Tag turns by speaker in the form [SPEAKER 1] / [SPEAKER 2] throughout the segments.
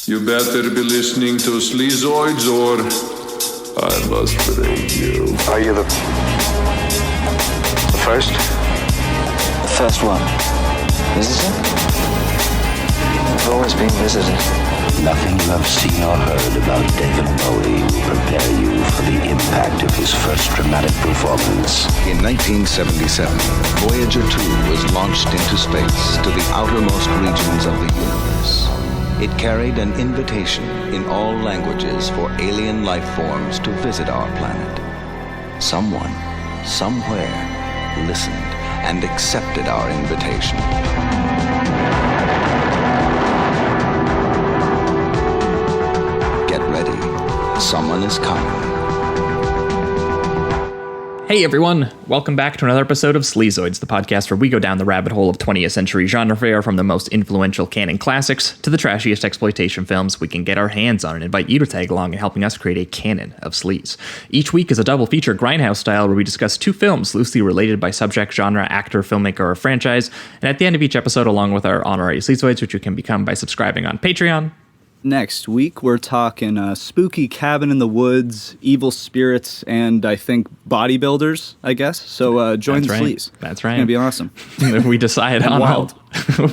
[SPEAKER 1] You better be listening to Sleazoids or I must break you.
[SPEAKER 2] Are you the first?
[SPEAKER 3] The first one. Visitor? I've always been visited.
[SPEAKER 4] Nothing you have seen or heard about David Bowie will prepare you for the impact of his first dramatic performance.
[SPEAKER 5] In 1977, Voyager 2 was launched into space to the outermost regions of the universe. It carried an invitation in all languages for alien life forms to visit our planet. Someone, somewhere, listened and accepted our invitation. Get ready. Someone is coming.
[SPEAKER 6] Hey everyone, welcome back to another episode of Sleazoids, the podcast where we go down the rabbit hole of 20th century genre fare from the most influential canon classics to the trashiest exploitation films we can get our hands on and invite you to tag along in helping us create a canon of sleaze. Each week is a double feature grindhouse style where we discuss two films loosely related by subject, genre, actor, filmmaker, or franchise, and at the end of each episode along with our honorary Sleazoids, which you can become by subscribing on Patreon.
[SPEAKER 7] Next week, we're talking spooky cabin in the woods, evil spirits, and I think bodybuilders, I guess. So join the sleaze.
[SPEAKER 6] That's right.
[SPEAKER 7] It's going to be awesome.
[SPEAKER 6] We decided on
[SPEAKER 7] wild.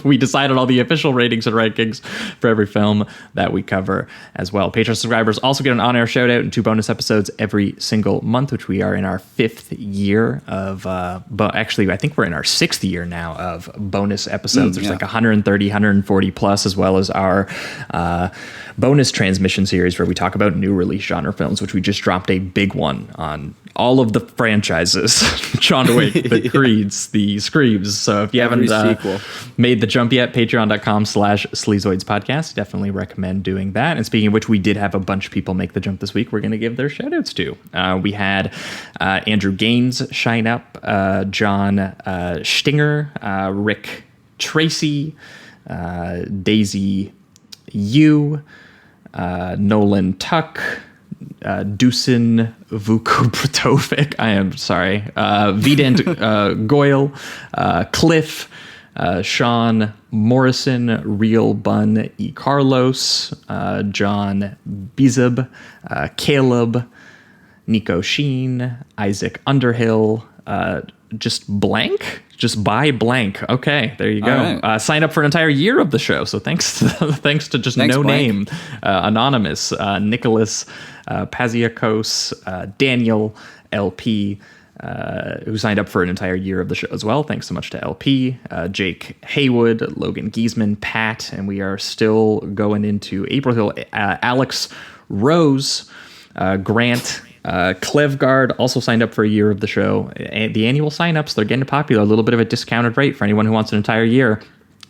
[SPEAKER 6] We decided all the official ratings and rankings for every film that we cover as well. Patreon subscribers also get an on-air shout-out and 2 bonus episodes every single month, which we are in our 5th year of, but actually, I think we're in our 6th year now of bonus episodes. There's like 130, 140 plus, as well as our bonus transmission series where we talk about new release genre films, which we just dropped a big one on all of the franchises. John Wick, the Creeds, the Screams. So if you haven't made the jump yet, patreon.com/Sleazoids podcast. Definitely recommend doing that. And speaking of which, we did have a bunch of people make the jump this week we're going to give their shout outs to. We had Andrew Gaines shine up, John Stinger, Rick Tracy, Daisy Yu, Nolan Tuck, Dusan Vukubratovic, I am sorry, Vidant Goyle, Cliff, Sean Morrison, Real Bun E. Carlos, John Bizub, Caleb, Nico Sheen, Isaac Underhill, just buy blank. Okay, there you go. Right. Sign up for an entire year of the show. So thanks to just no name, anonymous, Nicholas Paziakos, Daniel LP, who signed up for an entire year of the show as well. Thanks so much to LP, Jake Haywood, Logan Giesman, Pat, and we are still going into April Hill, Alex Rose, Grant, Clevgard also signed up for a year of the show. The annual signups, they're getting popular. A little bit of a discounted rate for anyone who wants an entire year.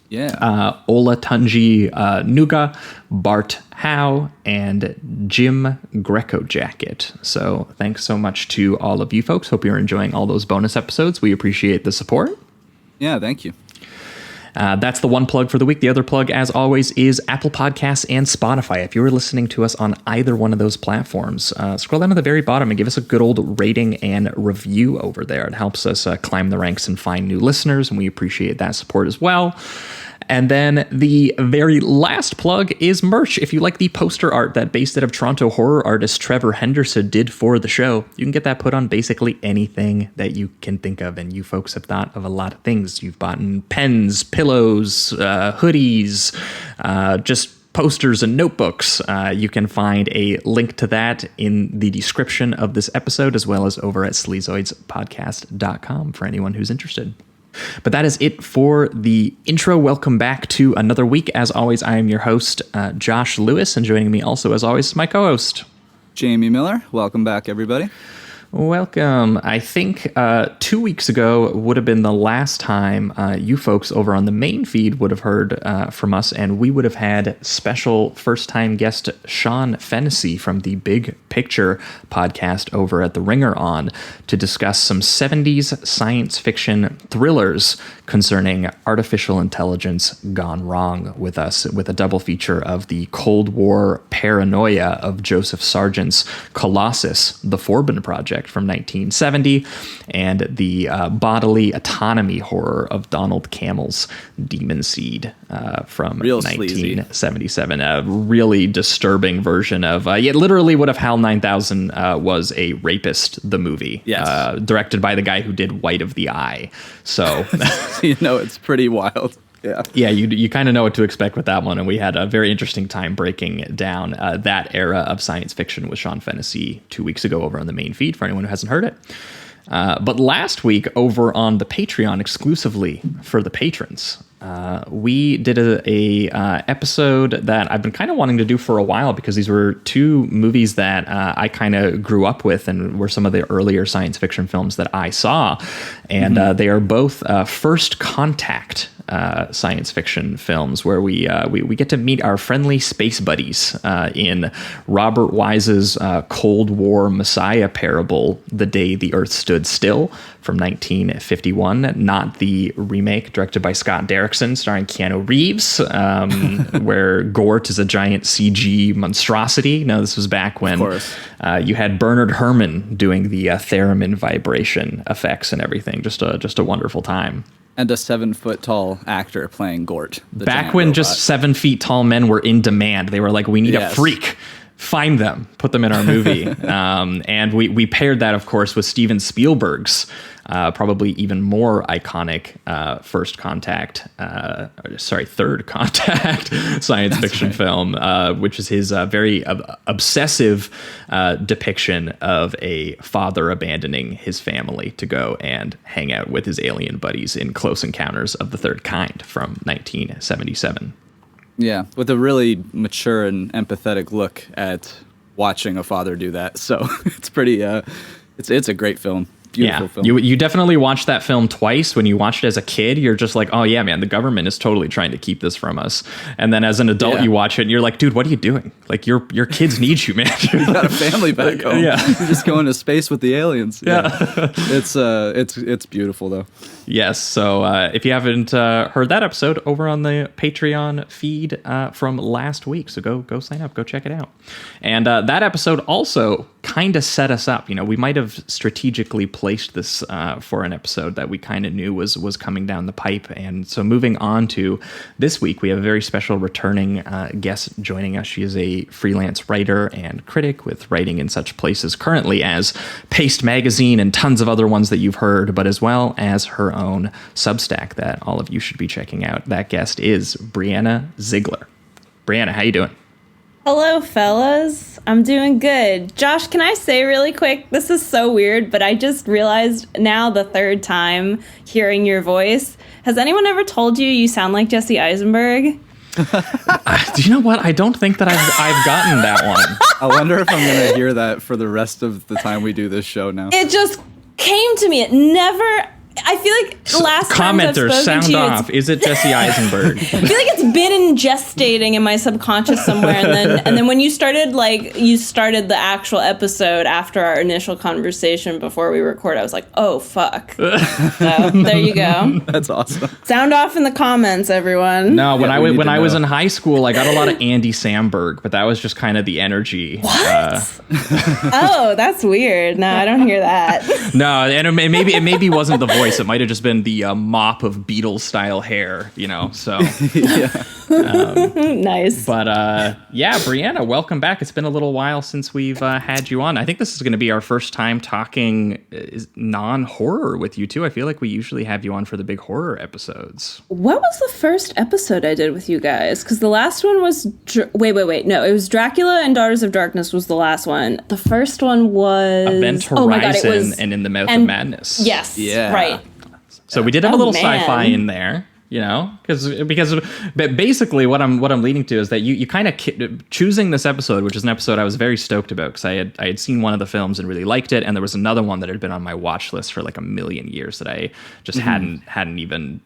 [SPEAKER 7] Yeah.
[SPEAKER 6] Ola Tunji Nuga, Bart Howe, and Jim Greco Jacket. So thanks so much to all of you folks. Hope you're enjoying all those bonus episodes. We appreciate the support.
[SPEAKER 7] Yeah, thank you.
[SPEAKER 6] That's the one plug for the week. The other plug, as always, is Apple Podcasts and Spotify. If you're listening to us on either one of those platforms, scroll down to the very bottom and give us a good old rating and review over there. It helps us climb the ranks and find new listeners, and we appreciate that support as well. And then the very last plug is merch. If you like the poster art that based out of Toronto horror artist Trevor Henderson did for the show, you can get that put on basically anything that you can think of. And you folks have thought of a lot of things. You've bought pens, pillows, hoodies, just posters and notebooks. You can find a link to that in the description of this episode, as well as over at sleazoidspodcast.com for anyone who's interested. But that is it for the intro. Welcome back to another week. As always, I am your host, Josh Lewis, and joining me also, as always, is my co-host,
[SPEAKER 7] Jamie Miller. Welcome back, everybody.
[SPEAKER 6] Welcome. I think 2 weeks ago would have been the last time you folks over on the main feed would have heard from us, and we would have had special first-time guest Sean Fennessy from the Big Picture podcast over at The Ringer on to discuss some 70s science fiction thrillers concerning artificial intelligence gone wrong with us, with a double feature of the Cold War paranoia of Joseph Sargent's Colossus, The Forbin Project, Project from 1970, and the bodily autonomy horror of Donald Cammell's Demon Seed from
[SPEAKER 7] Real
[SPEAKER 6] 1977. A really disturbing version of, literally what if HAL 9000 was a rapist, the movie.
[SPEAKER 7] Yes.
[SPEAKER 6] Directed by the guy who did White of the Eye. So,
[SPEAKER 7] it's pretty wild. Yeah.
[SPEAKER 6] Yeah, you kind of know what to expect with that one. And we had a very interesting time breaking down that era of science fiction with Sean Fennessy 2 weeks ago over on the main feed for anyone who hasn't heard it. But last week over on the Patreon exclusively for the patrons, we did a episode that I've been kind of wanting to do for a while because these were two movies that I kind of grew up with and were some of the earlier science fiction films that I saw. And they are both First Contact science fiction films where we get to meet our friendly space buddies in Robert Wise's Cold War Messiah parable, The Day the Earth Stood Still from 1951, not the remake directed by Scott Derrickson starring Keanu Reeves, where Gort is a giant CG monstrosity. No, this was back when you had Bernard Herrmann doing the theremin vibration effects and everything. Just a wonderful time.
[SPEAKER 7] And a 7-foot-tall actor playing Gort.
[SPEAKER 6] Back when just 7 feet tall men were in demand. They were like, we need a freak. Find them. Put them in our movie. And we paired that, of course, with Steven Spielberg's probably even more iconic Third Contact science fiction film, which is his very obsessive depiction of a father abandoning his family to go and hang out with his alien buddies in Close Encounters of the Third Kind from 1977.
[SPEAKER 7] Yeah, with a really mature and empathetic look at watching a father do that. So it's pretty, it's a great film. Beautiful film.
[SPEAKER 6] You definitely watched that film twice. When you watched it as a kid, you're just like, oh yeah, man, the government is totally trying to keep this from us. And then as an adult, you watch it and you're like, dude, what are you doing? Like your kids need you, man.
[SPEAKER 7] You got a family back home.
[SPEAKER 6] Yeah.
[SPEAKER 7] You're just going to space with the aliens.
[SPEAKER 6] Yeah.
[SPEAKER 7] It's beautiful though.
[SPEAKER 6] Yes. So if you haven't heard that episode, over on the Patreon feed from last week. So go sign up, go check it out. And that episode also kind of set us up. You know, we might have strategically placed this for an episode that we kind of knew was coming down the pipe. And so moving on to this week, we have a very special returning guest joining us. She is a freelance writer and critic with writing in such places currently as Paste Magazine and tons of other ones that you've heard, but as well as her own Substack that all of you should be checking out. That guest is Brianna Zigler. Brianna, how you doing?
[SPEAKER 2] Hello, fellas. I'm doing good. Josh, can I say really quick, this is so weird, but I just realized now the third time hearing your voice. Has anyone ever told you sound like Jesse Eisenberg?
[SPEAKER 6] Do you know what? I don't think that I've gotten that one.
[SPEAKER 7] I wonder if I'm going to hear that for the rest of the time we do this show now.
[SPEAKER 2] It just came to me. It never... I feel like last time I've spoken
[SPEAKER 6] sound
[SPEAKER 2] to you,
[SPEAKER 6] off. Is it Jesse Eisenberg?
[SPEAKER 2] I feel like it's been ingestating in my subconscious somewhere, and then when you started the actual episode after our initial conversation before we record, I was like, oh fuck. So there you go.
[SPEAKER 7] That's awesome.
[SPEAKER 2] Sound off in the comments, everyone.
[SPEAKER 6] No, when I was in high school, I got a lot of Andy Samberg, but that was just kind of the energy.
[SPEAKER 2] What? Oh, that's weird. No, I don't hear that.
[SPEAKER 6] No, and it maybe wasn't the voice. It might have just been the mop of Beatles style hair, you know. So
[SPEAKER 2] nice.
[SPEAKER 6] But Brianna, welcome back. It's been a little while since we've had you on. I think this is going to be our first time talking non-horror with you too. I feel like we usually have you on for the big horror episodes.
[SPEAKER 2] What was the first episode I did with you guys? Because the last one was wait. No, it was Dracula and Daughters of Darkness was the last one. The first one was
[SPEAKER 6] Event Horizon and In the Mouth of Madness.
[SPEAKER 2] Yes.
[SPEAKER 7] Yeah.
[SPEAKER 2] Right.
[SPEAKER 6] So we did have a little sci-fi in there, you know, because basically what I'm leading to is that you kind of choosing this episode, which is an episode I was very stoked about because I had seen one of the films and really liked it, and there was another one that had been on my watch list for like a million years that I just hadn't even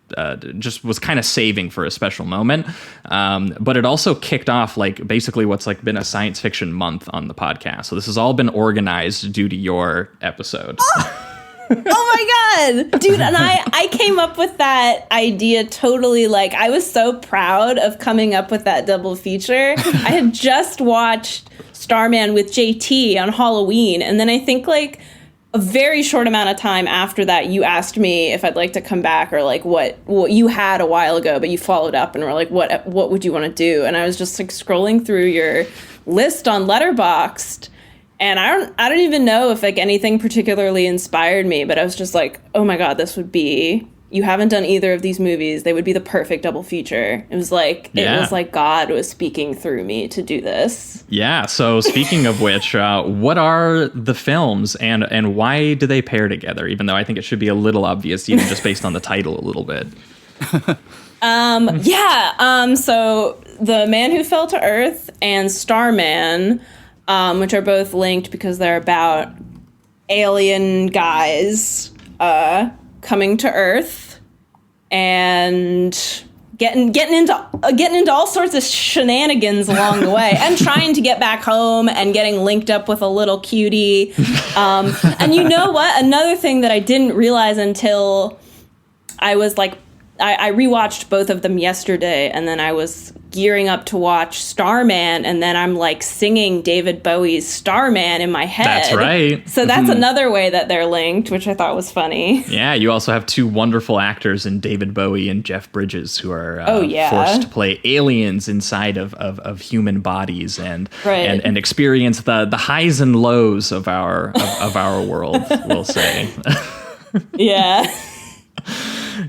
[SPEAKER 6] just was kind of saving for a special moment. But it also kicked off like basically what's like been a science fiction month on the podcast. So this has all been organized due to your episode.
[SPEAKER 2] Oh my god, dude! And I came up with that idea totally. Like, I was so proud of coming up with that double feature. I had just watched Starman with JT on Halloween, and then I think like a very short amount of time after that, you asked me if I'd like to come back, or like what you had a while ago, but you followed up and were like, what would you want to do? And I was just like scrolling through your list on Letterboxd, and I don't even know if like anything particularly inspired me, but I was just like, oh my God, you haven't done either of these movies. They would be the perfect double feature. It was like God was speaking through me to do this.
[SPEAKER 6] Yeah. So speaking of which, what are the films and why do they pair together? Even though I think it should be a little obvious, even just based on the title a little bit.
[SPEAKER 2] So The Man Who Fell to Earth and Starman, which are both linked because they're about alien guys coming to Earth and getting into all sorts of shenanigans along the way, and trying to get back home and getting linked up with a little cutie. And you know what? Another thing that I didn't realize until I was like, I rewatched both of them yesterday, and then I was gearing up to watch Starman, and then I'm like singing David Bowie's Starman in my head.
[SPEAKER 6] That's right.
[SPEAKER 2] So that's another way that they're linked, which I thought was funny.
[SPEAKER 6] Yeah, you also have two wonderful actors in David Bowie and Jeff Bridges who are forced to play aliens inside of human bodies and experience the highs and lows of our world, we'll say.
[SPEAKER 2] Yeah.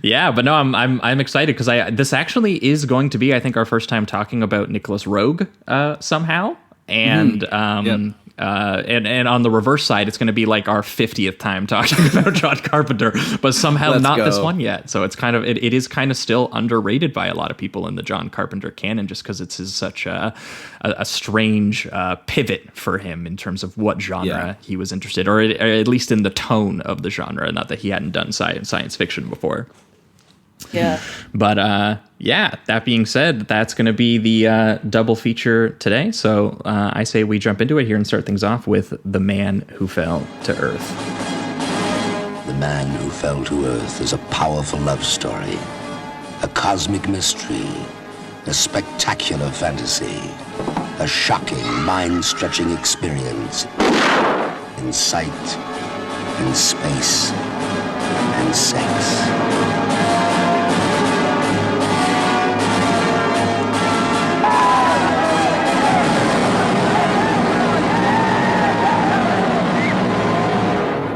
[SPEAKER 6] Yeah, but no, I'm excited because this actually is going to be, I think, our first time talking about Nicholas Roeg somehow, and and on the reverse side, it's going to be like our 50th time talking about John Carpenter, but somehow this one yet. So it's kind of it is kind of still underrated by a lot of people in the John Carpenter canon, just because it's such a strange pivot for him in terms of what genre he was interested, or at least in the tone of the genre. Not that he hadn't done science fiction before.
[SPEAKER 2] Yeah.
[SPEAKER 6] But that being said, that's going to be the double feature today. So I say we jump into it here and start things off with The Man Who Fell to Earth.
[SPEAKER 4] The Man Who Fell to Earth is a powerful love story, a cosmic mystery, a spectacular fantasy, a shocking, mind-stretching experience in sight, in space, and sex.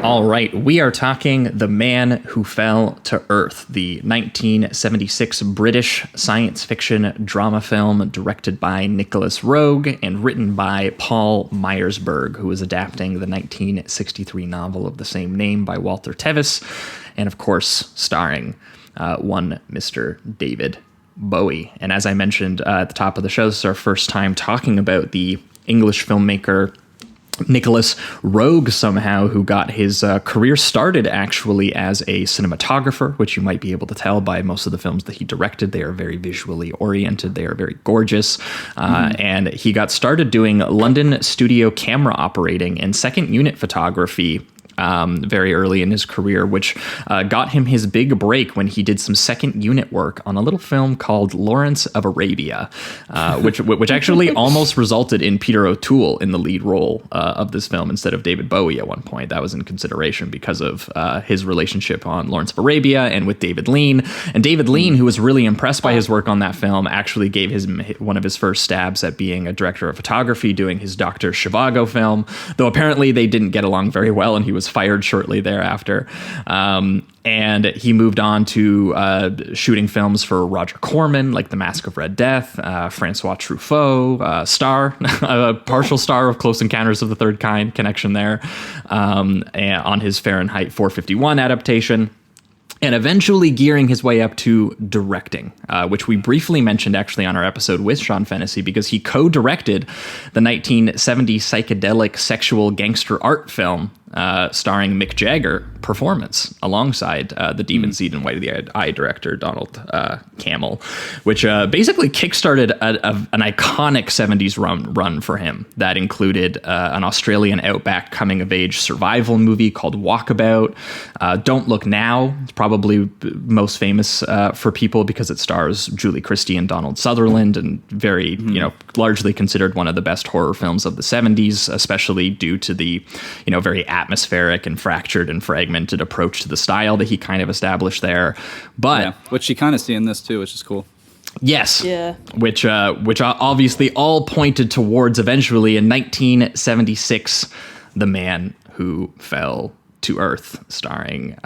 [SPEAKER 6] All right, we are talking The Man Who Fell to Earth, the 1976 British science fiction drama film directed by Nicholas Roeg and written by Paul Myersberg, who was adapting the 1963 novel of the same name by Walter Tevis, and of course, starring one Mr. David Bowie. And as I mentioned at the top of the show, this is our first time talking about the English filmmaker Nicholas Roeg, somehow, who got his career started actually as a cinematographer, which you might be able to tell by most of the films that he directed. They are very visually oriented. They are very gorgeous. And he got started doing London studio camera operating and second unit photography very early in his career, which got him his big break when he did some second unit work on a little film called Lawrence of Arabia, which actually almost resulted in Peter O'Toole in the lead role of this film instead of David Bowie at one point. That was in consideration because of his relationship on Lawrence of Arabia and with David Lean. And David Lean, who was really impressed by his work on that film, actually gave him one of his first stabs at being a director of photography, doing his Dr. Zhivago film, though apparently they didn't get along very well and he was fired shortly thereafter. And he moved on to shooting films for Roger Corman, like The Mask of Red Death, Francois Truffaut, a partial star of Close Encounters of the Third Kind, connection there, and on his Fahrenheit 451 adaptation. And eventually gearing his way up to directing, which we briefly mentioned actually on our episode with Sean Fennessy, because he co-directed the 1970 psychedelic sexual gangster art film starring Mick Jagger, Performance, alongside the Demon Seed and White of the Eye director Donald Cammell, which basically kickstarted an iconic 70s run for him that included an Australian outback coming-of-age survival movie called Walkabout. Don't Look Now, it's probably most famous for people because it stars Julie Christie and Donald Sutherland, and very, largely considered one of the best horror films of the 70s, especially due to the, very atmospheric and fractured and fragmented approach to the style that he kind of established there. But
[SPEAKER 7] which you kind of see in this too, which is cool.
[SPEAKER 6] Yes.
[SPEAKER 2] Yeah.
[SPEAKER 6] Which obviously all pointed towards eventually in 1976, The Man Who Fell to Earth, starring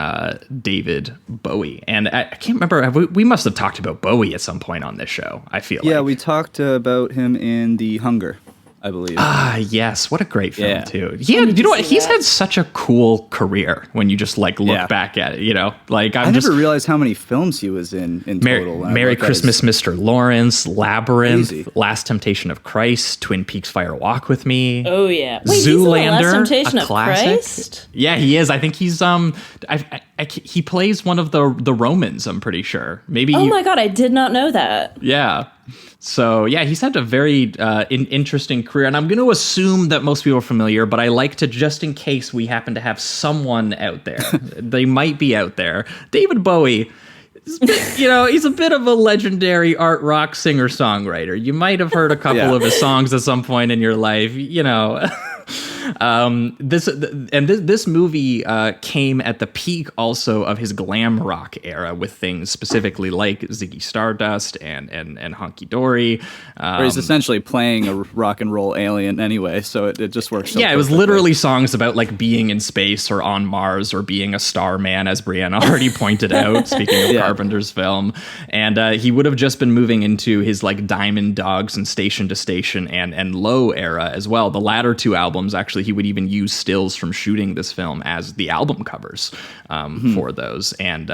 [SPEAKER 6] David Bowie. And I can't remember, we must have talked about Bowie at some point on this show, I feel like.
[SPEAKER 7] Yeah, we talked about him in The Hunger, I believe.
[SPEAKER 6] Ah, yes. What a great film, too. Yeah, you know what? He's had such a cool career when you just like look back at it, you know? Like
[SPEAKER 7] I never realized how many films he was in total.
[SPEAKER 6] Merry Christmas, Mr. Lawrence, Labyrinth, Last Temptation of Christ, Twin Peaks Fire Walk with Me.
[SPEAKER 2] Oh, yeah. Wait,
[SPEAKER 6] Zoolander,
[SPEAKER 2] he's in Last Temptation
[SPEAKER 6] a
[SPEAKER 2] of
[SPEAKER 6] classic.
[SPEAKER 2] Christ?
[SPEAKER 6] Yeah, he is. I think he's he plays one of the Romans, I'm pretty sure. Maybe.
[SPEAKER 2] Oh my God, I did not know that.
[SPEAKER 6] Yeah. So, yeah, he's had a very interesting career, and I'm going to assume that most people are familiar, but I like to, just in case we happen to have someone out there, they might be out there. David Bowie, he's a bit of a legendary art rock singer-songwriter. You might have heard a couple of his songs at some point in your life, This movie came at the peak also of his glam rock era, with things specifically like Ziggy Stardust and Hunky Dory.
[SPEAKER 7] Where he's essentially playing a rock and roll alien anyway, so it just works.
[SPEAKER 6] It was literally songs about like being in space or on Mars or being a starman, as Brianna already pointed out, speaking of Carpenter's film. And he would have just been moving into his like Diamond Dogs and Station to Station and Low era as well. The latter two albums, actually, he would even use stills from shooting this film as the album covers for those. And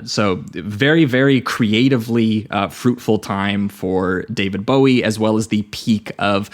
[SPEAKER 6] so very, very creatively fruitful time for David Bowie, as well as the peak of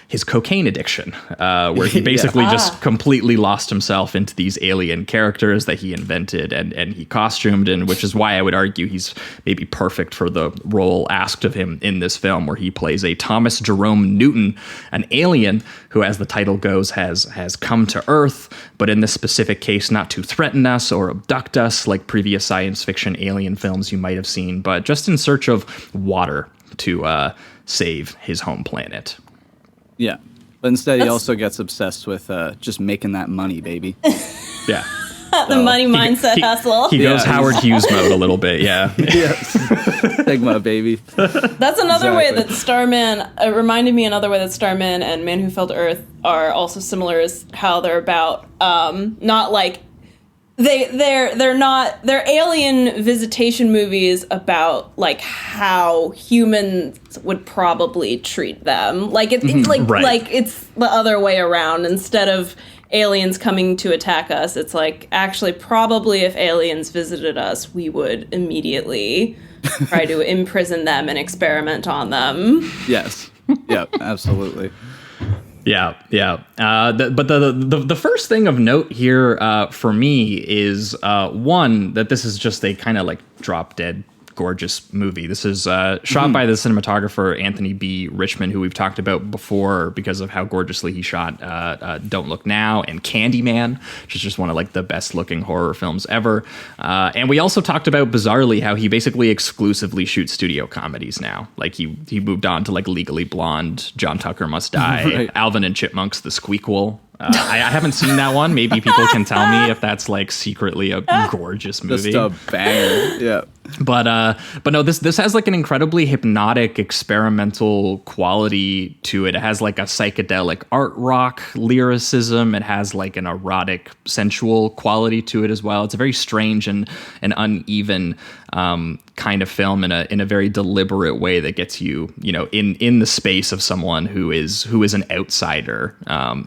[SPEAKER 6] his cocaine addiction, where he basically just completely lost himself into these alien characters that he invented and he costumed in, which is why I would argue he's maybe perfect for the role asked of him in this film, where he plays a Thomas Jerome Newton, an alien who, as the title goes, has come to Earth, but in this specific case, not to threaten us or abduct us like previous science fiction alien films you might have seen, but just in search of water to save his home planet.
[SPEAKER 7] Yeah, but instead he also gets obsessed with just making that money, baby.
[SPEAKER 6] Yeah.
[SPEAKER 2] The money mindset hustle.
[SPEAKER 6] He goes Howard Hughes mode a little bit, yeah.
[SPEAKER 7] Yes. Stigma, baby.
[SPEAKER 2] That's another way that Starman, reminded me another way that Starman and Man Who Fell to Earth are also similar, is how they're about, not like, they're alien visitation movies about like how humans would probably treat them. Like it's the other way around. Instead of aliens coming to attack us, it's like, actually, probably if aliens visited us, we would immediately try to imprison them and experiment on them.
[SPEAKER 7] Yes. Yeah, absolutely.
[SPEAKER 6] Yeah. But the first thing of note here for me is one, that this is just a kind of like drop dead gorgeous movie. This is shot by the cinematographer Anthony B. Richmond, who we've talked about before because of how gorgeously he shot Don't Look Now and Candyman, which is just one of like the best looking horror films ever. And we also talked about, bizarrely, how he basically exclusively shoots studio comedies now. Like he moved on to like Legally Blonde, John Tucker Must Die, Alvin and Chipmunks, The Squeakquel. I haven't seen that one. Maybe people can tell me if that's like secretly a gorgeous movie.
[SPEAKER 7] Just a banger. Yeah.
[SPEAKER 6] But no, this has like an incredibly hypnotic experimental quality to it. It has like a psychedelic art rock lyricism. It has like an erotic sensual quality to it as well. It's a very strange and uneven kind of film in a very deliberate way that gets you, in the space of someone who is an outsider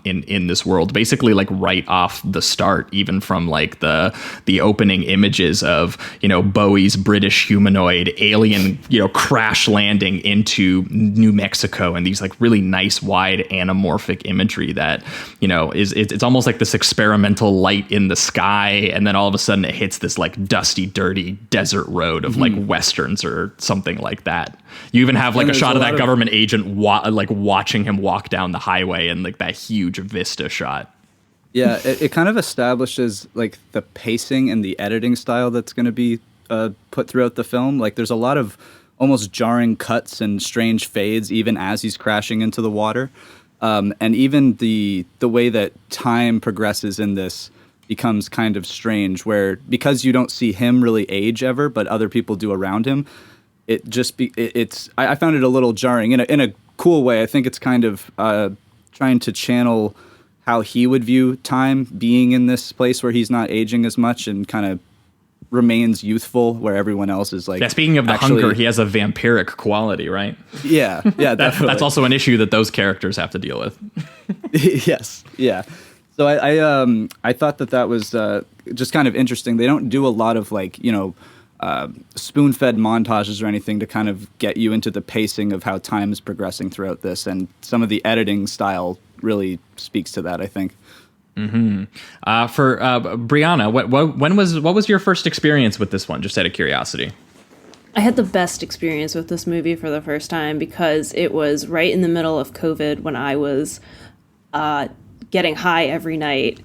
[SPEAKER 6] in this world, basically like right off the start, even from like the opening images of, Bowie's British humanoid alien, crash landing into New Mexico, and these like really nice wide anamorphic imagery that, it's almost like this experimental light in the sky, and then all of a sudden it hits this like dusty, dirty desert road of like westerns or something like that. You even have like a shot of that government agent watching him walk down the highway, and like that huge vista shot.
[SPEAKER 7] Yeah, it kind of establishes like the pacing and the editing style that's going to be put throughout the film. Like there's a lot of almost jarring cuts and strange fades even as he's crashing into the water. And even the way that time progresses in this becomes kind of strange, where because you don't see him really age ever, but other people do around him, I found it a little jarring in a cool way. I think it's kind of trying to channel how he would view time, being in this place where he's not aging as much and kind of remains youthful, where everyone else is like.
[SPEAKER 6] Yeah, speaking of the hunger, he has a vampiric quality, right?
[SPEAKER 7] Yeah, definitely.
[SPEAKER 6] That's also an issue that those characters have to deal with.
[SPEAKER 7] Yes, yeah. So I thought that was just kind of interesting. They don't do a lot of like, spoon-fed montages or anything to kind of get you into the pacing of how time is progressing throughout this, and some of the editing style really speaks to that, I think.
[SPEAKER 6] Mm-hmm. For Brianna, what was your first experience with this one? Just out of curiosity.
[SPEAKER 2] I had the best experience with this movie for the first time because it was right in the middle of COVID when I was getting high every night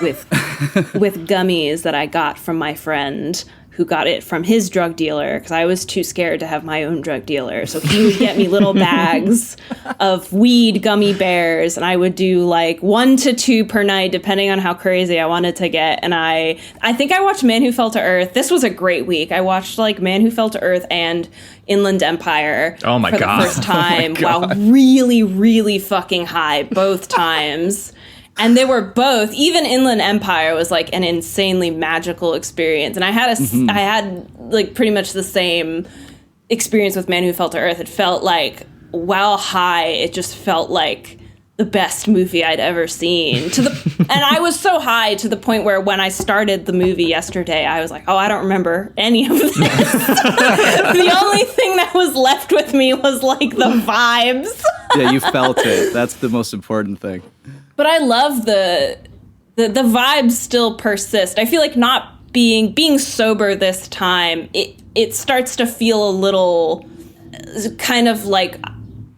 [SPEAKER 2] with gummies that I got from my friend who got it from his drug dealer, because I was too scared to have my own drug dealer. So he would get me little bags of weed gummy bears, and I would do like 1 to 2 per night, depending on how crazy I wanted to get. And I think I watched Man Who Fell to Earth. This was a great week. I watched like Man Who Fell to Earth and Inland Empire
[SPEAKER 6] for
[SPEAKER 2] the first time while really, really fucking high both times. And they were both, even Inland Empire was like an insanely magical experience. And I had like pretty much the same experience with Man Who Fell to Earth. It felt like, while high, it just felt like the best movie I'd ever seen. And I was so high to the point where when I started the movie yesterday, I was like, oh, I don't remember any of this. The only thing that was left with me was like the vibes.
[SPEAKER 7] Yeah, you felt it. That's the most important thing.
[SPEAKER 2] But I love the vibes still persist. I feel like not being sober this time, it starts to feel a little kind of like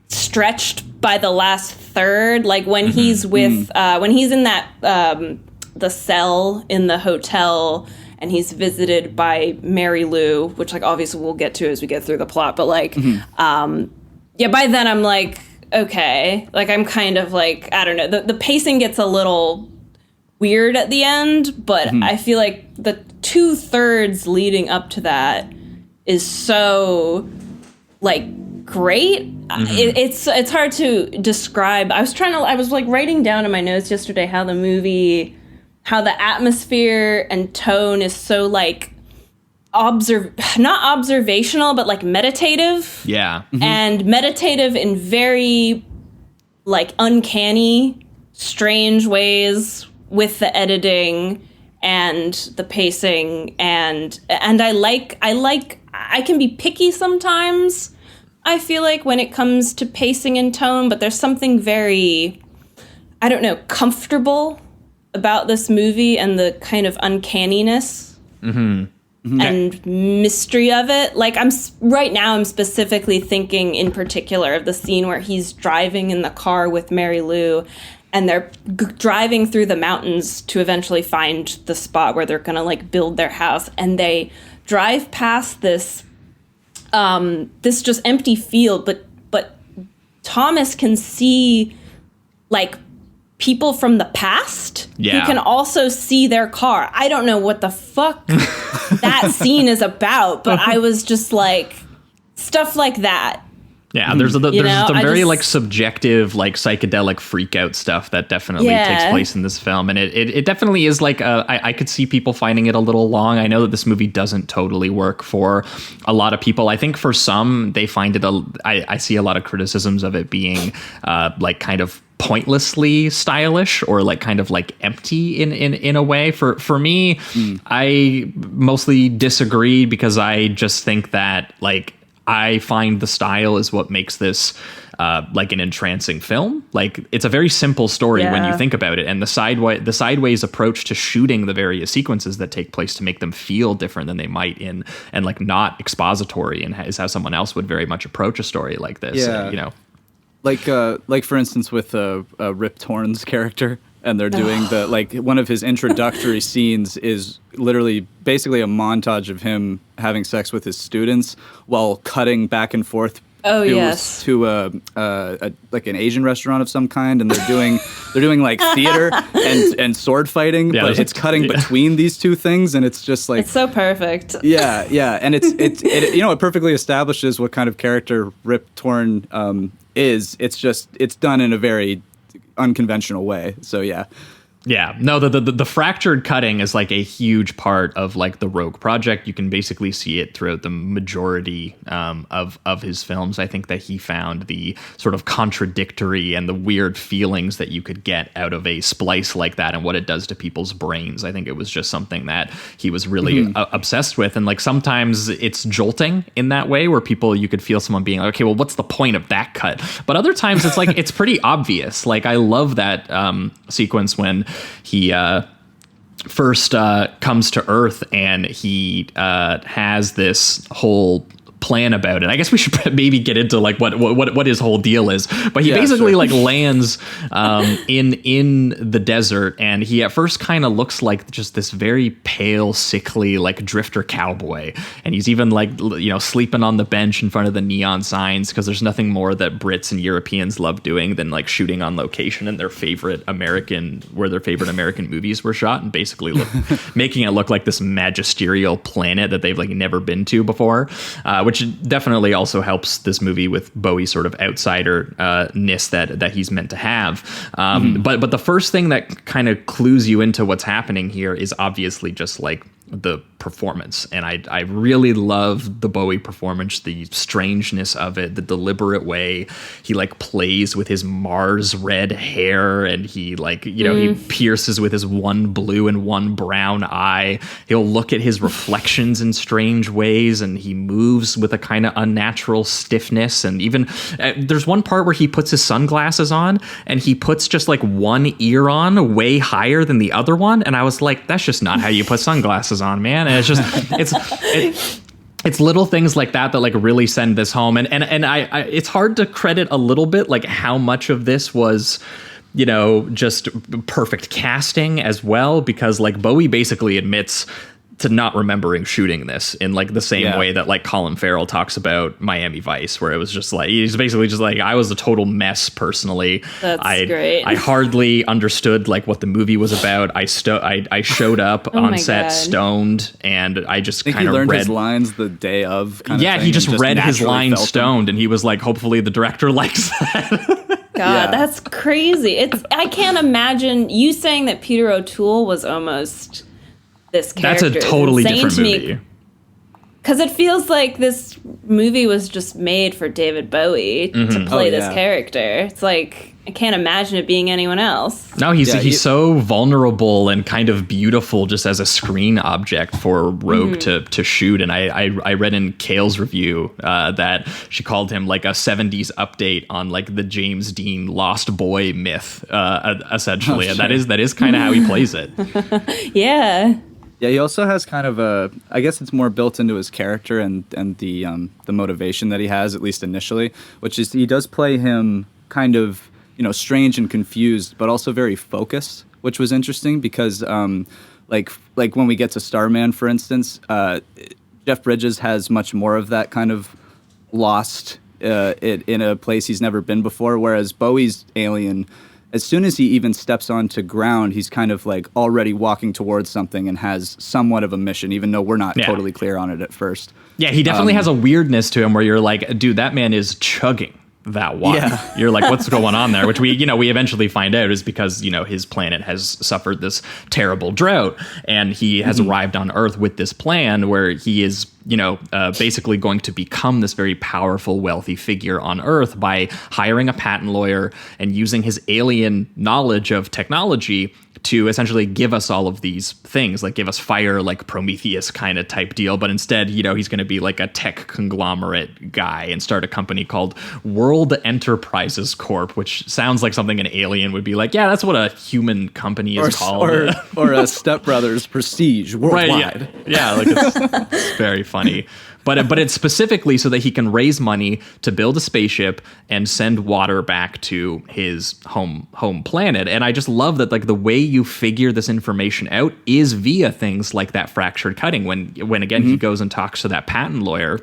[SPEAKER 2] stretched by the last third. Like when he's with when he's in that the cell in the hotel and he's visited by Mary Lou, which like obviously we'll get to as we get through the plot. But like by then I'm like, okay, like I'm kind of like, I don't know, the pacing gets a little weird at the end, but I feel like the 2/3 leading up to that is so like great. It's hard to describe. I was like writing down in my notes yesterday how the atmosphere and tone is so like not observational, but like meditative.
[SPEAKER 6] Yeah.
[SPEAKER 2] And meditative in very like uncanny, strange ways with the editing and the pacing. And I can be picky sometimes, I feel like, when it comes to pacing and tone, but there's something very, I don't know, comfortable about this movie and the kind of uncanniness. And mystery of it. Like I'm specifically thinking in particular of the scene where he's driving in the car with Mary Lou and they're driving through the mountains to eventually find the spot where they're going to like build their house, and they drive past this just empty field, but Thomas can see like people from the past who can also see their car. I don't know what the fuck that scene is about, but I was just like, stuff like that.
[SPEAKER 6] Yeah, there's some very like subjective, like psychedelic freak out stuff that definitely takes place in this film. And it definitely is like, I could see people finding it a little long. I know that this movie doesn't totally work for a lot of people. I think for some, they find it, I see a lot of criticisms of it being like kind of pointlessly stylish or like kind of like empty in a way. For me, I mostly disagree because I just think that like I find the style is what makes this like an entrancing film. Like it's a very simple story when you think about it, and the sideways approach to shooting the various sequences that take place to make them feel different than they might and like not expository, and is how someone else would very much approach a story like this. Like
[SPEAKER 7] for instance with Rip Torn's character, and they're doing the like one of his introductory scenes is literally basically a montage of him having sex with his students while cutting back and forth
[SPEAKER 2] Oh, yes.
[SPEAKER 7] To like an Asian restaurant of some kind, and they're doing like theater and sword fighting, but it's cutting between these two things, and it's just like
[SPEAKER 2] it's so perfect.
[SPEAKER 7] Yeah, and it it perfectly establishes what kind of character Rip Torn is. It's done in a very unconventional way. So yeah.
[SPEAKER 6] Yeah, no, the fractured cutting is like a huge part of like the Rogue Project. You can basically see it throughout the majority of his films. I think that he found the sort of contradictory and the weird feelings that you could get out of a splice like that and what it does to people's brains. I think it was just something that he was really obsessed with. And like sometimes it's jolting in that way where you could feel someone being like, okay, well, what's the point of that cut? But other times it's like, it's pretty obvious. Like I love that sequence when he first comes to Earth and he has this whole plan about it. I guess we should maybe get into like what his whole deal is. But he basically like lands in the desert, and he at first kind of looks like just this very pale, sickly like drifter cowboy. And he's even like sleeping on the bench in front of the neon signs because there's nothing more that Brits and Europeans love doing than like shooting on location in their favorite American movies were shot, and basically making it look like this magisterial planet that they've like never been to before. Which definitely also helps this movie with Bowie's sort of outsider-ness that he's meant to have. But the first thing that kind of clues you into what's happening here is obviously just like the performance. And I really love the Bowie performance, the strangeness of it, the deliberate way he like plays with his Mars red hair, and he like, he pierces with his one blue and one brown eye. He'll look at his reflections in strange ways, and he moves with a kind of unnatural stiffness. And even there's one part where he puts his sunglasses on and he puts just like one ear on way higher than the other one. And I was like, that's just not how you put sunglasses on, man. And it's just it's little things like that like really send this home. And I it's hard to credit a little bit like how much of this was just perfect casting as well, because like Bowie basically admits to not remembering shooting this in like the same way that like Colin Farrell talks about Miami Vice, where it was just like, he's basically just like, I was a total mess personally.
[SPEAKER 2] That's great.
[SPEAKER 6] I hardly understood like what the movie was about. I showed up on set stoned, and I just kind of
[SPEAKER 7] learned his lines the day of.
[SPEAKER 6] He just read his lines stoned, and he was like, hopefully the director likes that.
[SPEAKER 2] God, that's crazy. I can't imagine you saying that Peter O'Toole was almost this character.
[SPEAKER 6] That's a totally different movie.
[SPEAKER 2] Because it feels like this movie was just made for David Bowie to play this character. It's like, I can't imagine it being anyone else.
[SPEAKER 6] No, he's so vulnerable and kind of beautiful just as a screen object for Rogue to shoot. And I read in Kale's review that she called him like a 70s update on like the James Dean Lost Boy myth, essentially. And that is kind of how he plays it.
[SPEAKER 2] Yeah.
[SPEAKER 7] Yeah, he also has kind of I guess it's more built into his character and the motivation that he has, at least initially, which is he does play him kind of, strange and confused, but also very focused, which was interesting because like when we get to Starman, for instance, Jeff Bridges has much more of that kind of lost in a place he's never been before, whereas Bowie's alien, as soon as he even steps onto ground, he's kind of like already walking towards something and has somewhat of a mission, even though we're not totally clear on it at first.
[SPEAKER 6] Yeah, he definitely has a weirdness to him where you're like, dude, that man is chugging that water. Yeah. You're like, what's going on there? Which we eventually find out is because, his planet has suffered this terrible drought, and he has arrived on Earth with this plan where he is, basically going to become this very powerful, wealthy figure on Earth by hiring a patent lawyer and using his alien knowledge of technology to essentially give us all of these things, like give us fire, like Prometheus kind of type deal. But instead, he's going to be like a tech conglomerate guy and start a company called World Enterprises Corp, which sounds like something an alien would be like, yeah, that's what a human company is called.
[SPEAKER 7] Or a Step Brothers Prestige worldwide.
[SPEAKER 6] Right, yeah, like it's very funny. But it's specifically so that he can raise money to build a spaceship and send water back to his home planet. And I just love that like the way you figure this information out is via things like that fractured cutting. When again he goes and talks to that patent lawyer,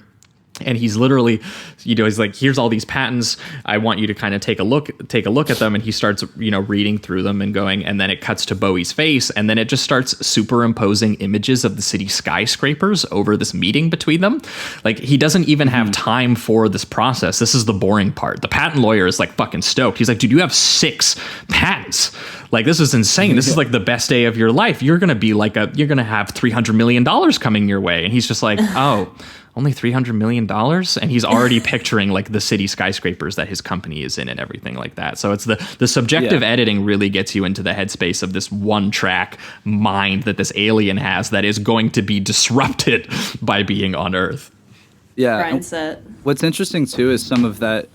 [SPEAKER 6] And he's literally, he's like, here's all these patents. I want you to kind of take a look at them. And he starts, reading through them and going, and then it cuts to Bowie's face. And then it just starts superimposing images of the city skyscrapers over this meeting between them. Like, he doesn't even have time for this process. This is the boring part. The patent lawyer is like fucking stoked. He's like, dude, you have 6 patents. Like, this is insane. This is like the best day of your life. You're going to be like you're going to have $300 million coming your way. And he's just like, oh, only $300 million? And he's already picturing like the city skyscrapers that his company is in and everything like that. So it's the subjective editing really gets you into the headspace of this one track mind that this alien has that is going to be disrupted by being on Earth.
[SPEAKER 7] Yeah.
[SPEAKER 2] Mindset.
[SPEAKER 7] What's interesting too is some of that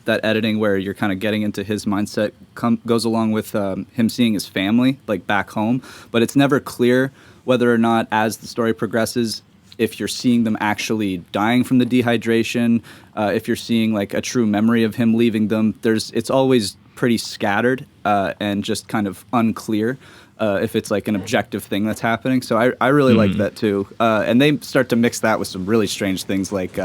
[SPEAKER 7] editing where you're kind of getting into his mindset goes along with him seeing his family like back home, but it's never clear whether or not as the story progresses if you're seeing them actually dying from the dehydration, if you're seeing like a true memory of him leaving them. It's always pretty scattered and just kind of unclear if it's like an objective thing that's happening. So I really like that too. And they start to mix that with some really strange things like,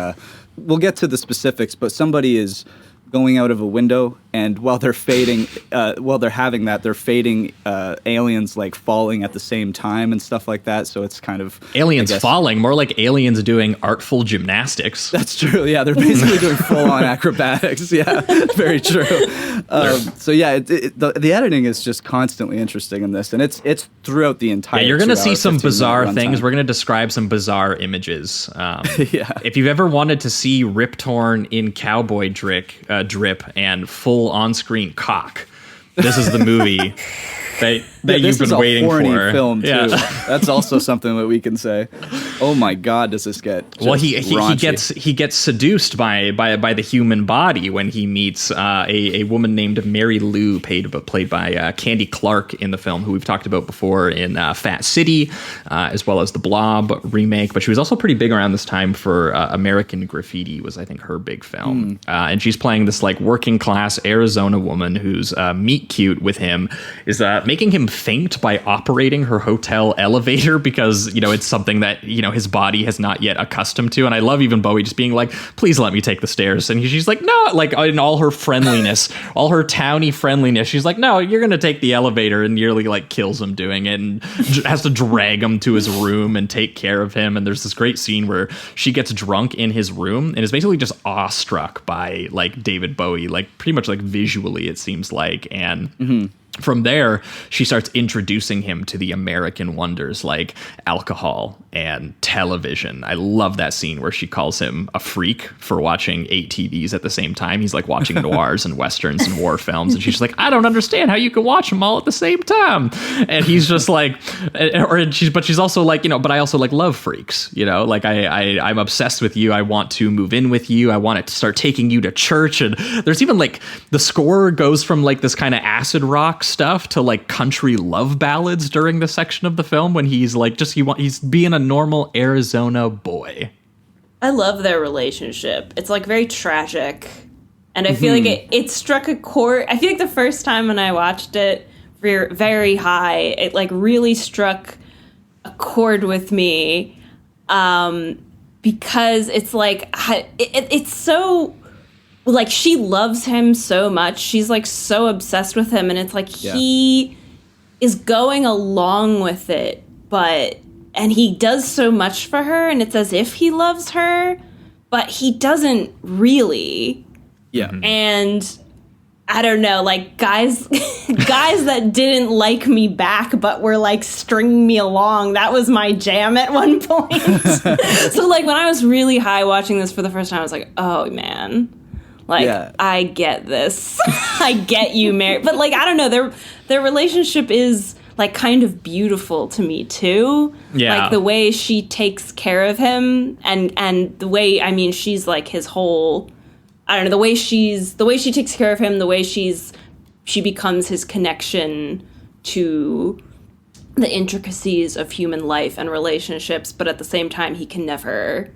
[SPEAKER 7] we'll get to the specifics, but somebody is going out of a window, and while they're fading, they're fading aliens like falling at the same time and stuff like that. So it's kind of
[SPEAKER 6] aliens falling, more like aliens doing artful gymnastics.
[SPEAKER 7] That's true. Yeah, they're basically doing full-on acrobatics. Yeah, very true. So yeah, the editing is just constantly interesting in this, and it's throughout the entire.
[SPEAKER 6] Yeah, you're going to see some bizarre things. We're going to describe some bizarre images. If you've ever wanted to see Rip Torn in cowboy drip and full on-screen cock, this is the movie that you've been waiting for.
[SPEAKER 7] This is a horny film too. Yeah. That's also something that we can say. Oh my God, does this get just
[SPEAKER 6] well? He gets seduced by the human body when he meets a woman named Mary Lou, played by Candy Clark in the film, who we've talked about before in Fat City, as well as the Blob remake. But she was also pretty big around this time for American Graffiti, was I think her big film, and she's playing this like working class Arizona woman who's meet cute with him, is making him faint by operating her hotel elevator because it's something that his body has not yet accustomed to. And I love even Bowie just being like, please let me take the stairs, and she's like, no, like in all her friendliness, all her towny friendliness, she's like, no, you're gonna take the elevator, and nearly like kills him doing it and has to drag him to his room and take care of him. And there's this great scene where she gets drunk in his room and is basically just awestruck by like David Bowie, like pretty much like visually it seems like. And from there, she starts introducing him to the American wonders like alcohol and television. I love that scene where she calls him a freak for watching 8 TVs at the same time. He's like watching noirs and westerns and war films, and she's like, I don't understand how you can watch them all at the same time. And he's just like, but she's also like, but I also like love freaks, like I'm obsessed with you. I want to move in with you. I want to start taking you to church. And there's even like the score goes from like this kind of acid rock stuff to like country love ballads during the section of the film when he's like he's being a normal Arizona boy.
[SPEAKER 2] I love their relationship. It's like very tragic, and I feel like it struck a chord. I feel like the first time when I watched it very high, it like really struck a chord with me, because it's like it's so. Like, she loves him so much. She's, like, so obsessed with him. And it's like he is going along with it. And he does so much for her. And it's as if he loves her. But he doesn't really.
[SPEAKER 7] Yeah.
[SPEAKER 2] And I don't know, like, guys that didn't like me back but were, like, stringing me along. That was my jam at one point. So, like, when I was really high watching this for the first time, I was like, oh, man. Like, I get this. I get you, Mary. But, like, I don't know. Their relationship is, like, kind of beautiful to me, too. Yeah. Like, the way she takes care of him and the way, I mean, she's, like, his whole... I don't know, the way she takes care of him, the way she becomes his connection to the intricacies of human life and relationships, but at the same time, he can never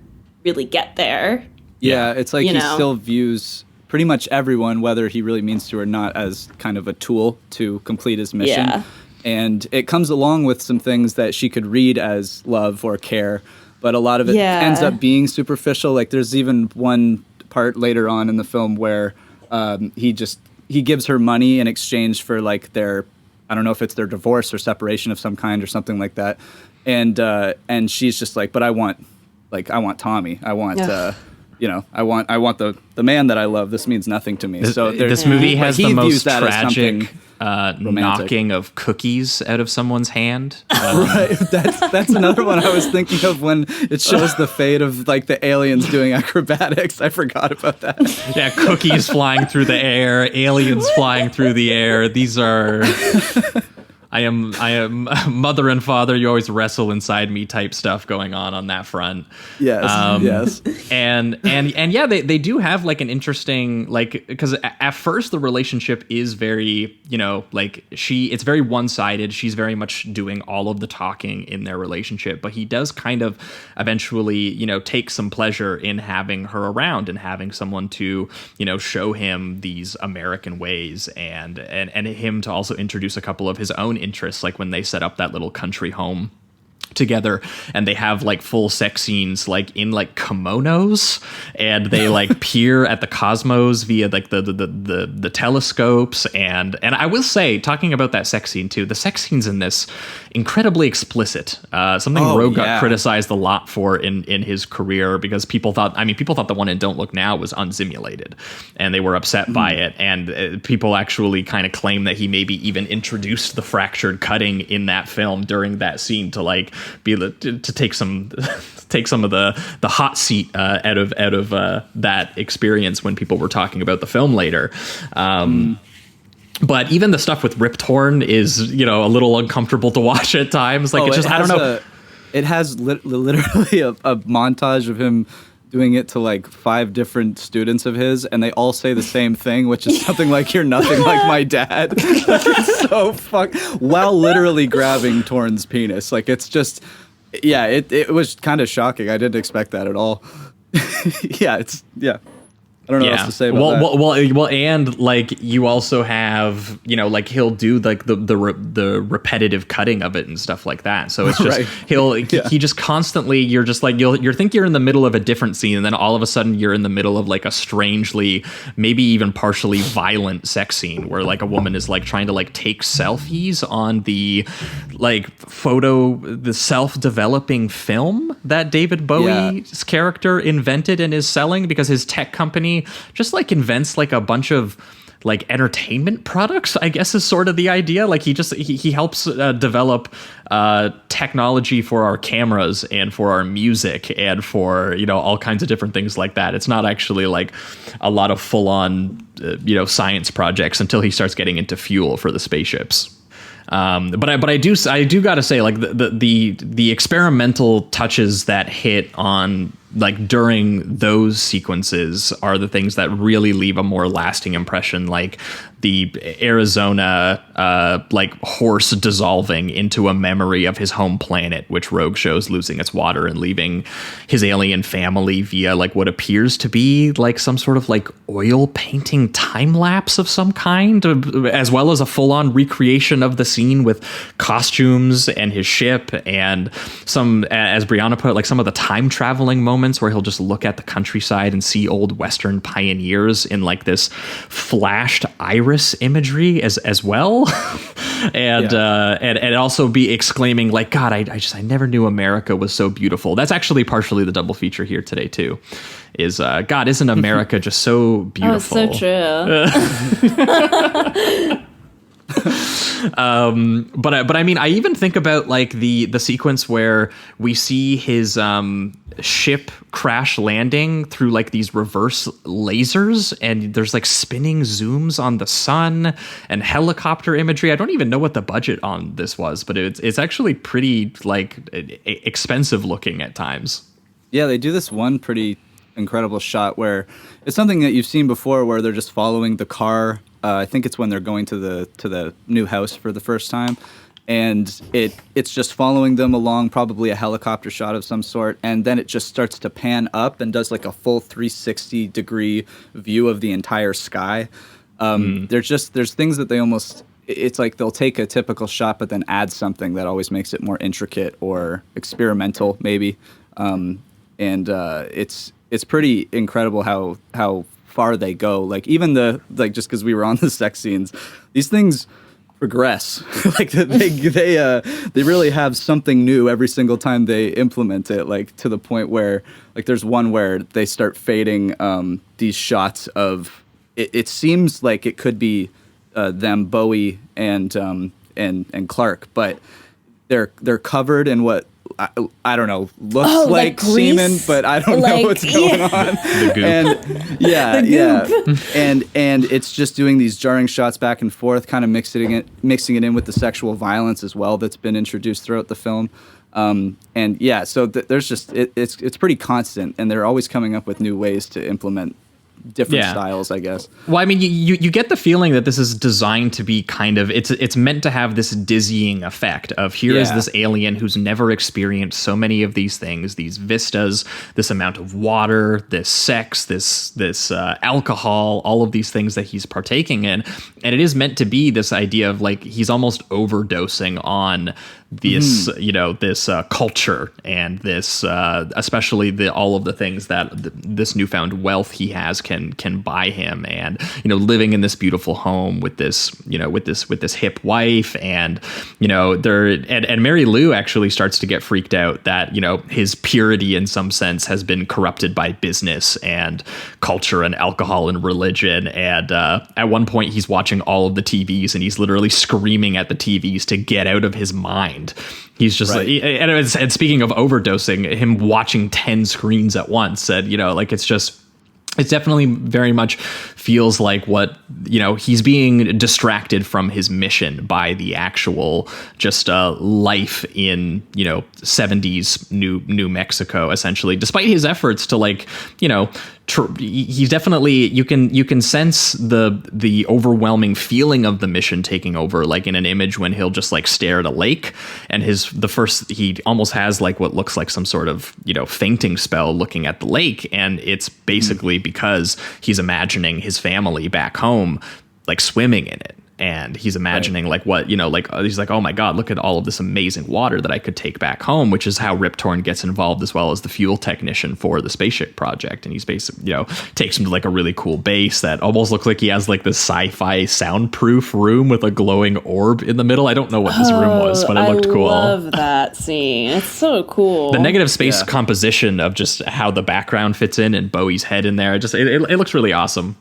[SPEAKER 2] really get there.
[SPEAKER 7] Yeah, it's like he still views pretty much everyone, whether he really means to or not, as kind of a tool to complete his mission. Yeah. And it comes along with some things that she could read as love or care, but a lot of it
[SPEAKER 2] Yeah.
[SPEAKER 7] ends up being superficial. Like there's even one part later on in the film where he gives her money in exchange for like I don't know if it's their divorce or separation of some kind or something like that, and she's just like, but I want Tommy. I want I want the man that I love. This means nothing to me. So
[SPEAKER 6] this movie has the most tragic
[SPEAKER 7] romantic.
[SPEAKER 6] knocking of cookies out of someone's hand.
[SPEAKER 7] Right. That's another one I was thinking of when it shows the fate of like the aliens doing acrobatics. I forgot about that.
[SPEAKER 6] Yeah, cookies flying through the air, aliens flying through the air. These are I am mother and father, you always wrestle inside me type stuff going on that front.
[SPEAKER 7] Yes. Yes.
[SPEAKER 6] And yeah, they do have like an interesting, like, because at first the relationship is very, like it's very one-sided. She's very much doing all of the talking in their relationship, but he does kind of eventually, take some pleasure in having her around and having someone to, show him these American ways and him to also introduce a couple of his own interests, like when they set up that little country home together and they have like full sex scenes like in like kimonos and they like peer at the cosmos via like the telescopes and I will say, talking about that sex scene too, the sex scenes in this incredibly explicit, something Rogue got criticized a lot for in his career because people thought the one in Don't Look Now was unsimulated and they were upset by it, and people actually kind of claim that he maybe even introduced the fractured cutting in that film during that scene to like be able to take some of the hot seat out of that experience when people were talking about the film later. But even the stuff with Rip Torn is a little uncomfortable to watch at times. Like it's just I don't know.
[SPEAKER 7] It has literally a montage of him doing it to like 5 different students of his, and they all say the same thing, which is something like, "You're nothing like my dad." Like, it's so while literally grabbing Torn's penis. Like it's just, it was kind of shocking. I didn't expect that at all. I don't know what else to say about that.
[SPEAKER 6] Well, and like you also have, like he'll do like the repetitive cutting of it and stuff like that. So it's just he just constantly, you're just like you think you're in the middle of a different scene, and then all of a sudden you're in the middle of like a strangely, maybe even partially violent sex scene where like a woman is like trying to like take selfies on the like the self-developing film that David Bowie's character invented and is selling, because his tech company just like invents like a bunch of like entertainment products, I guess is sort of the idea. Like he helps develop technology for our cameras and for our music and for all kinds of different things like that. It's not actually like a lot of full on science projects until he starts getting into fuel for the spaceships. But I do gotta say, like the experimental touches that hit on like during those sequences are the things that really leave a more lasting impression, like the Arizona like horse dissolving into a memory of his home planet, which Rogue shows losing its water and leaving his alien family via like what appears to be like some sort of like oil painting time lapse of some kind, as well as a full-on recreation of the scene with costumes and his ship, and some, as Brianna put it, like some of the time traveling moments where he'll just look at the countryside and see old Western pioneers in like this flashed iris imagery as well. and also be exclaiming like, God, I never knew America was so beautiful. That's actually partially the double feature here today too, is God, isn't America just so beautiful?
[SPEAKER 2] Oh, it's so true.
[SPEAKER 6] But I mean, I even think about like the sequence where we see his ship crash landing through like these reverse lasers, and there's like spinning zooms on the sun and helicopter imagery. I don't even know what the budget on this was, but it's actually pretty like expensive looking at times.
[SPEAKER 7] Yeah, they do this one pretty incredible shot where it's something that you've seen before, where they're just following the car. I think it's when they're going to the new house for the first time, and it's just following them along, probably a helicopter shot of some sort, and then it just starts to pan up and does like a full 360 degree view of the entire sky. There's things that they almost, it's like they'll take a typical shot but then add something that always makes it more intricate or experimental maybe. and it's pretty incredible how far they go. Like even just because we were on the sex scenes, these things progress. Like they really have something new every single time they implement it. Like to the point where like there's one where they start fading these shots of it seems like it could be them, Bowie and Clark, but they're covered in what I don't know, looks like semen, but I don't know what's going on.
[SPEAKER 6] The goop.
[SPEAKER 7] And yeah. And it's just doing these jarring shots back and forth, kind of mixing it in with the sexual violence as well that's been introduced throughout the film. And yeah, so there's just it's pretty constant, and they're always coming up with new ways to implement different styles, I guess.
[SPEAKER 6] Well, I mean, you get the feeling that this is designed to be kind of it's meant to have this dizzying effect of here is this alien who's never experienced so many of these things, these vistas, this amount of water, this sex, this alcohol, all of these things that he's partaking in, and it is meant to be this idea of like he's almost overdosing on this this culture and this especially all of the things that this newfound wealth he has can buy him, and living in this beautiful home with this with this hip wife, and and Mary Lou actually starts to get freaked out that his purity in some sense has been corrupted by business and culture and alcohol and religion, and at one point he's watching all of the TVs and he's literally screaming at the TVs to get out of his mind. He's just like, and speaking of overdosing, him watching 10 screens at once, and it's definitely very much feels like what, he's being distracted from his mission by the actual just life in, 70s New Mexico, essentially, despite his efforts to he's definitely, you can sense the overwhelming feeling of the mission taking over, like in an image when he'll just stare at a lake, and he almost has what looks like some sort of fainting spell looking at the lake, and it's basically because he's imagining his family back home swimming in it. And he's imagining he's like, oh my God, look at all of this amazing water that I could take back home, which is how Rip Torn gets involved as well as the fuel technician for the spaceship project. And he's basically, takes him to a really cool base that almost looks like he has this sci-fi soundproof room with a glowing orb in the middle. I don't know what this room was, but it looked cool.
[SPEAKER 2] I love that scene. It's so cool.
[SPEAKER 6] The negative space composition of just how the background fits in and Bowie's head in there. It looks really awesome.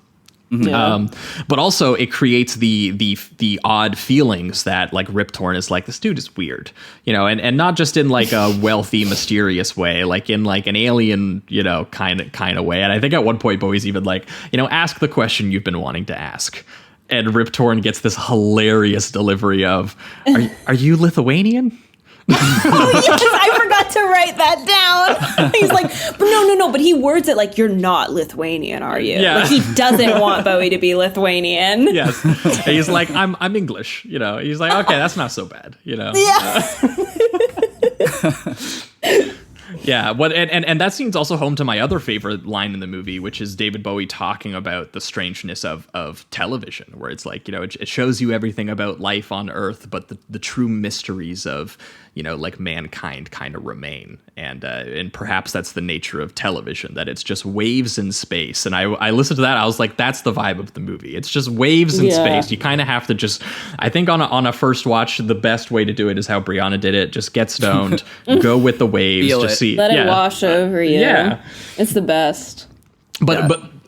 [SPEAKER 2] Yeah.
[SPEAKER 6] But also it creates the odd feelings that Rip Torn is this dude is weird, and not just in a wealthy, mysterious way, in an alien, kind of way. And I think at one point Bowie's even ask the question you've been wanting to ask. And Rip Torn gets this hilarious delivery of, are you Lithuanian?
[SPEAKER 2] Oh, yes, I forgot to write that down. He's like, no, but he words it like, you're not Lithuanian, are you?
[SPEAKER 6] Yeah.
[SPEAKER 2] He doesn't want Bowie to be Lithuanian.
[SPEAKER 6] Yes. And he's like, I'm English, He's like, okay, that's not so bad, Yeah. Yeah, and that scene's also home to my other favorite line in the movie, which is David Bowie talking about the strangeness of television, where it's it shows you everything about life on Earth, but the true mysteries of mankind kind of remain, and perhaps that's the nature of television, that it's just waves in space. And I listened to that, I was like, that's the vibe of the movie. It's just waves in space. You kind of have to just, I think on a first watch, the best way to do it is how Brianna did it. Just get stoned, go with the waves,
[SPEAKER 7] feel
[SPEAKER 6] just
[SPEAKER 7] it.
[SPEAKER 6] see,
[SPEAKER 2] Let it wash over you.
[SPEAKER 6] Yeah,
[SPEAKER 2] it's the best.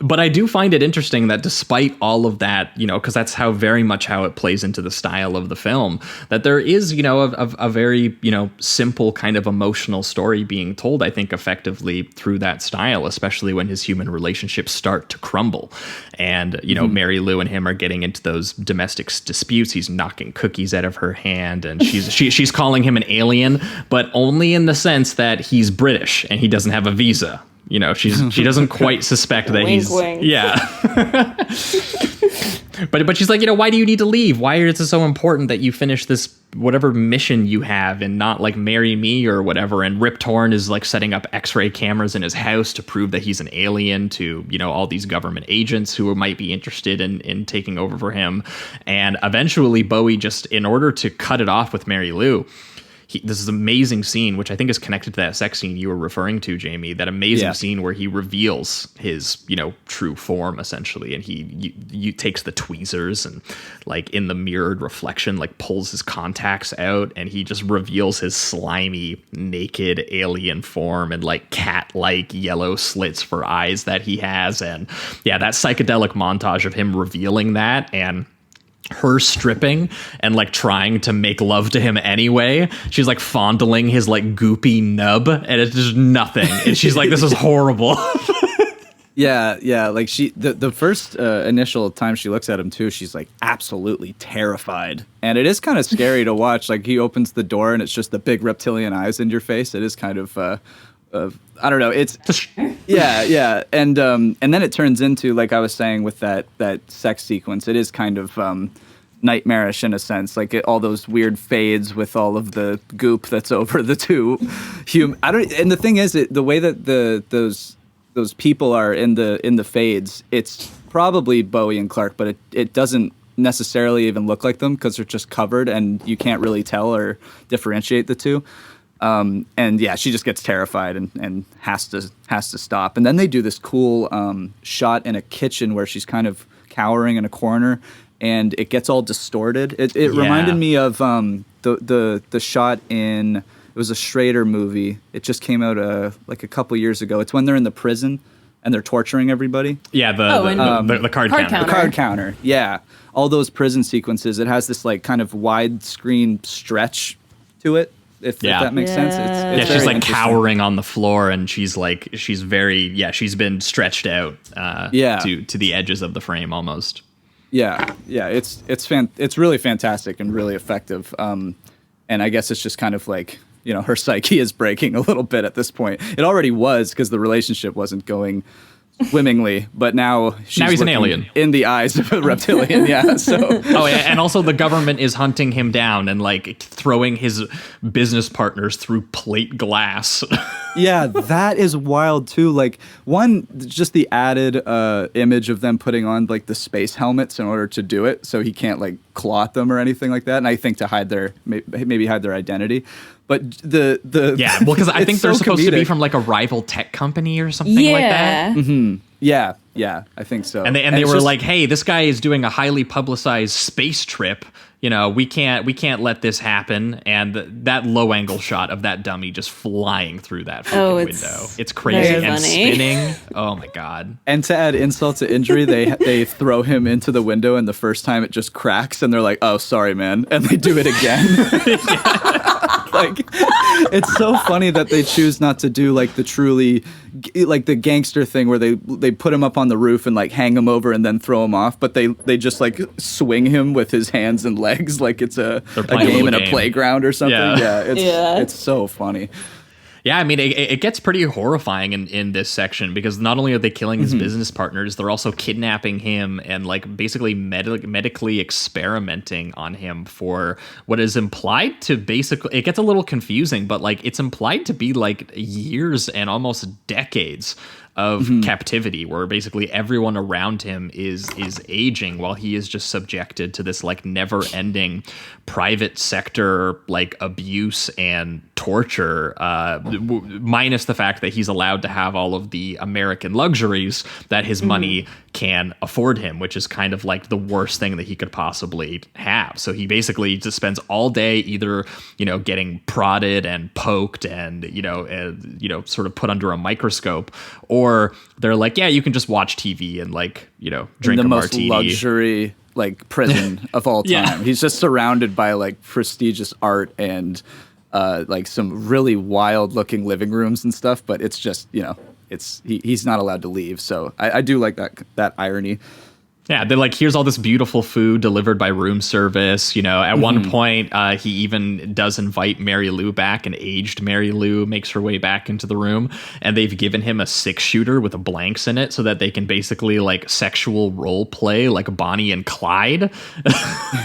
[SPEAKER 6] But I do find it interesting that despite all of that, because that's very much how it plays into the style of the film, that there is, a very, simple kind of emotional story being told, I think, effectively through that style, especially when his human relationships start to crumble. And, Mary Lou and him are getting into those domestic disputes. He's knocking cookies out of her hand, and she's calling him an alien, but only in the sense that he's British and he doesn't have a visa. She doesn't quite suspect that he's
[SPEAKER 2] wink.
[SPEAKER 6] Yeah. But she's like, why do you need to leave? Why is it so important that you finish this whatever mission you have and not marry me or whatever? And Rip Torn is setting up X-ray cameras in his house to prove that he's an alien to all these government agents who might be interested in taking over for him. And eventually Bowie, just in order to cut it off with Mary Lou, this is an amazing scene, which I think is connected to that sex scene you were referring to, Jamie. That amazing scene where he reveals his, true form essentially, and he takes the tweezers and like in the mirrored reflection, like pulls his contacts out, and he just reveals his slimy, naked alien form and like cat-like yellow slits for eyes that he has, and that psychedelic montage of him revealing that and her stripping and like trying to make love to him anyway. She's like fondling his like goopy nub, and it's just nothing. And she's like, this is horrible.
[SPEAKER 7] Yeah. Like the first initial time she looks at him too, she's like absolutely terrified, and it is kind of scary to watch. Like he opens the door and it's just the big reptilian eyes in your face. It is kind of I don't know. It's yeah, and then it turns into, like I was saying with that sex sequence, it is kind of nightmarish in a sense, like all those weird fades with all of the goop that's over the two human. And the thing is, the way that those people are in the fades, it's probably Bowie and Clark, but it doesn't necessarily even look like them because they're just covered and you can't really tell or differentiate the two. And she just gets terrified and has to stop. And then they do this cool shot in a kitchen where she's kind of cowering in a corner, and it gets all distorted. It reminded me of the shot in, it was a Schrader movie. It just came out like a couple years ago. It's when they're in the prison and they're torturing everybody.
[SPEAKER 6] Yeah, the card counter.
[SPEAKER 7] The card counter. Yeah, all those prison sequences. It has this like kind of widescreen stretch to it. If that makes sense. It's
[SPEAKER 6] she's like cowering on the floor, and she's been stretched out to the edges of the frame almost. It's really fantastic and really effective. And I guess it's just kind of like, her psyche is breaking a little bit at this point. It already was, because the relationship wasn't going swimmingly, but now he's an alien
[SPEAKER 7] in the eyes of a reptilian.
[SPEAKER 6] And also the government is hunting him down and like throwing his business partners through plate glass.
[SPEAKER 7] That is wild too. Like, one, just the added image of them putting on like the space helmets in order to do it, so he can't like clot them or anything like that, and I think to hide maybe hide their identity. But because I think they're supposed to be from like a rival tech company or something like that.
[SPEAKER 6] Mm-hmm.
[SPEAKER 7] Yeah, I think so.
[SPEAKER 6] And they were like, hey, this guy is doing a highly publicized space trip. We can't let this happen. And that low angle shot of that dummy just flying through that window. It's crazy and spinning. Oh my God. And
[SPEAKER 7] to add insult to injury, they throw him into the window, and the first time it just cracks, and they're like, oh, sorry, man. And they do it again. Like, it's so funny that they choose not to do like the truly like the gangster thing where they put him up on the roof and like hang him over and then throw him off, but they just like swing him with his hands and legs like it's a game in a playground or something. It's so funny.
[SPEAKER 6] Yeah, I mean, it gets pretty horrifying in this section, because not only are they killing his business partners, they're also kidnapping him and like basically medically experimenting on him for what is implied to basically, it gets a little confusing, but like it's implied to be like years and almost decades of captivity, where basically everyone around him is aging while he is just subjected to this like never ending private sector like abuse and torture, minus the fact that he's allowed to have all of the American luxuries that his money can afford him, which is kind of like the worst thing that he could possibly have. So he basically just spends all day either, getting prodded and poked and, sort of put under a microscope, or they're like, yeah, you can just watch TV and like, drink a martini.
[SPEAKER 7] The most luxury like prison of all time. Yeah. He's just surrounded by like prestigious art and like some really wild looking living rooms and stuff, but it's just, he's not allowed to leave. So I do like that irony.
[SPEAKER 6] Yeah, they're like, here's all this beautiful food delivered by room service. At one point, he even does invite Mary Lou back, and aged Mary Lou makes her way back into the room. And they've given him a 6-shooter with blanks in it so that they can basically like sexual role play like Bonnie and Clyde.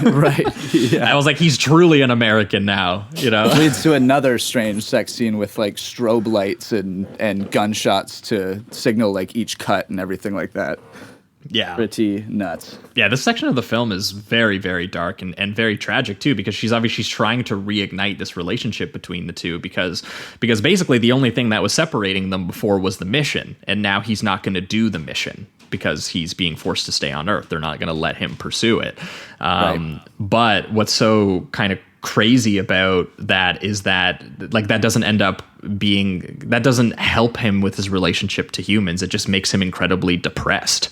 [SPEAKER 7] Right. Yeah.
[SPEAKER 6] I was like, he's truly an American now,
[SPEAKER 7] It leads to another strange sex scene with like strobe lights and gunshots to signal like each cut and everything like that.
[SPEAKER 6] Yeah.
[SPEAKER 7] pretty nuts.
[SPEAKER 6] Yeah, this section of the film is very, very dark and very tragic too, because she's trying to reignite this relationship between the two because basically the only thing that was separating them before was the mission, and now he's not going to do the mission because he's being forced to stay on Earth. They're not going to let him pursue it.
[SPEAKER 7] Right.
[SPEAKER 6] But what's so kind of crazy about that is that like that doesn't help him with his relationship to humans. It just makes him incredibly depressed.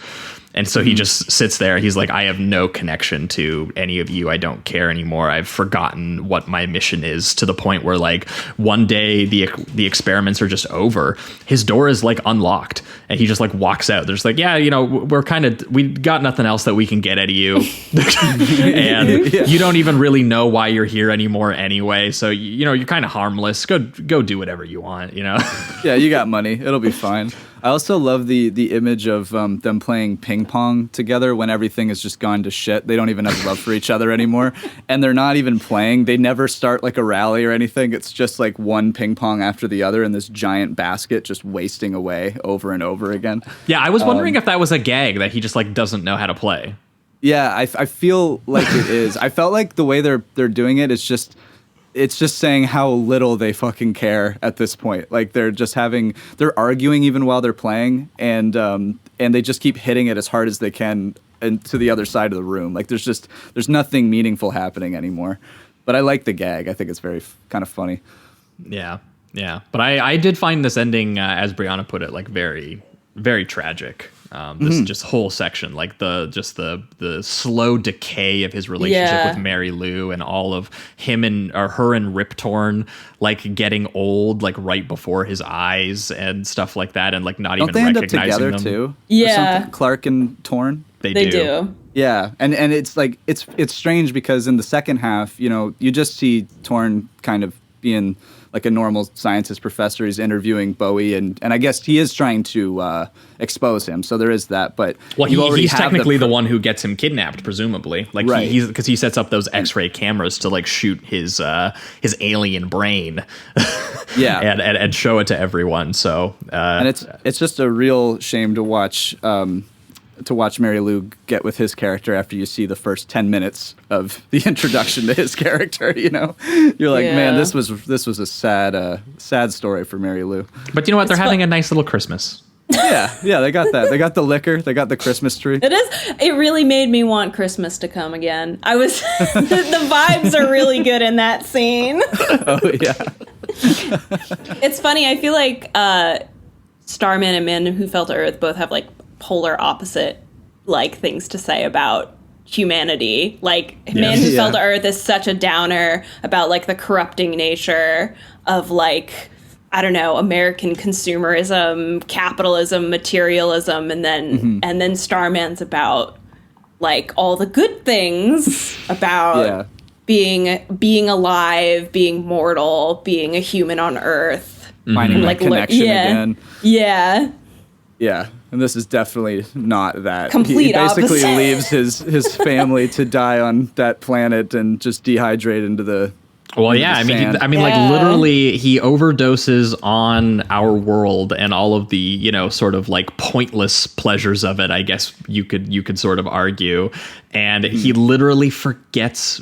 [SPEAKER 6] And so he just sits there. He's like, I have no connection to any of you. I don't care anymore. I've forgotten what my mission is, to the point where like one day the experiments are just over. His door is like unlocked and he just like walks out. There's like, yeah, we got nothing else that we can get out of you. And you don't even really know why you're here anymore anyway. So, you're kind of harmless. Go do whatever you want,
[SPEAKER 7] Yeah, you got money. It'll be fine. I also love the image of them playing ping pong together when everything has just gone to shit. They don't even have love for each other anymore. And they're not even playing. They never start like a rally or anything. It's just like one ping pong after the other in this giant basket just wasting away over and over again.
[SPEAKER 6] Yeah, I was wondering if that was a gag that he just like doesn't know how to play.
[SPEAKER 7] Yeah, I feel like it is. I felt like the way they're doing it is just... It's just saying how little they fucking care at this point. Like they're arguing even while they're playing, and they just keep hitting it as hard as they can and to the other side of the room. Like there's nothing meaningful happening anymore. But I like the gag. I think it's very kind of funny.
[SPEAKER 6] Yeah. But I did find this ending, as Brianna put it, like very, very tragic. This just whole section, like the slow decay of his relationship with Mary Lou, and all of her and Rip Torn like getting old, like right before his eyes and stuff like that, and like not
[SPEAKER 7] Don't
[SPEAKER 6] even
[SPEAKER 7] they end up
[SPEAKER 6] recognizing
[SPEAKER 7] together
[SPEAKER 6] them.
[SPEAKER 7] Too?
[SPEAKER 2] Yeah,
[SPEAKER 7] Clark and Torn.
[SPEAKER 6] They
[SPEAKER 2] do.
[SPEAKER 7] Yeah, and it's like it's strange because in the second half, you just see Torn kind of being like a normal scientist professor. He's interviewing Bowie, and I guess he is trying to expose him. So there is that. But
[SPEAKER 6] he's technically the one who gets him kidnapped, presumably. Like
[SPEAKER 7] right.
[SPEAKER 6] Because he sets up those X-ray cameras to like shoot his alien brain, and show it to everyone. So
[SPEAKER 7] and it's just a real shame to watch. To watch Mary Lou get with his character after you see the first 10 minutes of the introduction to his character, you're like, man, this was a sad story for Mary Lou.
[SPEAKER 6] But you know what? They're having a nice little Christmas.
[SPEAKER 7] Yeah, they got that. They got the liquor. They got the Christmas tree.
[SPEAKER 2] It really made me want Christmas to come again. I was the vibes are really good in that scene.
[SPEAKER 7] Oh yeah.
[SPEAKER 2] It's funny. I feel like Starman and Man Who Fell to Earth both have like polar opposite like things to say about humanity. Like Man Who Fell to Earth is such a downer about like the corrupting nature of like, I don't know, American consumerism, capitalism, materialism, and then Starman's about like all the good things about being alive, being mortal, being a human on Earth,
[SPEAKER 7] finding like connection again.
[SPEAKER 2] Yeah.
[SPEAKER 7] And this is definitely not that.
[SPEAKER 2] Complete
[SPEAKER 7] he basically
[SPEAKER 2] opposite.
[SPEAKER 7] leaves his family to die on that planet and just dehydrate into the.
[SPEAKER 6] Well, yeah, like literally he overdoses on our world and all of the, sort of like pointless pleasures of it, I guess you could sort of argue. And he literally forgets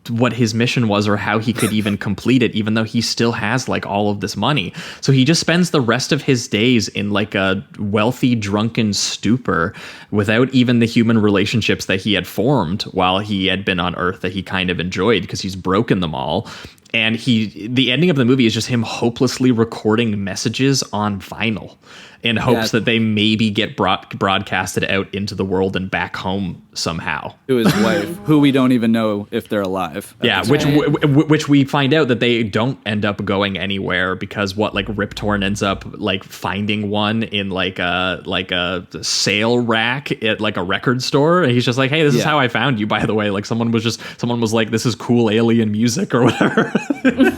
[SPEAKER 6] what his mission was or how he could even complete it, even though he still has like all of this money. So he just spends the rest of his days in like a wealthy, drunken stupor without even the human relationships that he had formed while he had been on Earth that he kind of enjoyed, because he's broken them all. And the ending of the movie is just him hopelessly recording messages on vinyl in hopes that they maybe get broadcasted out into the world and back home somehow.
[SPEAKER 7] To his wife, who we don't even know if they're alive.
[SPEAKER 6] Yeah, which we find out that they don't end up going anywhere, because Rip Torn ends up like finding one in like a sale rack at like a record store, and he's just like, hey, this is how I found you, by the way. Like someone was like, this is cool alien music or whatever.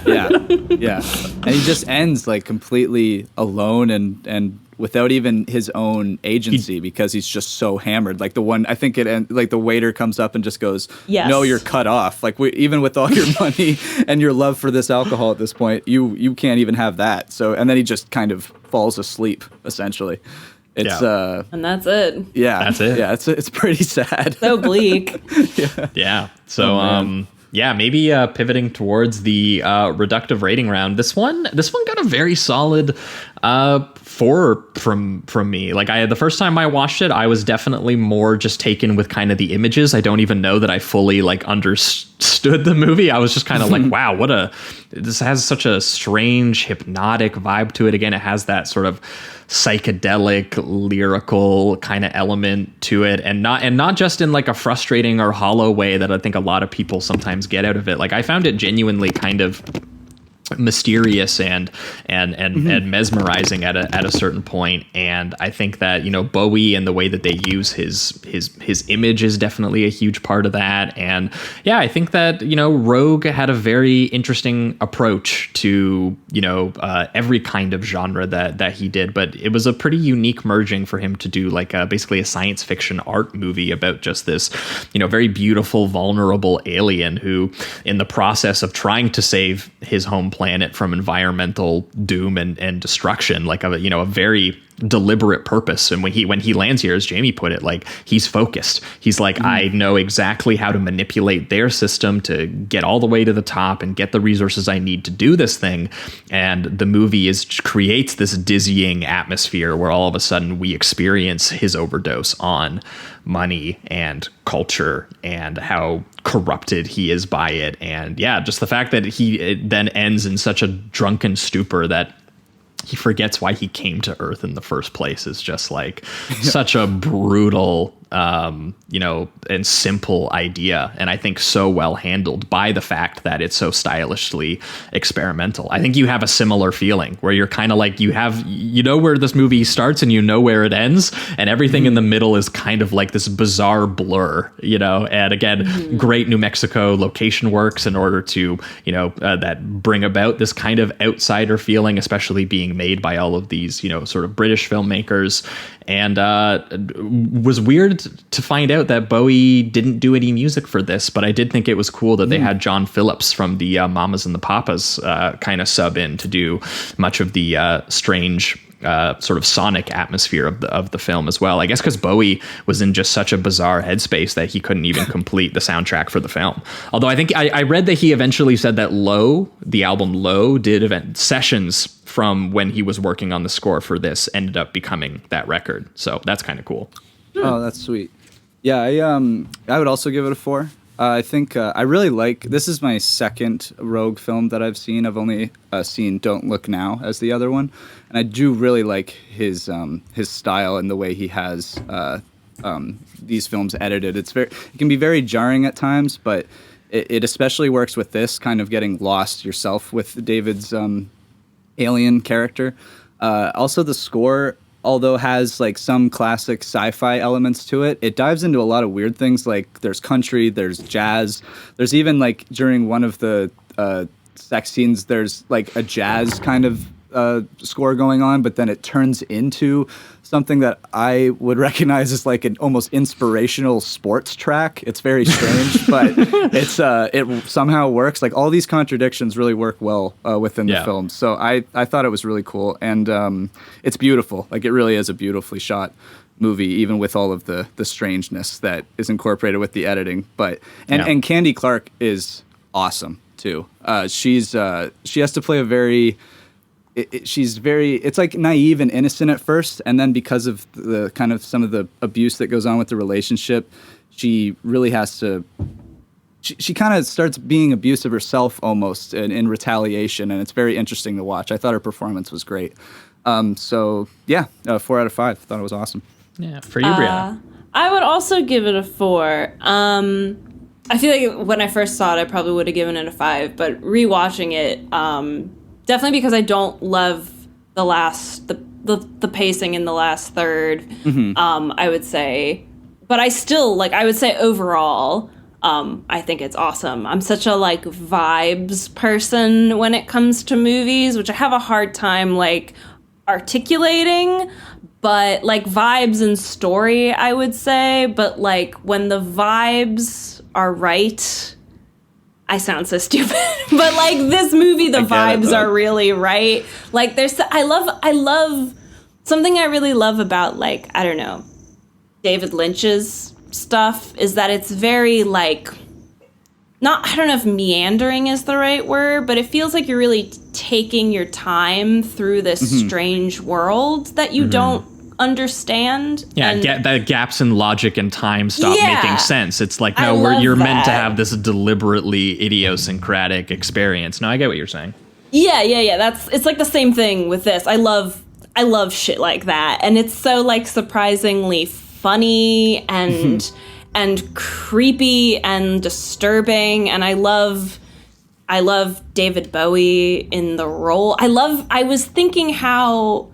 [SPEAKER 7] yeah. And he just ends like completely alone and without even his own agency, because he's just so hammered. Like the waiter comes up and just goes,
[SPEAKER 2] yes.
[SPEAKER 7] No, you're cut off. Like even with all your money and your love for this alcohol at this point, you can't even have that. So, and then he just kind of falls asleep essentially. It's
[SPEAKER 2] and that's it.
[SPEAKER 7] yeah,
[SPEAKER 6] That's it.
[SPEAKER 7] Yeah, it's pretty sad.
[SPEAKER 2] So bleak.
[SPEAKER 6] Yeah. So yeah, maybe pivoting towards the reductive rating round. This one got a very solid 4 from me. Like the first time I watched it, I was definitely more just taken with kind of the images. I don't even know that I fully like understood the movie. I was just kind of like, wow, this has such a strange hypnotic vibe to it. Again, it has that sort of psychedelic lyrical kind of element to it, and not just in like a frustrating or hollow way that I think a lot of people sometimes get out of it. Like I found it genuinely kind of mysterious and mesmerizing at a certain point. And I think that, you know, Bowie and the way that they use his image is definitely a huge part of that. And yeah, I think that, you know, Rogue had a very interesting approach to, you know, every kind of genre that he did, but it was a pretty unique merging for him to do like basically a science fiction art movie about just this, you know, very beautiful, vulnerable alien who, in the process of trying to save his home planet from environmental doom and destruction, like a very deliberate purpose. And when he lands here, as Jamie put it, like he's focused. He's like, I know exactly how to manipulate their system to get all the way to the top and get the resources I need to do this thing. And the movie creates this dizzying atmosphere where all of a sudden we experience his overdose on money and culture and how corrupted he is by it. And yeah, just the fact that it then ends in such a drunken stupor that he forgets why he came to Earth in the first place is just like such a brutal, and simple idea. And I think so well handled by the fact that it's so stylishly experimental. I think you have a similar feeling where you're kind of like, you know where this movie starts and you know where it ends, and everything in the middle is kind of like this bizarre blur, you know. And again, great New Mexico location works in order to, that bring about this kind of outsider feeling, especially being made by all of these, sort of British filmmakers. And was weird to find out that Bowie didn't do any music for this, but I did think it was cool that they had John Phillips from the Mamas and the Papas kind of sub in to do much of the strange sort of sonic atmosphere of the film as well. I guess because Bowie was in just such a bizarre headspace that he couldn't even complete the soundtrack for the film. Although I think I read that he eventually said that the album Low, did event sessions from when he was working on the score for this ended up becoming that record. So that's kind of cool.
[SPEAKER 7] Oh, that's sweet. Yeah, I would also give it a 4. I think I really like, this is my second Rogue film that I've seen. I've only seen Don't Look Now as the other one. And I do really like his style and the way he has these films edited. It can be very jarring at times, but it especially works with this, kind of getting lost yourself with David's alien character. Also, the score, although has like some classic sci-fi elements to it, it dives into a lot of weird things. Like there's country, there's jazz, there's even like during one of the sex scenes, there's like a jazz kind of score going on, but then it turns into something that I would recognize as like an almost inspirational sports track. It's very strange, but it somehow works. Like all these contradictions really work well within the film. So I thought it was really cool, and it's beautiful. Like it really is a beautifully shot movie, even with all of the strangeness that is incorporated with the editing. But and Candy Clark is awesome too. She has to play a very it's like naive and innocent at first, and then because of the kind of some of the abuse that goes on with the relationship, she really has to, she kind of starts being abusive herself almost in retaliation, and it's very interesting to watch. I thought her performance was great. 4 out of 5. Thought it was awesome.
[SPEAKER 6] Yeah, for you, Brianna.
[SPEAKER 2] I would also give it a 4. I feel like when I first saw it, I probably would have given it a 5, but rewatching it, definitely because I don't love the pacing in the last third, I would say. But I still, I would say overall, I think it's awesome. I'm such a, vibes person when it comes to movies, which I have a hard time, articulating. But, vibes and story, I would say. But, when the vibes are right... I sound so stupid, but this movie, the vibes are really right. I love something I really love about, like, I don't know, David Lynch's stuff is that it's very, like, not, I don't know if meandering is the right word, but it feels like you're really taking your time through this strange world that you don't understand.
[SPEAKER 6] Yeah,
[SPEAKER 2] and
[SPEAKER 6] the gaps in logic and time stop making sense. It's like, no, you're meant to have this deliberately idiosyncratic experience. No, I get what you're saying.
[SPEAKER 2] Yeah. It's like the same thing with this. I love shit like that, and it's so, like, surprisingly funny and and creepy and disturbing, and I love David Bowie in the role. I was thinking how,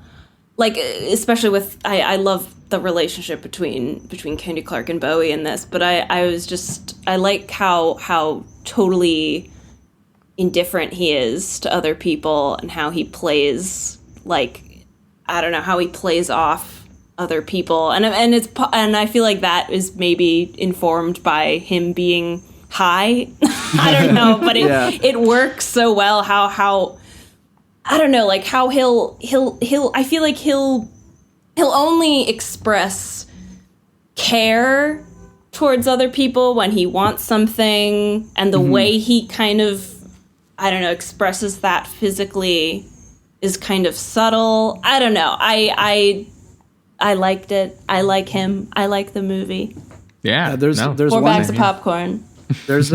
[SPEAKER 2] like, especially with, I love the relationship between Candy Clark and Bowie in this, but I like how totally indifferent he is to other people, and how he plays, like, I don't know, how he plays off other people, and I feel like that is maybe informed by him being high. I don't know, but it works so well. How I don't know, like, how he'll I feel like he'll only express care towards other people when he wants something, and the way he kind of, I don't know, expresses that physically is kind of subtle. I don't know. I liked it. I like him. I like the movie.
[SPEAKER 6] Yeah.
[SPEAKER 7] There's
[SPEAKER 2] 4
[SPEAKER 7] one
[SPEAKER 2] bags of popcorn.
[SPEAKER 7] There's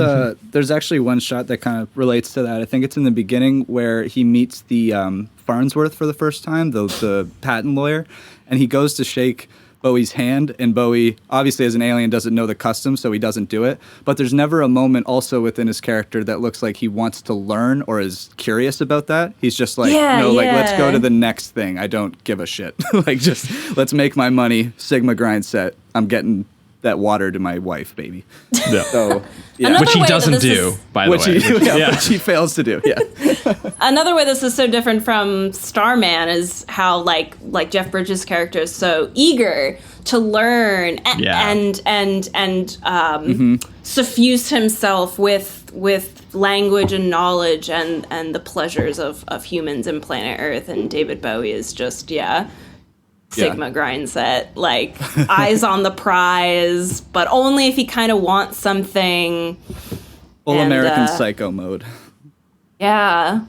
[SPEAKER 7] actually one shot that kind of relates to that. I think it's in the beginning where he meets the Farnsworth for the first time, the patent lawyer, and he goes to shake Bowie's hand, and Bowie, obviously as an alien, doesn't know the customs, so he doesn't do it. But there's never a moment also within his character that looks like he wants to learn or is curious about that. He's just like, let's go to the next thing. I don't give a shit. Like, just let's make my money, Sigma grind set. I'm getting that water to my wife, baby.
[SPEAKER 6] Yeah.
[SPEAKER 7] So,
[SPEAKER 6] Which he doesn't do, by the way.
[SPEAKER 7] Which he fails to do. Yeah.
[SPEAKER 2] Another way this is so different from Starman is how, like Jeff Bridges' character is so eager to learn and suffuse himself with language and knowledge and the pleasures of humans and planet Earth. And David Bowie is just Sigma grind set, like, eyes on the prize, but only if he kind of wants something.
[SPEAKER 7] Full American Psycho mode.
[SPEAKER 2] Yeah.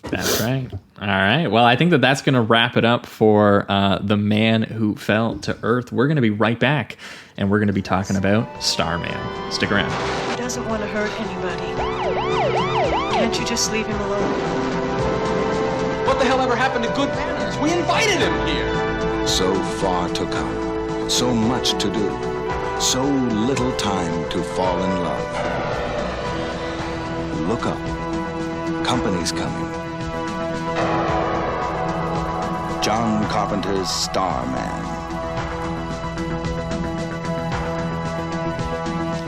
[SPEAKER 6] That's right. All right. Well, I think that's going to wrap it up for The Man Who Fell to Earth. We're going to be right back, and we're going to be talking about Starman. Stick around.
[SPEAKER 8] He doesn't want to hurt anybody. Can't you just leave him alone?
[SPEAKER 9] What the hell ever happened to good manners? We invited him here.
[SPEAKER 5] So far to come, so much to do, so little time to fall in love. Look up. Company's coming. John Carpenter's Starman.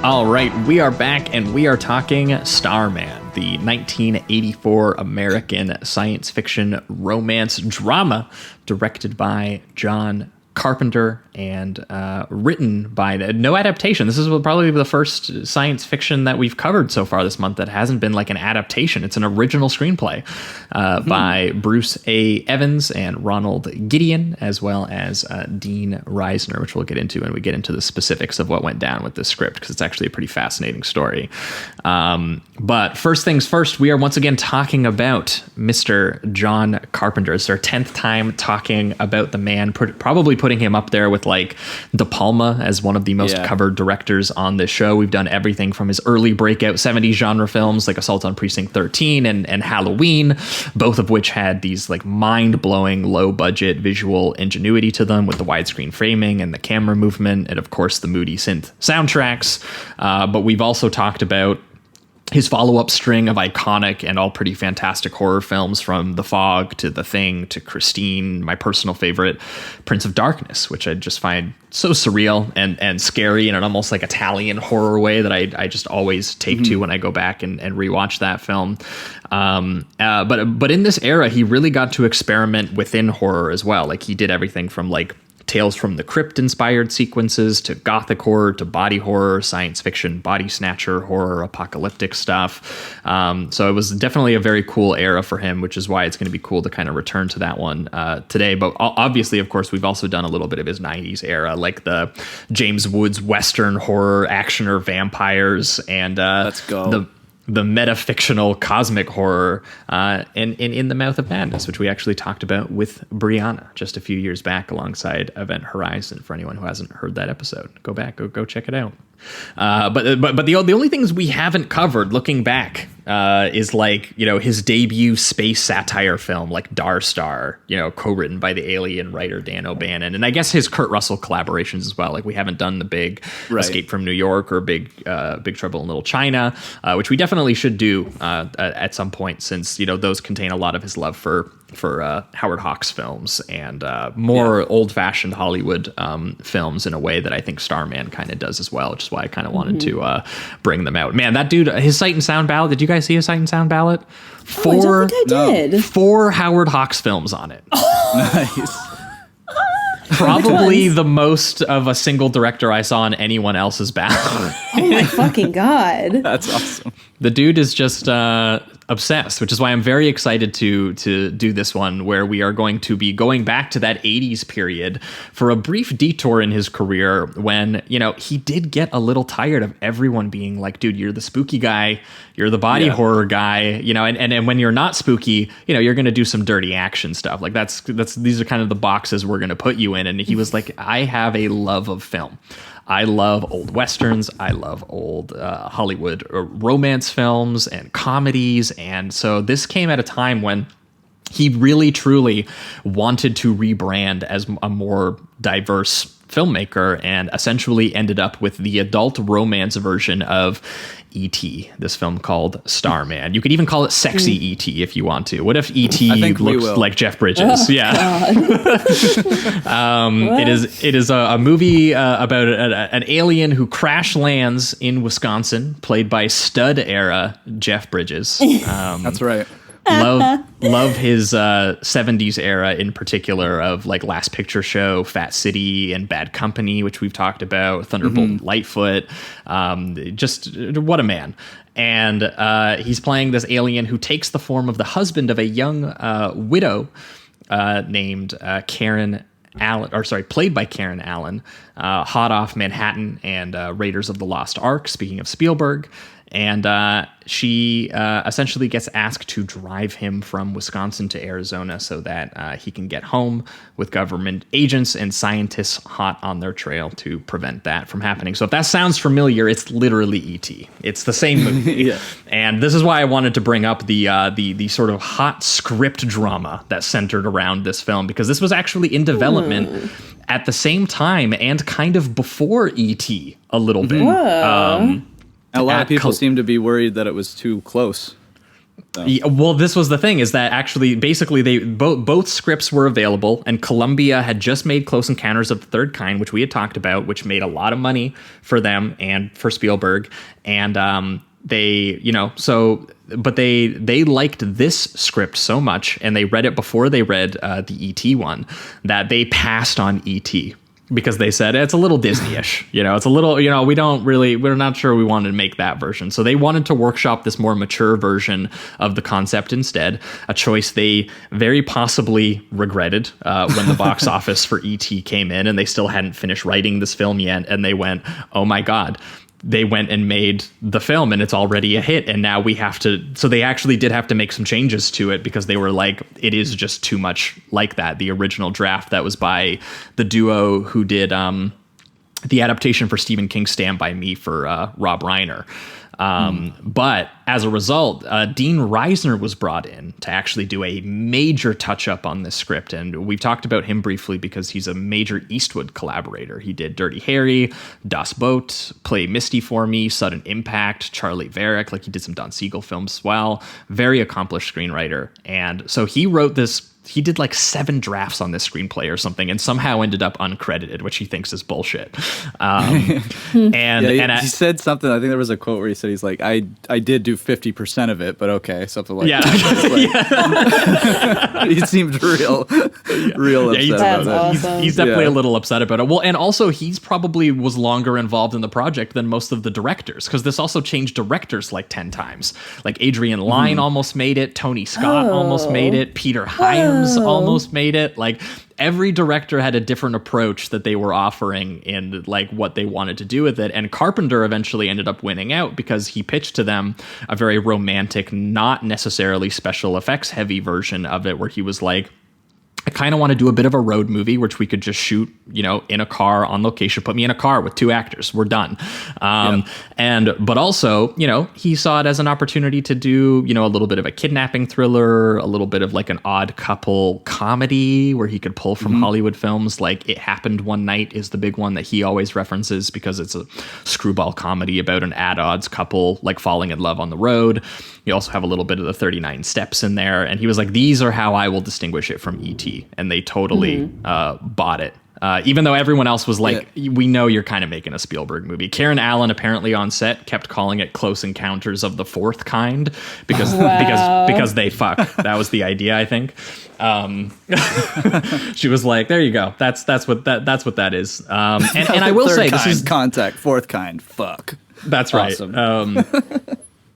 [SPEAKER 6] All right, we are back, and we are talking Starman, the 1984 American science fiction romance drama directed by John Carpenter and written by no adaptation. This is probably the first science fiction that we've covered so far this month that hasn't been like an adaptation. It's an original screenplay by Bruce A. Evans and Ronald Gideon, as well as Dean Reisner, which we'll get into when we get into the specifics of what went down with this script, because it's actually a pretty fascinating story. But first things first, we are once again talking about Mr. John Carpenter. It's our 10th time talking about the man, probably putting him up there with like De Palma as one of the most covered directors on this show. We've done everything from his early breakout 70s genre films like Assault on Precinct 13 and Halloween, both of which had these like mind-blowing low budget visual ingenuity to them with the widescreen framing and the camera movement, and of course the moody synth soundtracks. But we've also talked about his follow-up string of iconic and all pretty fantastic horror films, from The Fog to The Thing to Christine, my personal favorite, Prince of Darkness, which I just find so surreal and scary in an almost like Italian horror way that I just always take to when I go back and rewatch that film. But in this era, he really got to experiment within horror as well. Like, he did everything from like Tales from the Crypt inspired sequences to gothic horror to body horror, science fiction, body snatcher horror, apocalyptic stuff. So it was definitely a very cool era for him, which is why it's going to be cool to kind of return to that one today. But obviously, of course, we've also done a little bit of his 90s era, like the James Woods Western horror, actioner vampires, and
[SPEAKER 7] Let's go.
[SPEAKER 6] the metafictional cosmic horror in The Mouth of Madness, which we actually talked about with Brianna just a few years back alongside Event Horizon. For anyone who hasn't heard that episode, go back, go check it out. But the only things we haven't covered looking back is like, you know, his debut space satire film like Darstar, you know, co-written by the Alien writer Dan O'Bannon, and I guess his Kurt Russell collaborations as well. Like we haven't done the big Escape from New York or Big Trouble in Little China, which we definitely should do at some point, since, you know, those contain a lot of his love for Howard Hawks films and more old-fashioned Hollywood films in a way that I think Starman kind of does as well, which is why I kind of wanted to bring them out. Man, that dude, his Sight and Sound ballot, did you guys see his Sight and Sound ballot?
[SPEAKER 2] I don't think I did.
[SPEAKER 6] 4 Howard Hawks films on it.
[SPEAKER 7] Nice.
[SPEAKER 6] Probably the most of a single director I saw on anyone else's ballot.
[SPEAKER 2] Oh my fucking God.
[SPEAKER 7] That's awesome.
[SPEAKER 6] The dude is just obsessed, which is why I'm very excited to do this one, where we are going to be going back to that 80s period for a brief detour in his career when, you know, he did get a little tired of everyone being like, dude, you're the spooky guy, you're the body horror guy, you know, and when you're not spooky, you know, you're going to do some dirty action stuff. Like that's these are kind of the boxes we're going to put you in. And he was like, I have a love of film. I love old Westerns. I love old Hollywood romance films and comedies. And so this came at a time when he really, truly wanted to rebrand as a more diverse filmmaker, and essentially ended up with the adult romance version of E.T., this film called Starman. You could even call it Sexy E.T. if you want to. What if E.T. looks like Jeff Bridges? It is a movie about an alien who crash lands in Wisconsin, played by stud era Jeff Bridges.
[SPEAKER 7] That's right.
[SPEAKER 6] Love his 70s era in particular, of like Last Picture Show, Fat City, and Bad Company, which we've talked about, Thunderbolt and Lightfoot. Just what a man. And he's playing this alien who takes the form of the husband of a young widow named Karen Allen, played by Karen Allen, hot off Manhattan and Raiders of the Lost Ark, speaking of Spielberg. And she essentially gets asked to drive him from Wisconsin to Arizona so that he can get home with government agents and scientists hot on their trail to prevent that from happening. So if that sounds familiar, it's literally E.T. It's the same movie.
[SPEAKER 7] Yeah.
[SPEAKER 6] And this is why I wanted to bring up the sort of hot script drama that centered around this film, because this was actually in development at the same time and kind of before E.T. a little bit.
[SPEAKER 7] A lot of people seem to be worried that it was too close. So.
[SPEAKER 6] Yeah, well, this was the thing, is that actually, basically, they both scripts were available, and Columbia had just made Close Encounters of the Third Kind, which we had talked about, which made a lot of money for them and for Spielberg, and they liked this script so much, and they read it before they read the E.T. one, that they passed on E.T. because they said it's a little Disney-ish, you know, it's a little, you know, we're not sure we wanted to make that version. So they wanted to workshop this more mature version of the concept instead, a choice they very possibly regretted when the box office for E.T. came in and they still hadn't finished writing this film yet. And they went, oh my God. They went and made the film and it's already a hit, and now we have to, so they actually did have to make some changes to it because they were like, it is just too much like that. The original draft that was by the duo who did the adaptation for Stephen King's Stand By Me for Rob Reiner. But as a result, Dean Reisner was brought in to actually do a major touch up on this script. And we've talked about him briefly because he's a major Eastwood collaborator. He did Dirty Harry, Das Boot, Play Misty for Me, Sudden Impact, Charlie Varick. Like, he did some Don Siegel films as well. Very accomplished screenwriter. And so he wrote this he did like 7 drafts on this screenplay or something, and somehow ended up uncredited, which he thinks is bullshit.
[SPEAKER 7] He said something. I think there was a quote where he said, he's like, I did do 50% of it, but okay, something like that. He seemed real upset about that.
[SPEAKER 2] Awesome.
[SPEAKER 6] He's definitely a little upset about it. Well, and also he's probably was longer involved in the project than most of the directors, because this also changed directors like 10 times. Like Adrian Lyne almost made it, Tony Scott almost made it, Peter Hyams almost made it. Like every director had a different approach that they were offering in like what they wanted to do with it. And Carpenter eventually ended up winning out because he pitched to them a very romantic, not necessarily special effects heavy version of it, where he was like, I kind of want to do a bit of a road movie, which we could just shoot, in a car on location. Put me in a car with 2 actors. We're done. But also, he saw it as an opportunity to do, a little bit of a kidnapping thriller, a little bit of like an odd couple comedy where he could pull from Hollywood films. Like It Happened One Night is the big one that he always references because it's a screwball comedy about an at odds couple like falling in love on the road. You also have a little bit of the 39 Steps in there. And he was like, these are how I will distinguish it from E.T. And they totally bought it. Even though everyone else was like, we know you're kind of making a Spielberg movie. Karen Allen apparently on set kept calling it Close Encounters of the Fourth Kind because they fuck. That was the idea, I think. She was like, there you go. That's what that is. And I will say, this is
[SPEAKER 7] Contact, fourth kind, fuck.
[SPEAKER 6] That's awesome. Right.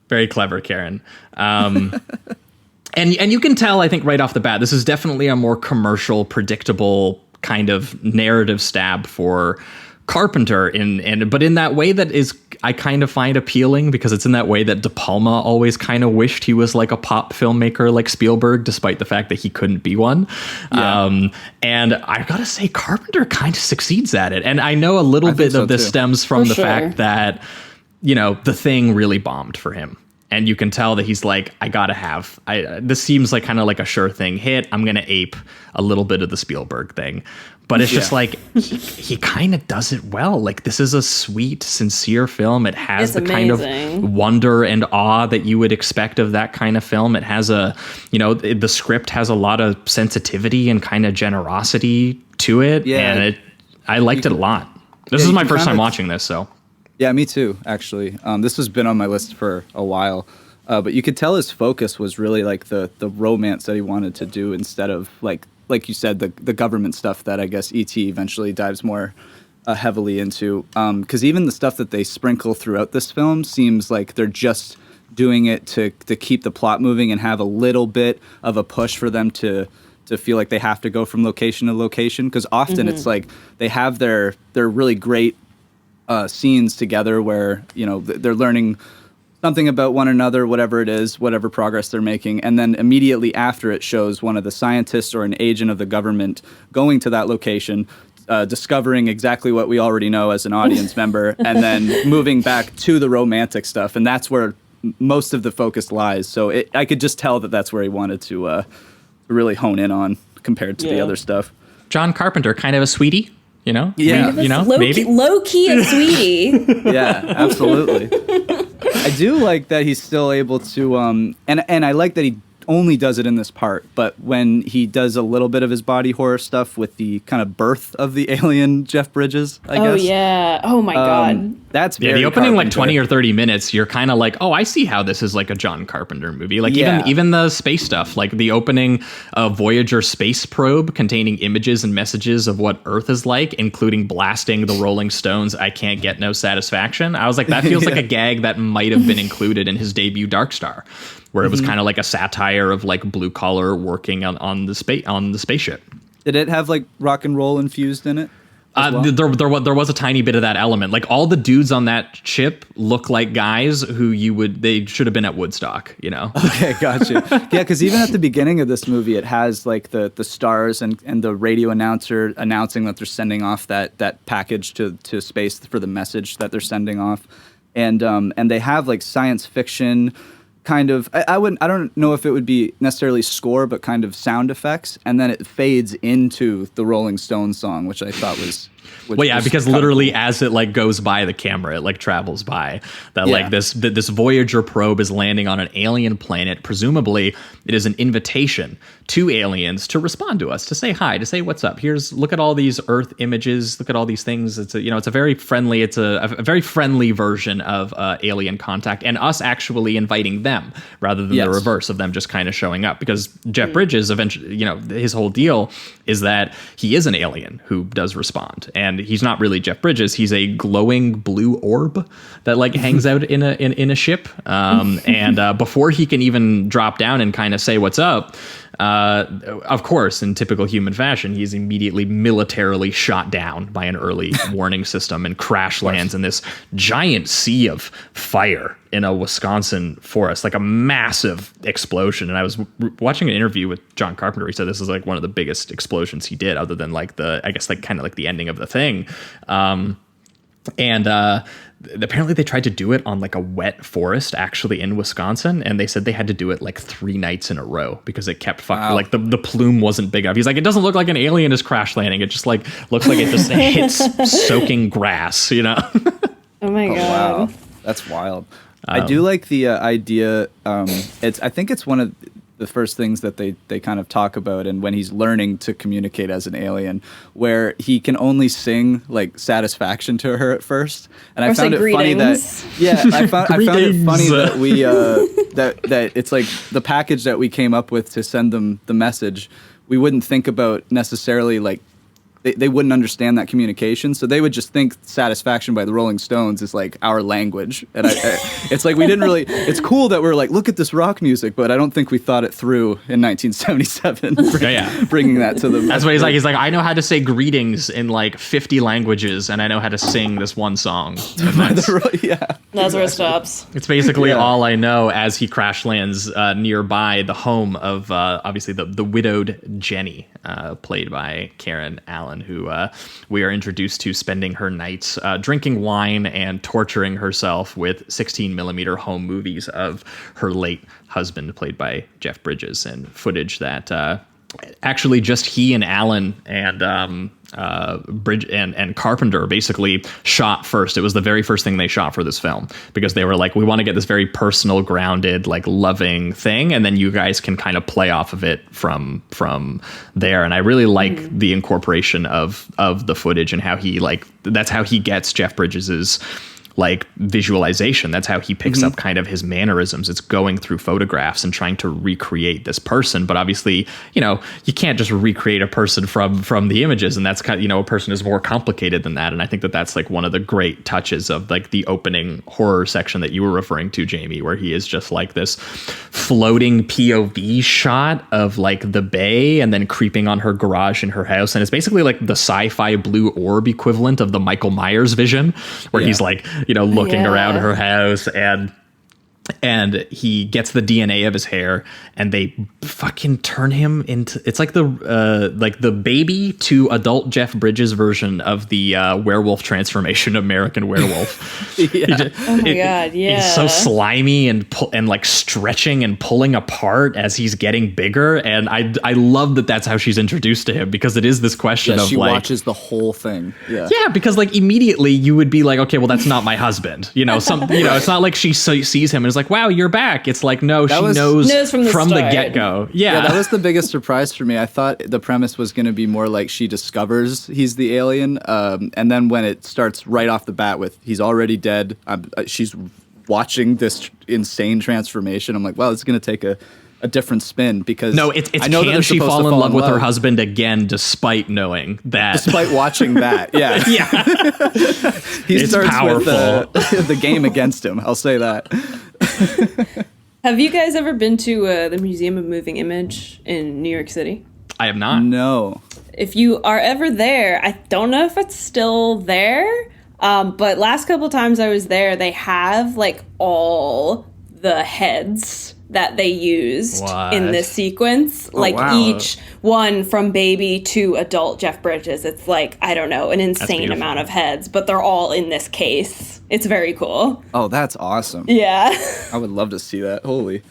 [SPEAKER 6] Very clever, Karen. And you can tell, I think, right off the bat, this is definitely a more commercial, predictable kind of narrative stab for Carpenter, but in that way that is, I kind of find appealing, because it's in that way that De Palma always kind of wished he was like a pop filmmaker like Spielberg, despite the fact that he couldn't be one. And I gotta say, Carpenter kind of succeeds at it. And I know a little bit of this stems from the fact that, The Thing really bombed for him. And you can tell that he's like, this seems like kind of like a sure thing hit. I'm going to ape a little bit of the Spielberg thing. But it's just like, he kind of does it well. Like, this is a sweet, sincere film. It has kind of wonder and awe that you would expect of that kind of film. It has the script has a lot of sensitivity and kind of generosity to it. Yeah. And I liked it a lot. This is my first time watching this, so.
[SPEAKER 7] Yeah, me too, actually. This has been on my list for a while. But you could tell his focus was really like the romance that he wanted to do, instead of like you said, the government stuff that I guess E.T. eventually dives more heavily into. Because even the stuff that they sprinkle throughout this film seems like they're just doing it to keep the plot moving and have a little bit of a push for them to feel like they have to go from location to location. Because often it's like they have their really great scenes together where they're learning something about one another, whatever it is, whatever progress they're making, and then immediately after it shows one of the scientists or an agent of the government going to that location, discovering exactly what we already know as an audience member, and then moving back to the romantic stuff, and that's where most of the focus lies. So I could just tell that that's where he wanted to really hone in on compared to the other stuff.
[SPEAKER 6] John Carpenter, kind of a sweetie.
[SPEAKER 7] Yeah.
[SPEAKER 6] Maybe
[SPEAKER 2] low key a sweetie.
[SPEAKER 7] Yeah, absolutely. I do like that he's still able to, and I like that he only does it in this part, but when he does a little bit of his body horror stuff with the kind of birth of the alien Jeff Bridges, I guess.
[SPEAKER 2] Oh, yeah. Oh, my God.
[SPEAKER 7] That's very
[SPEAKER 6] the opening
[SPEAKER 7] Carpenter.
[SPEAKER 6] like 20 or 30 minutes, you're kind of like, oh, I see how this is like a John Carpenter movie. Like even the space stuff, like the opening of Voyager space probe containing images and messages of what Earth is like, including blasting the Rolling Stones, I Can't Get No Satisfaction. I was like, that feels like a gag that might have been included in his debut Dark Star, where it was kind of like a satire of like blue collar working on the spaceship.
[SPEAKER 7] Did it have like rock and roll infused in it? Well?
[SPEAKER 6] There was a tiny bit of that element. Like all the dudes on that ship look like guys who they should have been at Woodstock,
[SPEAKER 7] Okay, gotcha. Yeah, because even at the beginning of this movie, it has like the stars and the radio announcer announcing that they're sending off that package to space for the message that they're sending off, and they have like science fiction kind of, I don't know if it would be necessarily score, but kind of sound effects, and then it fades into the Rolling Stones song, which I thought was
[SPEAKER 6] Well, yeah, because literally as it like goes by the camera, it like travels by that like this Voyager probe is landing on an alien planet. Presumably it is an invitation to aliens to respond to us, to say hi, to say what's up. Look at all these Earth images. Look at all these things. It's a very friendly, it's a very friendly version of alien contact, and us actually inviting them rather than the reverse of them just kind of showing up. Because Jeff Bridges eventually, his whole deal is that he is an alien who does respond, and he's not really Jeff Bridges. He's a glowing blue orb that like hangs out in a ship. And before he can even drop down and kind of say what's up, of course, in typical human fashion, he's immediately militarily shot down by an early warning system and crash lands in this giant sea of fire in a Wisconsin forest, like a massive explosion. And I was watching an interview with John Carpenter. He said this is like one of the biggest explosions he did, other than like the ending of the thing. Apparently they tried to do it on like a wet forest actually in Wisconsin, and they said they had to do it like 3 nights in a row because it kept fucking like the plume wasn't big enough. He's like, it doesn't look like an alien is crash landing. It just like looks like it just hits soaking grass,
[SPEAKER 2] Oh my God.
[SPEAKER 7] Wow. That's wild. I do like the idea. I think it's one of the first things that they kind of talk about, and when he's learning to communicate as an alien, where he can only sing like satisfaction to her at first. And I found it funny that I found it funny that we that it's like the package that we came up with to send them the message. We wouldn't think about necessarily like they wouldn't understand that communication, so they would just think "Satisfaction" by the Rolling Stones is like our language, and it's like we didn't really. It's cool that we're like, look at this rock music, but I don't think we thought it through in 1977. Bringing that to them.
[SPEAKER 6] That's what he's like. He's like, I know how to say greetings in like 50 languages, and I know how to sing this one song.
[SPEAKER 2] That's where it stops.
[SPEAKER 6] It's basically all I know as he crash lands nearby the home of obviously the widowed Jenny, played by Karen Allen, who we are introduced to spending her nights drinking wine and torturing herself with 16 millimeter home movies of her late husband, played by Jeff Bridges, and footage that actually just he and Allen and Bridge and Carpenter basically shot first. It was the very first thing they shot for this film, because they were like, we want to get this very personal, grounded, like loving thing, and then you guys can kind of play off of it from there. And I really like the incorporation of the footage and how he that's how he gets Jeff Bridges's like visualization. That's how he picks up kind of his mannerisms. It's going through photographs and trying to recreate this person. But obviously, you can't just recreate a person from the images. And that's kind of, a person is more complicated than that. And I think that that's like one of the great touches of like the opening horror section that you were referring to, Jamie, where he is just like this floating POV shot of like the bay and then creeping on her garage in her house. And it's basically like the sci-fi blue orb equivalent of the Michael Myers vision, where he's like, looking around her house, and he gets the DNA of his hair, and they fucking turn him into, it's like the baby to adult Jeff Bridges version of the werewolf transformation, American Werewolf.
[SPEAKER 2] God,
[SPEAKER 6] he's so slimy and like stretching and pulling apart as he's getting bigger, and I love that that's how she's introduced to him, because it is this question of
[SPEAKER 7] she
[SPEAKER 6] like,
[SPEAKER 7] watches the whole thing.
[SPEAKER 6] Because like immediately you would be like, okay, well that's not my husband. It's not like she sees him and is like, wow, you're back. It's like, no, she knows from the get-go. Yeah,
[SPEAKER 7] that was the biggest surprise for me. I thought the premise was going to be more like she discovers he's the alien, and then when it starts right off the bat with he's already dead, she's watching this insane transformation. I'm like, wow, it's going to take a different spin, because
[SPEAKER 6] it's can she fall in love with her husband again despite knowing that,
[SPEAKER 7] despite watching that. He starts powerful with the game against him, I'll say that.
[SPEAKER 2] Have you guys ever been to the Museum of Moving Image in New York City?
[SPEAKER 6] I have not.
[SPEAKER 7] No.
[SPEAKER 2] If you are ever there, I don't know if it's still there, but last couple times I was there, they have like all the heads that they used in this sequence, each one from baby to adult Jeff Bridges. It's like, I don't know, an insane amount of heads, but they're all in this case. It's very cool.
[SPEAKER 7] Oh, that's awesome.
[SPEAKER 2] Yeah.
[SPEAKER 7] I would love to see that. Holy.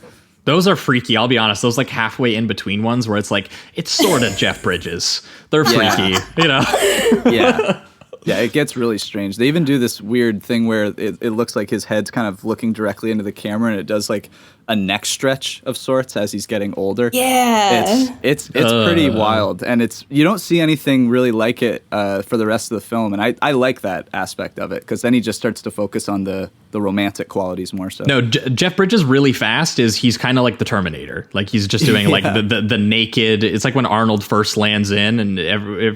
[SPEAKER 6] Those are freaky, I'll be honest. Those like halfway in between ones where it's like, it's sort of Jeff Bridges. They're freaky,
[SPEAKER 7] Yeah. Yeah, it gets really strange. They even do this weird thing where it looks like his head's kind of looking directly into the camera, and it does like a neck stretch of sorts as he's getting older.
[SPEAKER 2] Yeah.
[SPEAKER 7] It's pretty wild, and you don't see anything really like it for the rest of the film, and I like that aspect of it, because then he just starts to focus on the romantic qualities more so.
[SPEAKER 6] No, Jeff Bridges really fast he's kind of like the Terminator. Like he's just doing like the naked. It's like when Arnold first lands in, and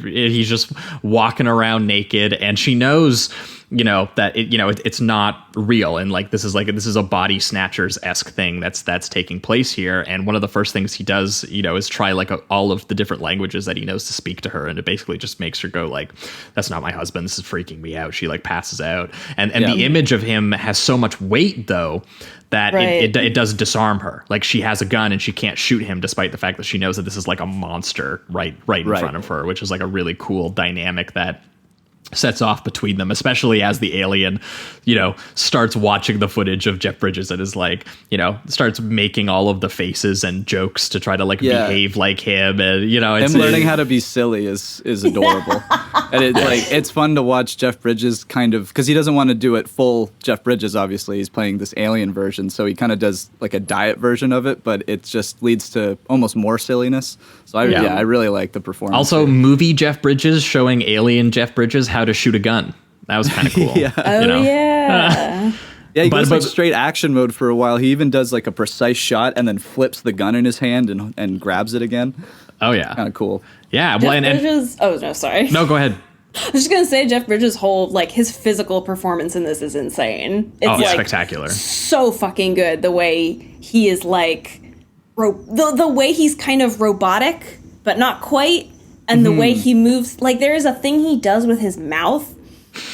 [SPEAKER 6] he's just walking around naked, and she knows, that it's not real, and like this is a body snatchers-esque thing that's taking place here. And one of the first things he does, is try like all of the different languages that he knows to speak to her, and it basically just makes her go like, "That's not my husband. This is freaking me out." She like passes out, and the image of him has so much weight though that it does disarm her. Like she has a gun and she can't shoot him, despite the fact that she knows that this is like a monster right in front of her, which is like a really cool dynamic that sets off between them, especially as the alien, starts watching the footage of Jeff Bridges and is like, starts making all of the faces and jokes to try to like behave like him. And,
[SPEAKER 7] him learning how to be silly is adorable. And it's fun to watch Jeff Bridges kind of, because he doesn't want to do it full Jeff Bridges, obviously. He's playing this alien version. So he kind of does like a diet version of it, but it just leads to almost more silliness. So I really like the performance.
[SPEAKER 6] Also, movie Jeff Bridges showing alien Jeff Bridges how to shoot a gun. That was kind of cool.
[SPEAKER 2] Yeah,
[SPEAKER 7] he goes like straight action mode for a while. He even does like a precise shot and then flips the gun in his hand and grabs it again.
[SPEAKER 6] Oh yeah,
[SPEAKER 7] kind of cool.
[SPEAKER 6] Yeah,
[SPEAKER 2] well, Bridges. Oh no, sorry.
[SPEAKER 6] No, go ahead.
[SPEAKER 2] I was just gonna say Jeff Bridges' whole like his physical performance in this is insane. It's
[SPEAKER 6] spectacular.
[SPEAKER 2] So fucking good. The way he is like, the way he's kind of robotic, but not quite. And the way he moves, like there is a thing he does with his mouth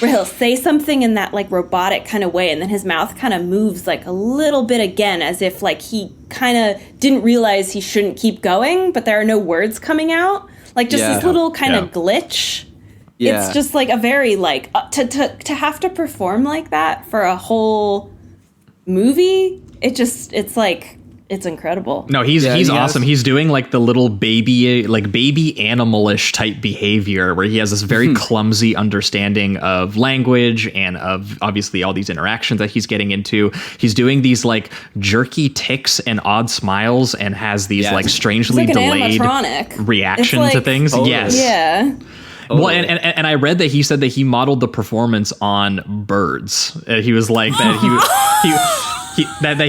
[SPEAKER 2] where he'll say something in that like robotic kind of way, and then his mouth kind of moves like a little bit again, as if like he kind of didn't realize he shouldn't keep going, but there are no words coming out. Like just this little kind of glitch. Yeah. It's just like a very like to have to perform like that for a whole movie. It's like. It's incredible.
[SPEAKER 6] No, he's awesome. He's doing like the little baby animalish type behavior where he has this very clumsy understanding of language and of obviously all these interactions that he's getting into. He's doing these like jerky ticks and odd smiles and has these like strangely delayed reaction to things. Totally. Yes.
[SPEAKER 2] Yeah.
[SPEAKER 6] Well, and I read that he said that he modeled the performance on birds. He was like that he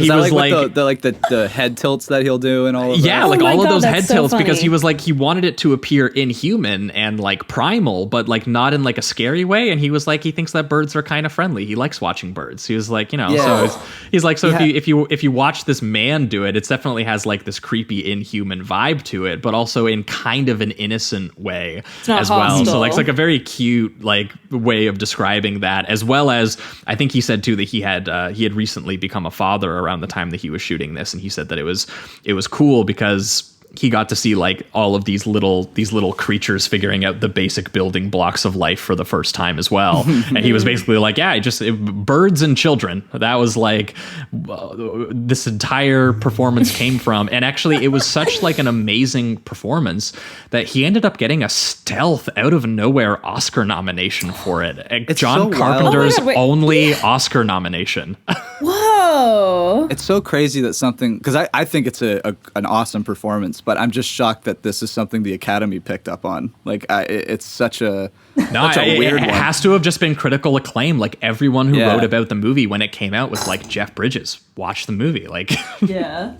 [SPEAKER 6] was like
[SPEAKER 7] the head tilts that he'll do and all of that.
[SPEAKER 6] Yeah, like all of those head tilts, because he was like he wanted it to appear inhuman and like primal, but like not in like a scary way. And he was like he thinks that birds are kind of friendly. He likes watching birds. He was like so he's like if you watch this man do it, it definitely has like this creepy inhuman vibe to it, but also in kind of an innocent way as well. So like it's like a very cute like way of describing that, as well as I think he said too that he had recently become a father around the time that he was shooting this, and he said that it was cool because he got to see like all of these little creatures figuring out the basic building blocks of life for the first time as well. And he was basically like, birds and children. That was like this entire performance came from. And actually, it was such like an amazing performance that he ended up getting a stealth out of nowhere Oscar nomination for it. It's John Carpenter's only Oscar nomination.
[SPEAKER 2] Whoa!
[SPEAKER 7] It's so crazy that something, because I think it's an awesome performance, but I'm just shocked that this is something the Academy picked up on. Like it's such a weird one. It
[SPEAKER 6] has to have just been critical acclaim. Like everyone who wrote about the movie when it came out was like, Jeff Bridges, watch the movie. Like
[SPEAKER 7] Yeah,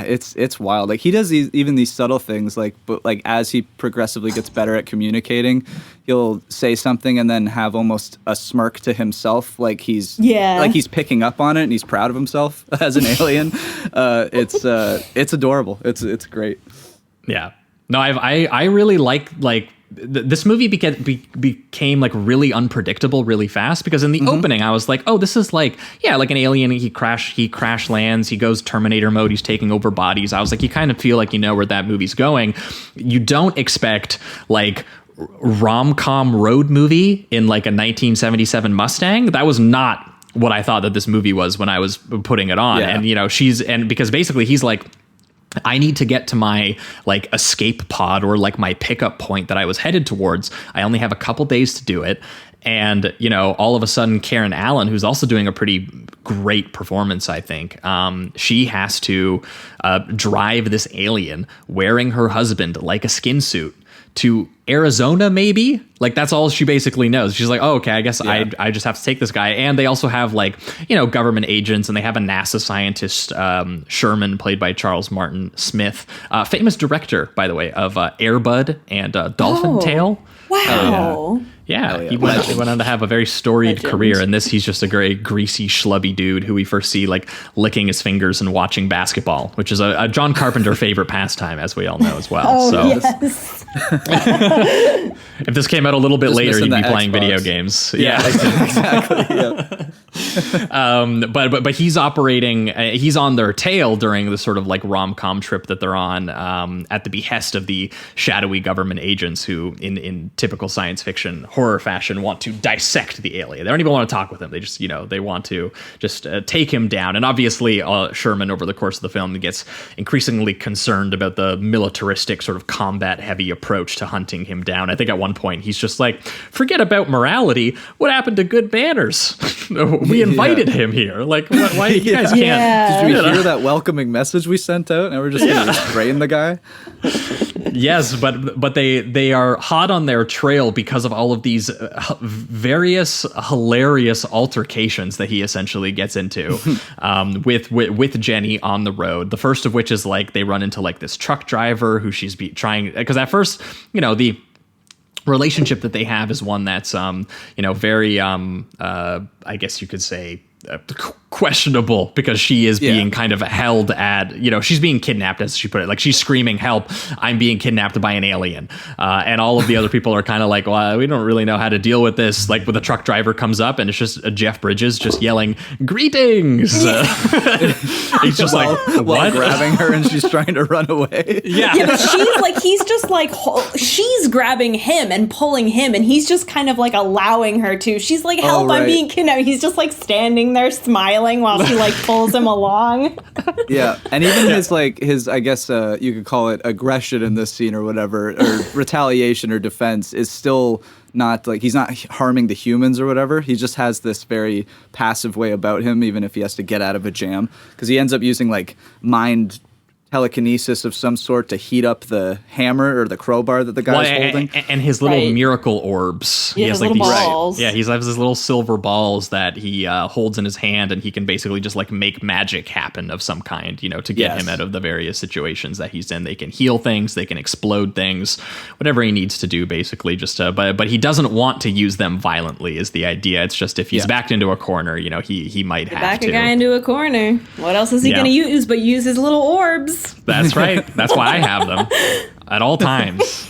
[SPEAKER 7] it's wild. Like he does even these subtle things, but as he progressively gets better at communicating, he'll say something and then have almost a smirk to himself, like he's picking up on it and he's proud of himself as an alien. It's adorable. It's great.
[SPEAKER 6] Yeah. No, I really like this movie became like really unpredictable really fast, because in the opening I was like, oh, this is like an alien. He crash lands, he goes Terminator mode, he's taking over bodies. I was like, you kind of feel like you know where that movie's going. You don't expect like rom-com road movie in like a 1977 Mustang. That was not what I thought that this movie was when I was putting it on. And because basically he's like, I need to get to my like escape pod or like my pickup point that I was headed towards. I only have a couple days to do it. And, you know, all of a sudden, Karen Allen, who's also doing a pretty great performance, I think, she has to drive this alien wearing her husband like a skin suit to Arizona, maybe? Like, that's all she basically knows. She's like, oh, okay, I guess I just have to take this guy. And they also have, like, you know, government agents, and they have a NASA scientist, Sherman, played by Charles Martin Smith, famous director, by the way, of Air Bud and Dolphin Tale.
[SPEAKER 2] Wow.
[SPEAKER 6] Yeah, he went on to have a very storied career. And this, he's just a very greasy, schlubby dude who we first see like licking his fingers and watching basketball, which is a John Carpenter favorite pastime, as we all know as well.
[SPEAKER 2] Yes.
[SPEAKER 6] If this came out a little bit later, you'd be playing video games. Yeah,
[SPEAKER 7] exactly.
[SPEAKER 6] But he's operating. He's on their tail during the sort of like rom-com trip that they're on, at the behest of the shadowy government agents who, in typical science fiction horror fashion, want to dissect the alien. They don't even want to talk with him. They just, you know, they want to just take him down. And obviously, Sherman, over the course of the film, gets increasingly concerned about the militaristic sort of combat-heavy approach to hunting him down. I think at one point he's just like, forget about morality. What happened to good manners? We invited him here. Like, why you guys can't?
[SPEAKER 7] Did we hear that welcoming message we sent out, and we're just going to restrain the guy?
[SPEAKER 6] Yes, but they are hot on their trail because of all of these various hilarious altercations that he essentially gets into with Jenny on the road. The first of which is like they run into like this truck driver who she's trying, because at first, you know, the relationship that they have is one that's you know, very I guess you could say questionable, because she is being kind of held at, you know, she's being kidnapped, as she put it. Like, she's screaming, help, I'm being kidnapped by an alien. And all of the other people are kind of like, well, we don't really know how to deal with this. Like, when the truck driver comes up and it's just Jeff Bridges just yelling, greetings. He's just like, what?
[SPEAKER 7] While grabbing her and she's trying to run away.
[SPEAKER 2] Yeah, but she's like, he's just like, she's grabbing him and pulling him, and he's just kind of like allowing her to. She's like, help, I'm being kidnapped. He's just like standing there smiling while she like pulls him along.
[SPEAKER 7] Yeah, and even his I guess you could call it aggression in this scene or whatever, or retaliation or defense, is still not like, he's not harming the humans or whatever. He just has this very passive way about him, even if he has to get out of a jam, because he ends up using like mind telekinesis of some sort to heat up the hammer or the crowbar that the guy's holding.
[SPEAKER 6] And his little miracle orbs.
[SPEAKER 2] Yeah,
[SPEAKER 6] he has
[SPEAKER 2] like
[SPEAKER 6] these
[SPEAKER 2] balls.
[SPEAKER 6] Yeah, he has his little silver balls that he holds in his hand, and he can basically just like make magic happen of some kind, you know, to get him out of the various situations that he's in. They can heal things, they can explode things, whatever he needs to do, basically. Just but he doesn't want to use them violently, is the idea. It's just if he's backed into a corner, you know, he might have
[SPEAKER 2] back
[SPEAKER 6] to.
[SPEAKER 2] a guy into a corner. What else is he going to use but use his little orbs?
[SPEAKER 6] That's right. That's why I have them at all times.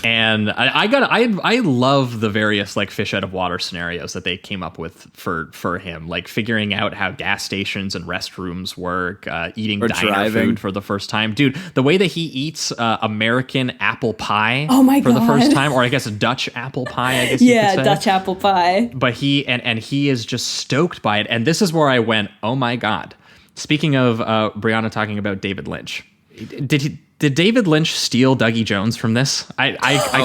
[SPEAKER 6] And I love the various like fish out of water scenarios that they came up with for him, like figuring out how gas stations and restrooms work, eating
[SPEAKER 7] or
[SPEAKER 6] diner
[SPEAKER 7] driving
[SPEAKER 6] food for the first time. Dude, the way that he eats American apple pie
[SPEAKER 2] for
[SPEAKER 6] the first time, or I guess Dutch apple pie, I guess you could say.
[SPEAKER 2] Dutch apple pie.
[SPEAKER 6] But he is just stoked by it. And this is where I went, oh my God. Speaking of Brianna talking about David Lynch, did David Lynch steal Dougie Jones from this? I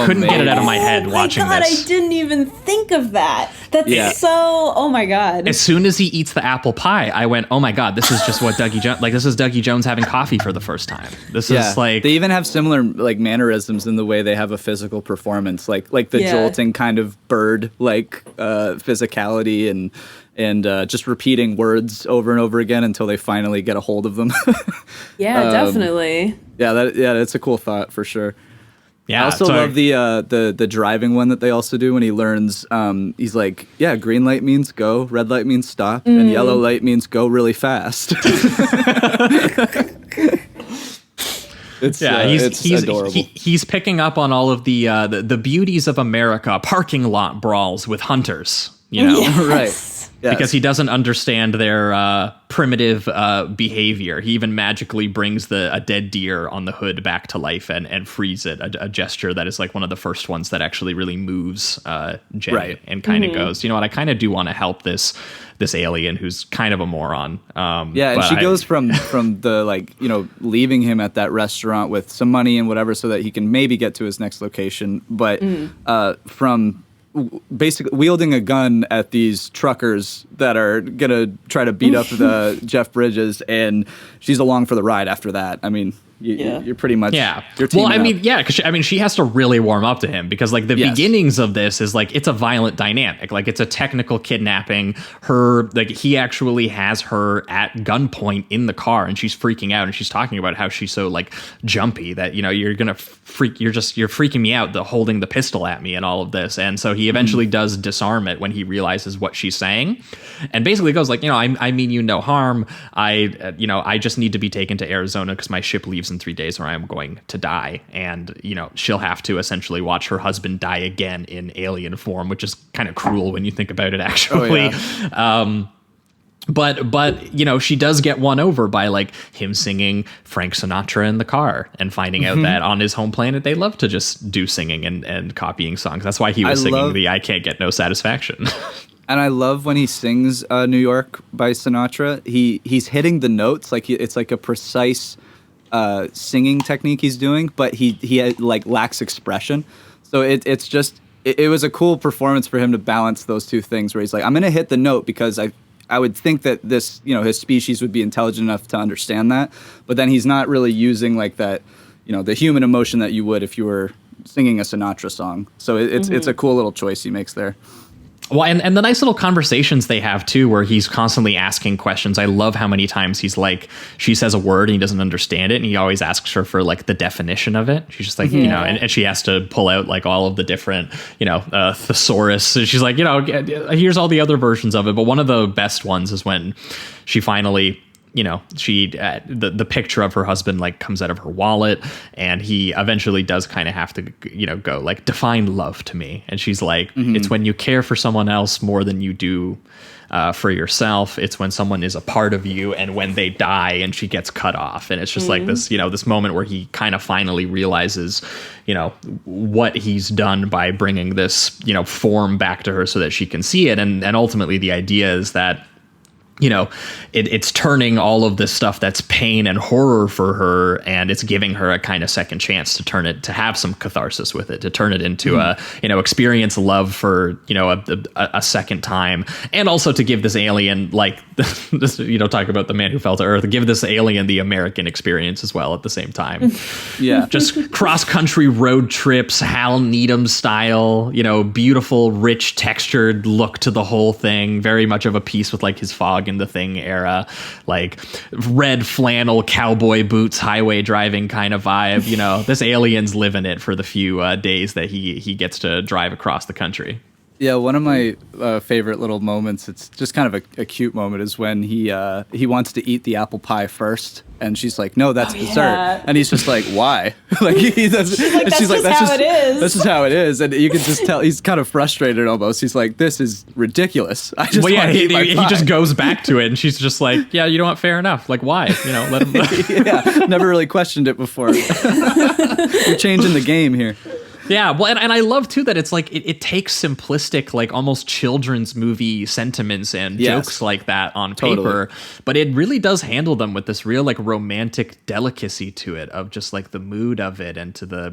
[SPEAKER 6] couldn't get it out of my head watching this.
[SPEAKER 2] I didn't even think of that. That's so, oh my God.
[SPEAKER 6] As soon as he eats the apple pie, I went, oh my God, this is just what Dougie Jones, like, this is Dougie Jones having coffee for the first time. This is like...
[SPEAKER 7] They even have similar like mannerisms in the way they have a physical performance, like the jolting kind of bird like physicality and just repeating words over and over again until they finally get a hold of them.
[SPEAKER 2] Definitely.
[SPEAKER 7] That's a cool thought for sure.
[SPEAKER 6] Yeah,
[SPEAKER 7] I also love the driving one that they also do when he learns. He's like, green light means go, red light means stop, and yellow light means go really fast. It's adorable.
[SPEAKER 6] He's picking up on all of the beauties of America, parking lot brawls with hunters. You know,
[SPEAKER 7] right. Yes.
[SPEAKER 6] Because he doesn't understand their primitive behavior. He even magically brings a dead deer on the hood back to life and frees it, a gesture that is like one of the first ones that actually really moves Jenny and kind of goes, you know what, I kind of do want to help this alien who's kind of a moron.
[SPEAKER 7] And she goes from the, like, you know, leaving him at that restaurant with some money and whatever so that he can maybe get to his next location, but from basically wielding a gun at these truckers that are gonna try to beat up the Jeff Bridges, and she's along for the ride after that. I mean, you're pretty much You're
[SPEAKER 6] well, I
[SPEAKER 7] teaming
[SPEAKER 6] mean,
[SPEAKER 7] up.
[SPEAKER 6] yeah, because she has to really warm up to him, because like the beginnings of this is like it's a violent dynamic, like it's a technical kidnapping. He actually has her at gunpoint in the car, and she's freaking out, and she's talking about how she's so like jumpy that you're gonna freak. You're freaking me out, holding the pistol at me and all of this. And so he eventually does disarm it when he realizes what she's saying, and basically goes like, I mean you no harm. I just need to be taken to Arizona because my ship leaves in 3 days, or I am going to die. And she'll have to essentially watch her husband die again in alien form, which is kind of cruel when you think about it, actually. But she does get won over by like him singing Frank Sinatra in the car and finding out that on his home planet they love to just do singing and copying songs. That's why he was singing the I Can't Get No Satisfaction.
[SPEAKER 7] And I love when he sings New York by Sinatra. He's hitting the notes, like it's like a precise singing technique he's doing, but he like lacks expression. So it's just it was a cool performance for him to balance those two things, where he's like, I'm gonna hit the note because I would think that this his species would be intelligent enough to understand that, but then he's not really using like that the human emotion that you would if you were singing a Sinatra song. So it's a cool little choice he makes there.
[SPEAKER 6] Well, and the nice little conversations they have too, where he's constantly asking questions. I love how many times he's like, she says a word and he doesn't understand it, and he always asks her for like the definition of it. She's just like, and she has to pull out like all of the different, thesaurus. So she's like, here's all the other versions of it. But one of the best ones is when she finally, she the picture of her husband like comes out of her wallet, and he eventually does kind of have to go like, define love to me. And she's like, it's when you care for someone else more than you do for yourself. It's when someone is a part of you, and when they die and she gets cut off. And it's just like this this moment where he kind of finally realizes what he's done by bringing this form back to her so that she can see it. And ultimately the idea is that it's turning all of this stuff that's pain and horror for her, and it's giving her a kind of second chance to turn it, to have some catharsis with it, to turn it into a experience love for a second time, and also to give this alien like this talk about the man who fell to earth, give this alien the American experience as well at the same time. Just cross country road trips, Hal Needham style, beautiful, rich, textured look to the whole thing, very much of a piece with like his Fog in the Thing era, like red flannel, cowboy boots, highway driving kind of vibe. This alien's living it for the few days that he gets to drive across the country.
[SPEAKER 7] Yeah, one of my favorite little moments, it's just kind of a cute moment, is when he wants to eat the apple pie first, and she's like, no, that's dessert. Yeah. And he's just like, why? Like he does,
[SPEAKER 2] she's like, that's just how it is.
[SPEAKER 7] This is how it is. And you can just tell he's kind of frustrated almost. He's like, this is ridiculous. I just
[SPEAKER 6] he just goes back to it, and she's just like, yeah, you know what, fair enough. Like, why? Let him.
[SPEAKER 7] Yeah, never really questioned it before. You're changing the game here.
[SPEAKER 6] Yeah, well, and I love too that it's like it takes simplistic, like almost children's movie sentiments and jokes like that on paper, but it really does handle them with this real like romantic delicacy to it, of just like the mood of it, and to the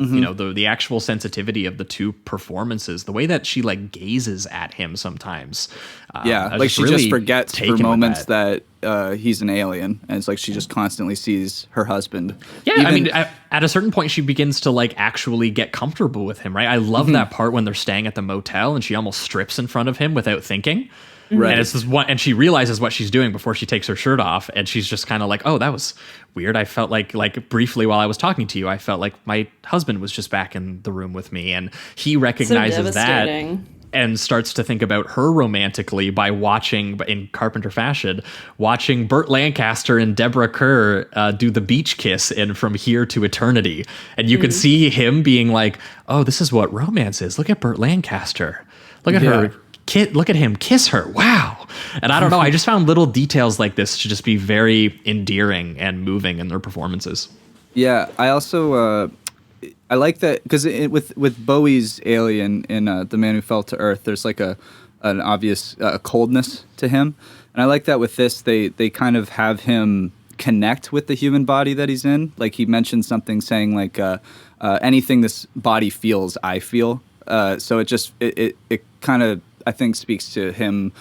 [SPEAKER 6] the actual sensitivity of the two performances, the way that she like gazes at him sometimes.
[SPEAKER 7] Like she really just forgets for moments that he's an alien, and it's like she just constantly sees her husband.
[SPEAKER 6] Yeah, I mean, at a certain point, she begins to like actually get comfortable with him, right? I love that part when they're staying at the motel, and she almost strips in front of him without thinking. Right. And it's this one, and she realizes what she's doing before she takes her shirt off, and she's just kind of like, "Oh, that was weird. I felt like briefly while I was talking to you, I felt like my husband was just back in the room with me," and he recognizes that. And starts to think about her romantically by watching, in Carpenter fashion, watching Burt Lancaster and Deborah Kerr do the beach kiss in From Here to Eternity. And you could see him being like, oh, this is what romance is. Look at Burt Lancaster. Look at her. Look at him kiss her. Wow. And I don't know. I just found little details like this to just be very endearing and moving in their performances.
[SPEAKER 7] Yeah. I also... I like that because with Bowie's Alien in The Man Who Fell to Earth, there's like an obvious coldness to him, and I like that with this. They kind of have him connect with the human body that he's in. Like he mentioned something saying like anything this body feels, I feel. So it kind of, I think, speaks to him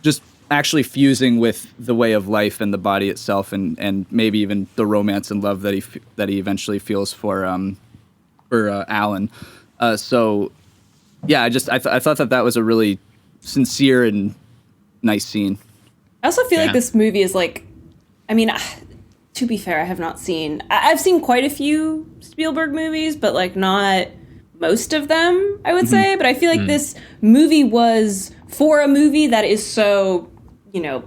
[SPEAKER 7] just actually fusing with the way of life and the body itself, and maybe even the romance and love that he eventually feels for Alan. So yeah, I thought that was a really sincere and nice scene.
[SPEAKER 2] I also feel like this movie is like, I mean, to be fair, I have not seen, I've seen quite a few Spielberg movies, but like not most of them, I would say. But I feel like this movie was, for a movie that is so,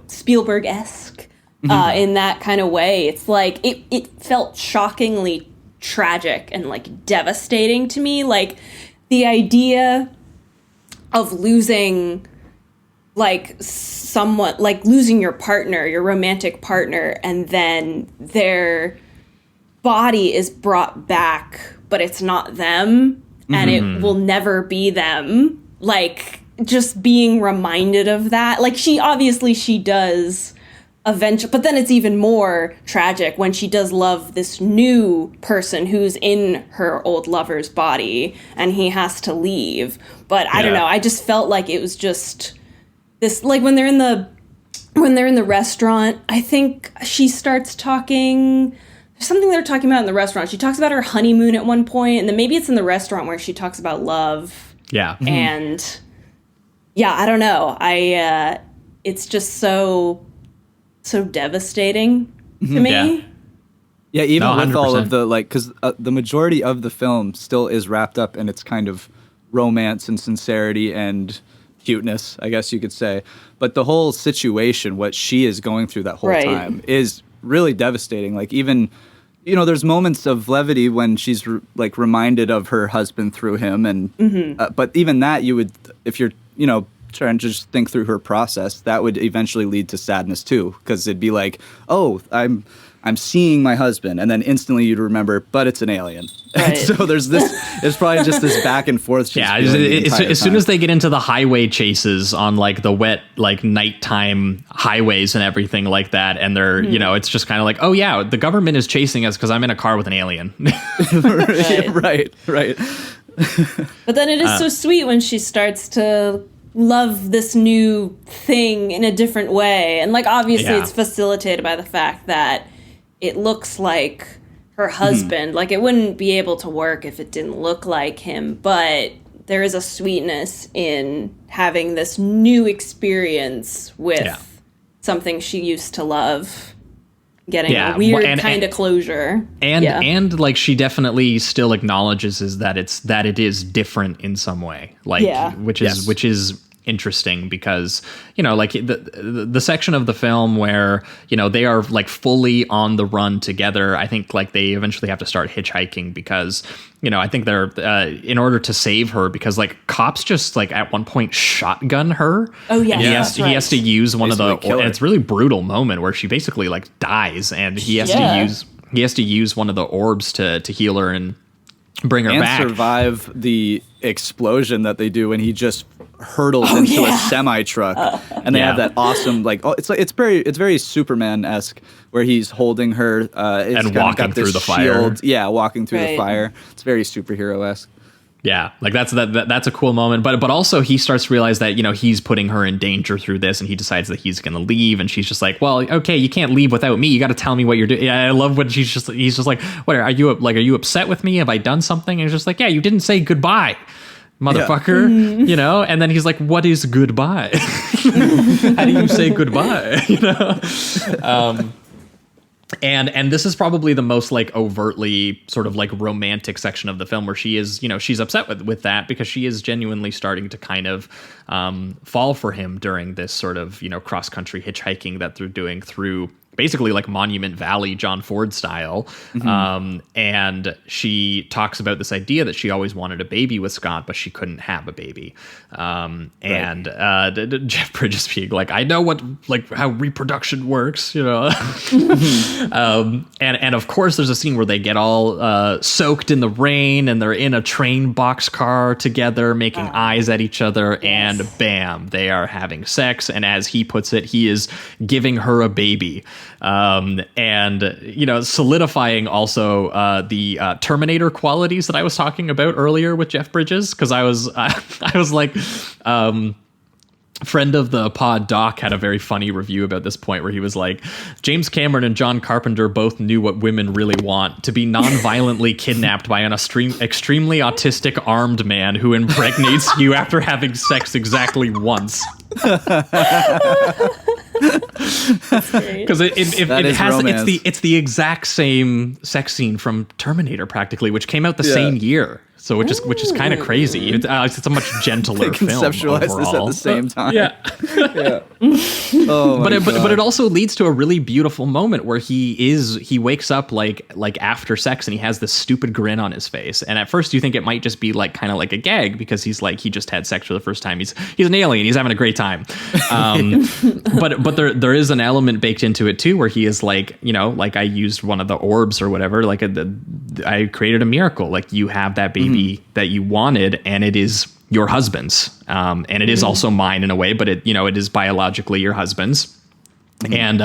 [SPEAKER 2] Spielberg-esque in that kind of way, it's like, it felt shockingly tragic and like devastating to me. Like the idea of losing like someone, like losing your partner, your romantic partner, and then their body is brought back, but it's not them, and it will never be them. Like, just being reminded of that. Like, she does eventually, but then it's even more tragic when she does love this new person who's in her old lover's body, and he has to leave. But I don't know, I just felt like it was just this, like when they're in the restaurant, I think she starts talking, there's something they're talking about in the restaurant. She talks about her honeymoon at one point, and then maybe it's in the restaurant where she talks about love. Yeah. And yeah, I don't know. It's just so devastating to me.
[SPEAKER 7] Yeah, even with all of the, like, because the majority of the film still is wrapped up in its kind of romance and sincerity and cuteness, I guess you could say. But the whole situation, what she is going through that whole time, is really devastating. Like, even, there's moments of levity when she's reminded of her husband through him, and but even that, you would, if you're trying to just think through her process, that would eventually lead to sadness too, because it'd be like, oh, I'm seeing my husband, and then instantly you'd remember, but it's an alien. Right. So there's probably just this back and forth.
[SPEAKER 6] As soon as they get into the highway chases on like the wet, like nighttime highways and everything like that, and they're, it's just kind of like, oh yeah, the government is chasing us because I'm in a car with an alien.
[SPEAKER 7] Right.
[SPEAKER 2] But then it is so sweet when she starts to love this new thing in a different way. And like, obviously it's facilitated by the fact that it looks like her husband. Like, it wouldn't be able to work if it didn't look like him. But there is a sweetness in having this new experience with something she used to love, getting a weird kind of closure.
[SPEAKER 6] And like, she definitely still acknowledges that it is different in some way. Like, which is interesting, because like the section of the film where they are like fully on the run together, I think like they eventually have to start hitchhiking, because I think they're in order to save her, because like cops just like at one point shotgun her. Oh yeah, he has to use one basically of the, and it's really brutal moment where she basically like dies, and he has to use one of the orbs to heal her and bring her back,
[SPEAKER 7] and survive the explosion that they do when he just hurtles into a semi truck, and they have that awesome, like, it's very Superman-esque, where he's holding her
[SPEAKER 6] and walking through the fire.
[SPEAKER 7] Yeah, walking through the fire. It's very superhero-esque.
[SPEAKER 6] Yeah, like that's a cool moment, but also he starts to realize that he's putting her in danger through this, and he decides that he's going to leave, and she's just like, well, okay, you can't leave without me. You got to tell me what you're doing. Yeah, I love when he's just like, what are you upset with me? Have I done something? And he's just like, yeah, you didn't say goodbye, motherfucker. And then he's like, what is goodbye? How do you say goodbye? And this is probably the most like overtly sort of like romantic section of the film, where she is, she's upset with that, because she is genuinely starting to kind of fall for him during this sort of, cross country hitchhiking that they're doing through basically like Monument Valley, John Ford style. And she talks about this idea that she always wanted a baby with Scott, but she couldn't have a baby. And Jeff Bridges being like, I know how reproduction works, and of course there's a scene where they get all soaked in the rain, and they're in a train boxcar together, making eyes at each other, and bam, they are having sex. And as he puts it, he is giving her a baby. and solidifying also the Terminator qualities that I was talking about earlier with Jeff Bridges, because I was like. Friend of the pod, Doc, had a very funny review about this point where he was like, James Cameron and John Carpenter both knew what women really want: to be non-violently kidnapped by an extremely autistic armed man who impregnates you after having sex exactly once. Because it's the exact same sex scene from Terminator practically, which came out the same year. So which is kind of crazy. It's a much gentler film.
[SPEAKER 7] Conceptualize
[SPEAKER 6] overall.
[SPEAKER 7] this at the same time.
[SPEAKER 6] Yeah.
[SPEAKER 7] Oh my God.
[SPEAKER 6] But it also leads to a really beautiful moment where he wakes up like after sex and he has this stupid grin on his face. And at first you think it might just be like kind of like a gag because he's like he just had sex for the first time. He's an alien. He's having a great time. But there is an element baked into it too where he is like, like I used one of the orbs or whatever. Like I created a miracle. Like you have that baby that you wanted, and it is your husband's, and it is also mine in a way, but it is biologically your husband's. And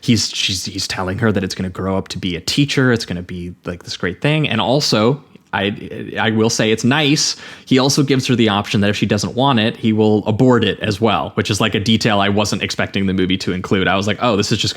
[SPEAKER 6] he's telling her that it's going to grow up to be a teacher. It's going to be like this great thing. And also, I will say it's nice. He also gives her the option that if she doesn't want it, he will abort it as well, which is like a detail I wasn't expecting the movie to include. I was like, oh, this is just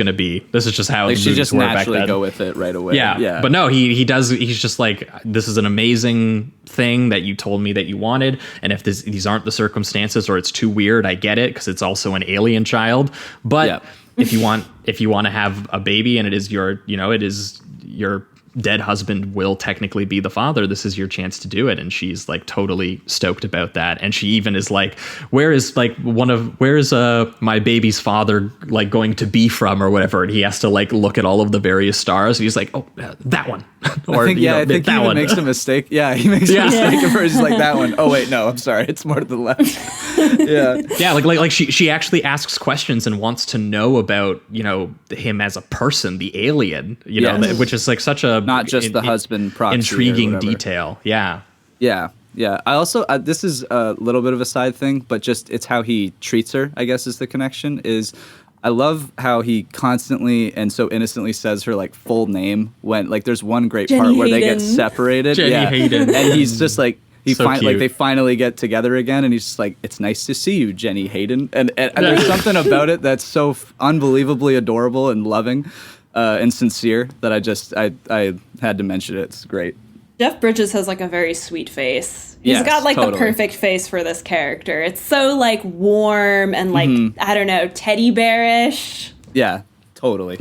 [SPEAKER 6] how
[SPEAKER 7] like she just naturally go with it right away.
[SPEAKER 6] Yeah. But no, he does. He's just like, this is an amazing thing that you told me that you wanted. And if these aren't the circumstances or it's too weird, I get it, because it's also an alien child. But if you want to have a baby and it is your dead husband will technically be the father, this is your chance to do it. And she's like totally stoked about that. And she even is like, where is my baby's father like going to be from or whatever? And he has to like look at all of the various stars. And he's like, oh, that one. Or
[SPEAKER 7] I think he even makes a mistake. Yeah, he makes a mistake at first. He's like, that one. Oh wait, no, I'm sorry. It's more to the left.
[SPEAKER 6] Yeah, like she actually asks questions and wants to know about, him as a person, the alien, which is like such a
[SPEAKER 7] not just the husband proxy
[SPEAKER 6] intriguing detail. Yeah.
[SPEAKER 7] I also this is a little bit of a side thing, but just it's how he treats her, I guess, is the connection. Is I love how he constantly and so innocently says her like full name when like there's one great
[SPEAKER 2] Jenny
[SPEAKER 7] part where
[SPEAKER 2] Hayden.
[SPEAKER 7] they get separated.
[SPEAKER 6] Jenny Hayden.
[SPEAKER 7] And he's just like they finally get together again, and he's just like, it's nice to see you, Jenny Hayden. And there's something about it that's so unbelievably adorable and loving and sincere that I had to mention it. It's great.
[SPEAKER 2] Jeff Bridges has like a very sweet face. He's got like the perfect face for this character. It's so like warm and like, I don't know, teddy bearish.
[SPEAKER 7] Yeah, totally.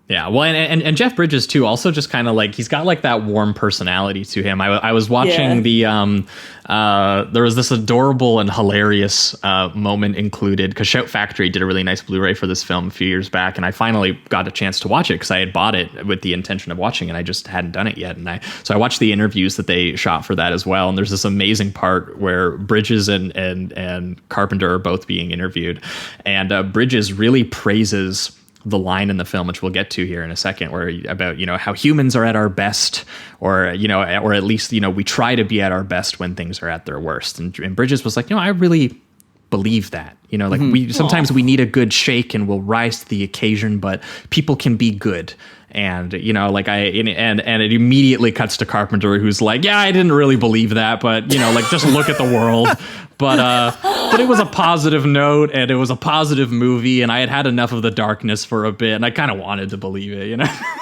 [SPEAKER 6] Yeah, well, and Jeff Bridges too. Also, just kind of like he's got like that warm personality to him. I was watching there was this adorable and hilarious moment included because Shout Factory did a really nice Blu-ray for this film a few years back, and I finally got a chance to watch it because I had bought it with the intention of watching it. I just hadn't done it yet, so I watched the interviews that they shot for that as well. And there's this amazing part where Bridges and Carpenter are both being interviewed, and Bridges really praises the line in the film, which we'll get to here in a second, where about how humans are at our best, or or at least we try to be at our best when things are at their worst. And Bridges was like, I really believe that. Like we sometimes we need a good shake and we'll rise to the occasion, but people can be good. And like and it immediately cuts to Carpenter, who's like, yeah, I didn't really believe that, but like just look at the world. But it was a positive note, and it was a positive movie, and I had enough of the darkness for a bit, and I kind of wanted to believe it,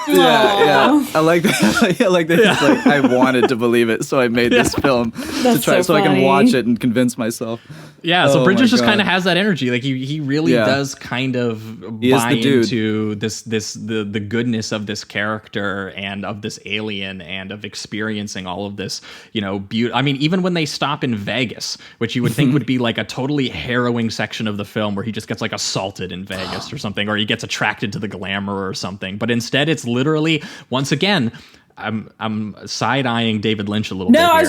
[SPEAKER 7] Yeah. I like that. I like that. It's like, I wanted to believe it, so I made this film to try so I can watch it and convince myself.
[SPEAKER 6] Yeah, so Bridges just kind of has that energy. Like he really does kind of buy into the goodness of this character and of this alien and of experiencing all of this, beauty. I mean, even when they stop in Vegas, which you would think would be like a totally harrowing section of the film where he just gets like assaulted in Vegas or something, or he gets attracted to the glamour or something. But instead it's literally, once again, I'm side-eyeing David Lynch a little bit.
[SPEAKER 2] No, I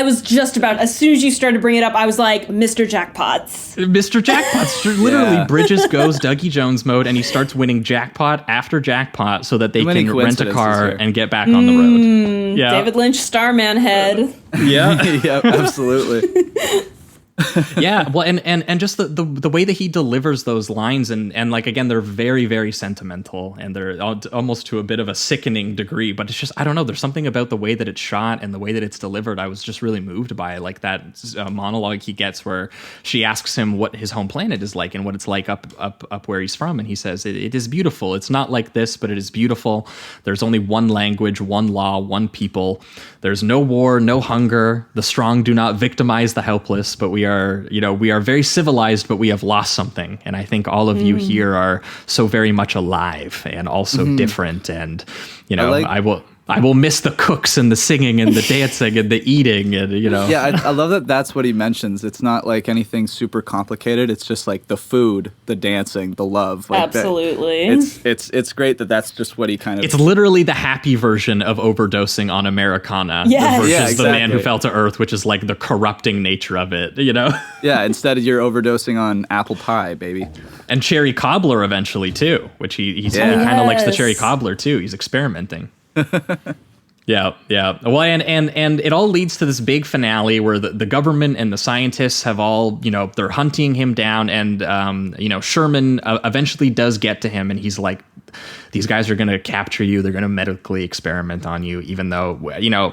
[SPEAKER 2] was just about, as soon as you started bringing it up, I was like, Mr. Jackpots.
[SPEAKER 6] Mr. Jackpots. Literally, Bridges goes Dougie Jones mode, and he starts winning jackpot after jackpot so that they can rent a car and get back on the road. Yeah.
[SPEAKER 2] David Lynch, Starman head.
[SPEAKER 6] Yeah.
[SPEAKER 7] Yeah, absolutely.
[SPEAKER 6] Yeah, well, and just the way that he delivers those lines, and like, again, they're very, very sentimental, and they're almost to a bit of a sickening degree, but it's just, I don't know, there's something about the way that it's shot and the way that it's delivered. I was just really moved by, like, that monologue he gets where she asks him what his home planet is like and what it's like up where he's from, and he says, it is beautiful. It's not like this, but it is beautiful. There's only one language, one law, one people. There's no war, no hunger. The strong do not victimize the helpless, but we are very civilized, but we have lost something. And I think all of you here are so very much alive and also different. And, I will miss the cooks and the singing and the dancing and the eating and,
[SPEAKER 7] Yeah, I love that that's what he mentions. It's not like anything super complicated. It's just like the food, the dancing, the love. Like
[SPEAKER 2] Absolutely.
[SPEAKER 7] It's great that that's just what he kind of...
[SPEAKER 6] It's literally the happy version of overdosing on Americana
[SPEAKER 2] Yes.
[SPEAKER 6] versus
[SPEAKER 7] Yeah, exactly.
[SPEAKER 6] The Man Who Fell to Earth, which is like the corrupting nature of it,
[SPEAKER 7] Yeah, instead you're overdosing on apple pie, baby.
[SPEAKER 6] And cherry cobbler eventually too, which he kind of likes the cherry cobbler too. He's experimenting. Yeah. Well, and it all leads to this big finale where the government and the scientists have all, they're hunting him down, and Sherman eventually does get to him, and he's like, these guys are going to capture you. They're going to medically experiment on you, even though,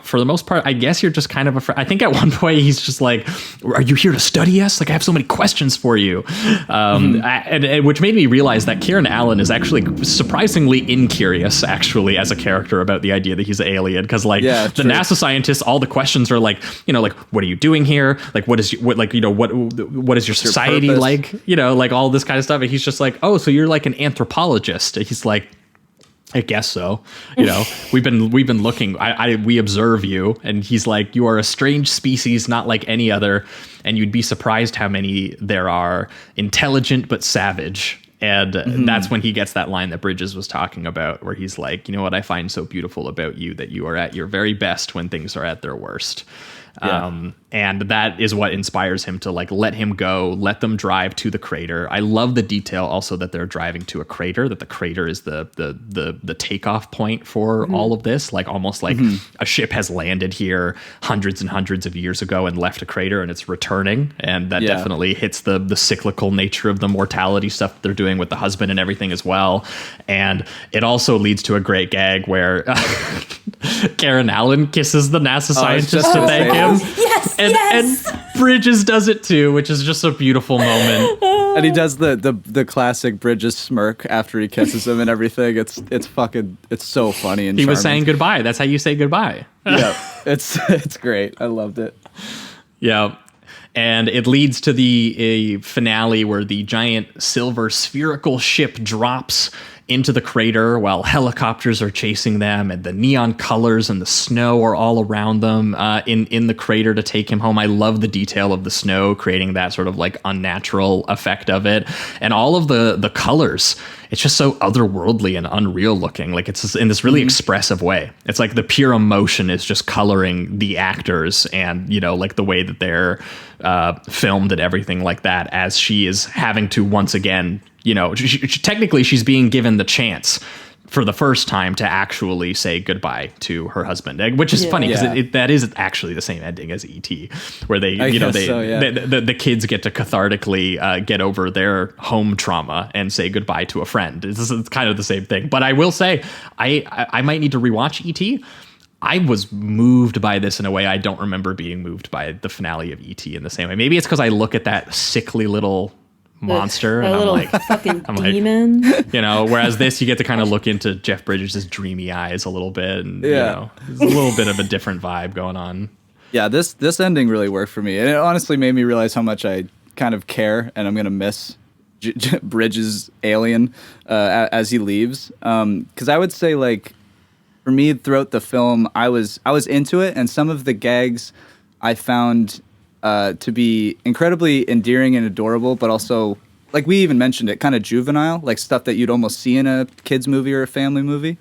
[SPEAKER 6] for the most part, I guess you're just kind of afraid. I think at one point he's just like, are you here to study us? Like, I have so many questions for you. And which made me realize that Kieran Allen is actually surprisingly incurious, actually, as a character about the idea that he's an alien. Because, the NASA scientists, all the questions are like, what are you doing here? Like, what is your society like? Like all this kind of stuff. And he's just like, oh, so you're like an anthropologist. And he's like, I guess so. We've been looking. We observe you, and he's like, you are a strange species, not like any other, and you'd be surprised how many there are, intelligent but savage. And that's when he gets that line that Bridges was talking about, where he's like, you know what I find so beautiful about you, that you are at your very best when things are at their worst. Yeah. And that is what inspires him to let him go, let them drive to the crater. I love the detail also that they're driving to a crater, that the crater is the takeoff point for all of this, almost like a ship has landed here hundreds and hundreds of years ago and left a crater and it's returning. And that definitely hits the cyclical nature of the mortality stuff that they're doing with the husband and everything as well. And it also leads to a great gag where Karen Allen kisses the NASA scientist to thank him.
[SPEAKER 2] Yes.
[SPEAKER 6] And Bridges does it too, which is just a beautiful moment.
[SPEAKER 7] And he does the classic Bridges smirk after he kisses him and everything. It's so funny and
[SPEAKER 6] he
[SPEAKER 7] charming.
[SPEAKER 6] was saying goodbye. That's how you say goodbye.
[SPEAKER 7] Yeah, it's great. I loved it.
[SPEAKER 6] Yeah. And it leads to the finale where the giant silver spherical ship drops into the crater while helicopters are chasing them, and the neon colors and the snow are all around them in the crater to take him home. I love the detail of the snow, creating that sort of unnatural effect of it, and all of the colors. It's just so otherworldly and unreal looking. It's in this really expressive way. It's like the pure emotion is just coloring the actors, and the way that they're filmed and everything like that, as she is having to once again, technically she's being given the chance for the first time to actually say goodbye to her husband, which is funny because that is actually the same ending as E.T., where the kids get to cathartically get over their home trauma and say goodbye to a friend. It's kind of the same thing. But I will say, I might need to rewatch E.T. I was moved by this in a way I don't remember being moved by the finale of E.T. in the same way. Maybe it's because I look at that sickly little monster and I'm
[SPEAKER 2] fucking demon.
[SPEAKER 6] Whereas this, you get to kind of look into Jeff Bridges' dreamy eyes a little bit, and there's a little bit of a different vibe going on.
[SPEAKER 7] Yeah, this ending really worked for me, and it honestly made me realize how much I kind of care, and I'm gonna miss Bridges' alien as he leaves. Because I would say, for me, throughout the film, I was into it, and some of the gags I found to be incredibly endearing and adorable, but also, we even mentioned it, kind of juvenile, stuff that you'd almost see in a kids movie or a family movie.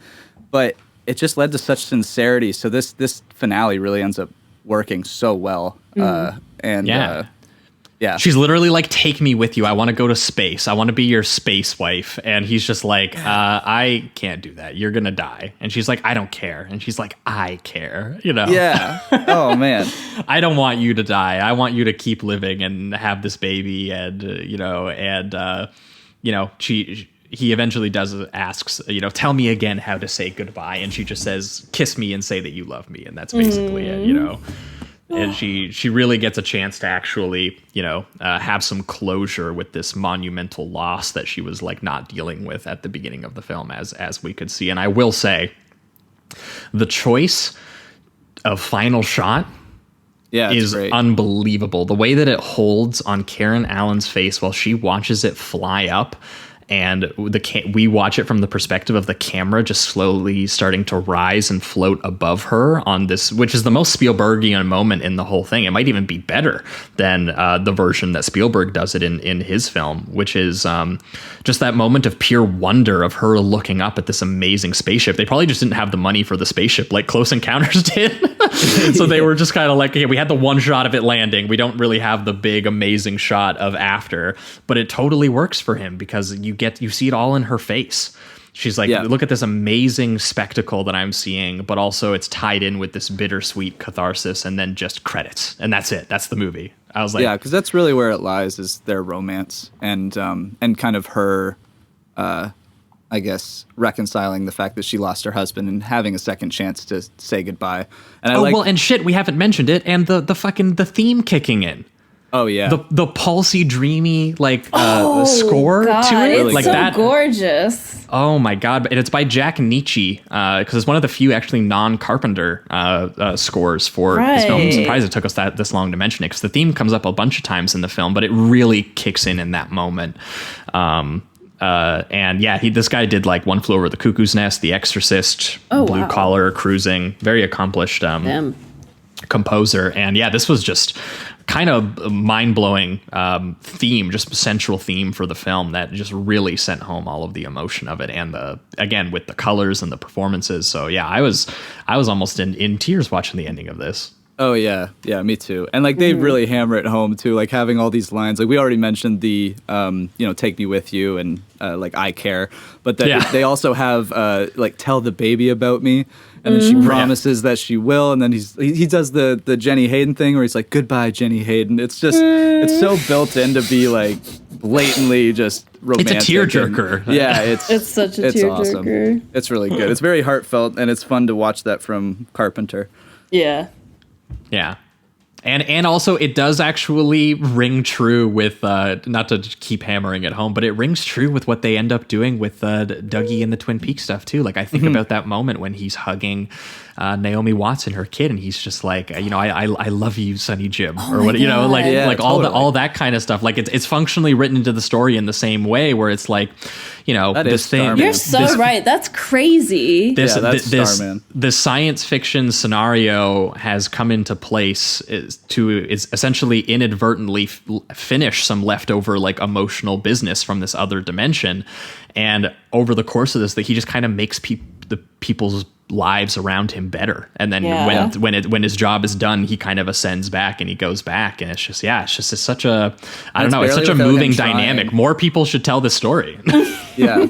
[SPEAKER 7] But it just led to such sincerity. So this finale really ends up working so well. Yeah.
[SPEAKER 6] She's literally like, take me with you. I want to go to space. I want to be your space wife. And he's just like, I can't do that. You're going to die. And she's like, I don't care. And she's like, I care, you know?
[SPEAKER 7] Yeah. Oh, man.
[SPEAKER 6] I don't want you to die. I want you to keep living and have this baby. And, he eventually asks, tell me again how to say goodbye. And she just says, kiss me and say that you love me. And that's basically it, you know? And she really gets a chance to actually, have some closure with this monumental loss that she was like not dealing with at the beginning of the film, as we could see. And I will say, the choice of final shot is great. Unbelievable. The way that it holds on Karen Allen's face while she watches it fly up. And we watch it from the perspective of the camera just slowly starting to rise and float above her on this, which is the most Spielbergian moment in the whole thing. It might even be better than the version that Spielberg does it in his film, which is just that moment of pure wonder of her looking up at this amazing spaceship. They probably just didn't have the money for the spaceship like Close Encounters did. So they were just kind of like, okay, we had the one shot of it landing. We don't really have the big, amazing shot of after, but it totally works for him because you see it all in her face. She's like, look at this amazing spectacle that I'm seeing, but also it's tied in with this bittersweet catharsis and then just credits. And that's it. That's the movie. I was like,
[SPEAKER 7] yeah, because that's really where it lies, is their romance and kind of her, I guess, reconciling the fact that she lost her husband and having a second chance to say goodbye. And
[SPEAKER 6] and shit, we haven't mentioned it. And the theme kicking in.
[SPEAKER 7] Oh yeah,
[SPEAKER 6] the pulsy, dreamy score
[SPEAKER 2] God,
[SPEAKER 6] to it,
[SPEAKER 2] it's
[SPEAKER 6] like
[SPEAKER 2] so
[SPEAKER 6] that,
[SPEAKER 2] gorgeous.
[SPEAKER 6] Oh my God! And it's by Jack Nietzsche because it's one of the few actually non-Carpenter scores for his film. I'm surprised it took us this long to mention it because the theme comes up a bunch of times in the film, but it really kicks in that moment. And yeah, this guy did like One Flew Over the Cuckoo's Nest, The Exorcist, Blue Collar, Cruising. Very accomplished composer. And yeah, this was just kind of a mind-blowing theme, just central theme for the film that just really sent home all of the emotion of it, and again with the colors and the performances. So yeah, I was almost in tears watching the ending of this.
[SPEAKER 7] Oh yeah, me too. And like they really hammer it home too, like having all these lines. Like we already mentioned the take me with you and like I care, but they also have like tell the baby about me. And then she promises that she will, and then he does the Jenny Hayden thing where he's like, goodbye, Jenny Hayden. It's just, it's so built in to be like blatantly just romantic.
[SPEAKER 6] It's a tearjerker.
[SPEAKER 7] Yeah, it's
[SPEAKER 2] such a tearjerker.
[SPEAKER 7] Awesome. It's really good. It's very heartfelt, and it's fun to watch that from Carpenter.
[SPEAKER 2] Yeah.
[SPEAKER 6] Yeah. And also it does actually ring true with, not to keep hammering it home, but it rings true with what they end up doing with Dougie and the Twin Peaks stuff too. Like I think about that moment when he's hugging Naomi Watts and her kid, and he's just like, I love you, Sonny Jim, or what,
[SPEAKER 7] totally.
[SPEAKER 6] all that kind of stuff. Like it's functionally written into the story in the same way, where it's like, this thing.
[SPEAKER 7] Starman.
[SPEAKER 2] You're so right. That's crazy.
[SPEAKER 7] That's Starman.
[SPEAKER 6] The science fiction scenario has come into place is essentially inadvertently finish some leftover like emotional business from this other dimension, and over the course of this, that he just kind of makes the people's lives around him better, and then when his job is done, he kind of ascends back and he goes back, and it's just such a it's such a moving dynamic. More people should tell this story.
[SPEAKER 7] Yeah,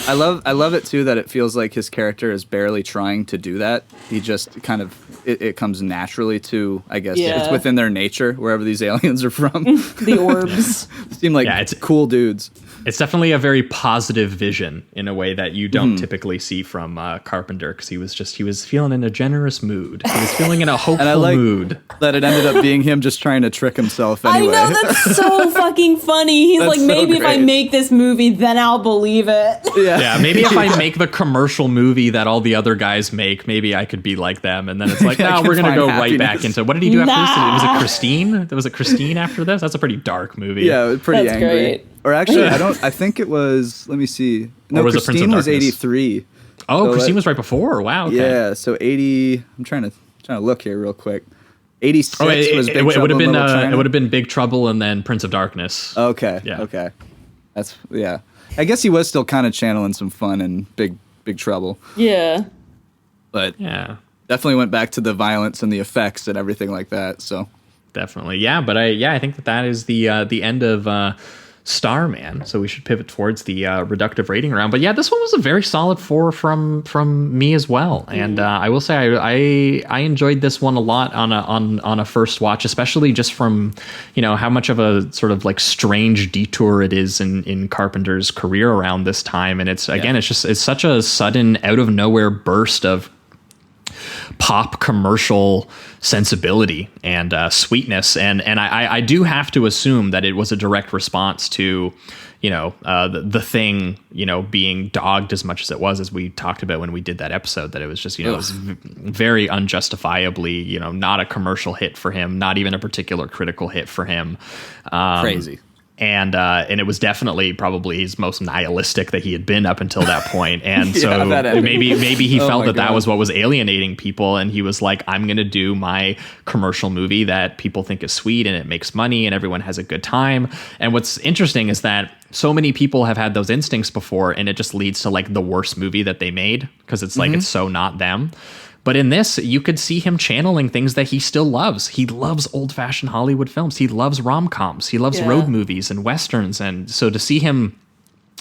[SPEAKER 7] I love it too that it feels like his character is barely trying to do that. He just kind of it comes naturally to, I guess, it's within their nature wherever these aliens are from.
[SPEAKER 2] The orbs
[SPEAKER 7] seem like it's cool dudes.
[SPEAKER 6] It's definitely a very positive vision in a way that you don't typically see from Carpenter, because he was feeling in a generous mood. He was feeling in a hopeful mood.
[SPEAKER 7] That it ended up being him just trying to trick himself anyway.
[SPEAKER 2] I know, that's so fucking funny. He's like, maybe if I make this movie, then I'll believe it.
[SPEAKER 6] Yeah, maybe if I make the commercial movie that all the other guys make, maybe I could be like them. And then it's like, no, we're going to go right back into, what did he do after this? Was it Christine? Was it Christine after this? That's a pretty dark movie.
[SPEAKER 7] Yeah, it was pretty
[SPEAKER 2] That's
[SPEAKER 7] angry.
[SPEAKER 2] Great.
[SPEAKER 7] Or actually, I think it was, let me see. No,
[SPEAKER 6] was
[SPEAKER 7] Christine was 83.
[SPEAKER 6] Oh, so Christine was right before. Wow. Okay.
[SPEAKER 7] Yeah, so 80, I'm trying to look here real quick. 86 was Big Trouble
[SPEAKER 6] would have
[SPEAKER 7] in
[SPEAKER 6] been
[SPEAKER 7] Little China.
[SPEAKER 6] It would have been Big Trouble and then Prince of Darkness.
[SPEAKER 7] Okay. Yeah. Okay. That's I guess he was still kind of channeling some fun in Big Trouble.
[SPEAKER 2] Yeah.
[SPEAKER 7] But definitely went back to the violence and the effects and everything like that. So
[SPEAKER 6] definitely. Yeah, but I think that is the end of Starman. So we should pivot towards the reductive rating round. But yeah, this one was a very solid 4 from me as well. And I will say I enjoyed this one a lot on a first watch, especially just from, you know, how much of a sort of like strange detour it is in Carpenter's career around this time. And it's again, it's such a sudden out of nowhere burst of pop commercial sensibility and sweetness, and I do have to assume that it was a direct response to, you know, the thing, you know, being dogged as much as it was, as we talked about when we did that episode, that it was just, you know, it was very unjustifiably, you know, not a commercial hit for him, not even a particular critical hit for him.
[SPEAKER 7] Crazy.
[SPEAKER 6] And it was definitely probably his most nihilistic that he had been up until that point. And so maybe he felt that was what was alienating people. And he was like, I'm going to do my commercial movie that people think is sweet and it makes money and everyone has a good time. And what's interesting is that so many people have had those instincts before, and it just leads to like the worst movie that they made, because it's like, it's so not them. But in this, you could see him channeling things that he still loves. He loves old-fashioned Hollywood films. He loves rom-coms. He loves road movies and westerns. And so to see him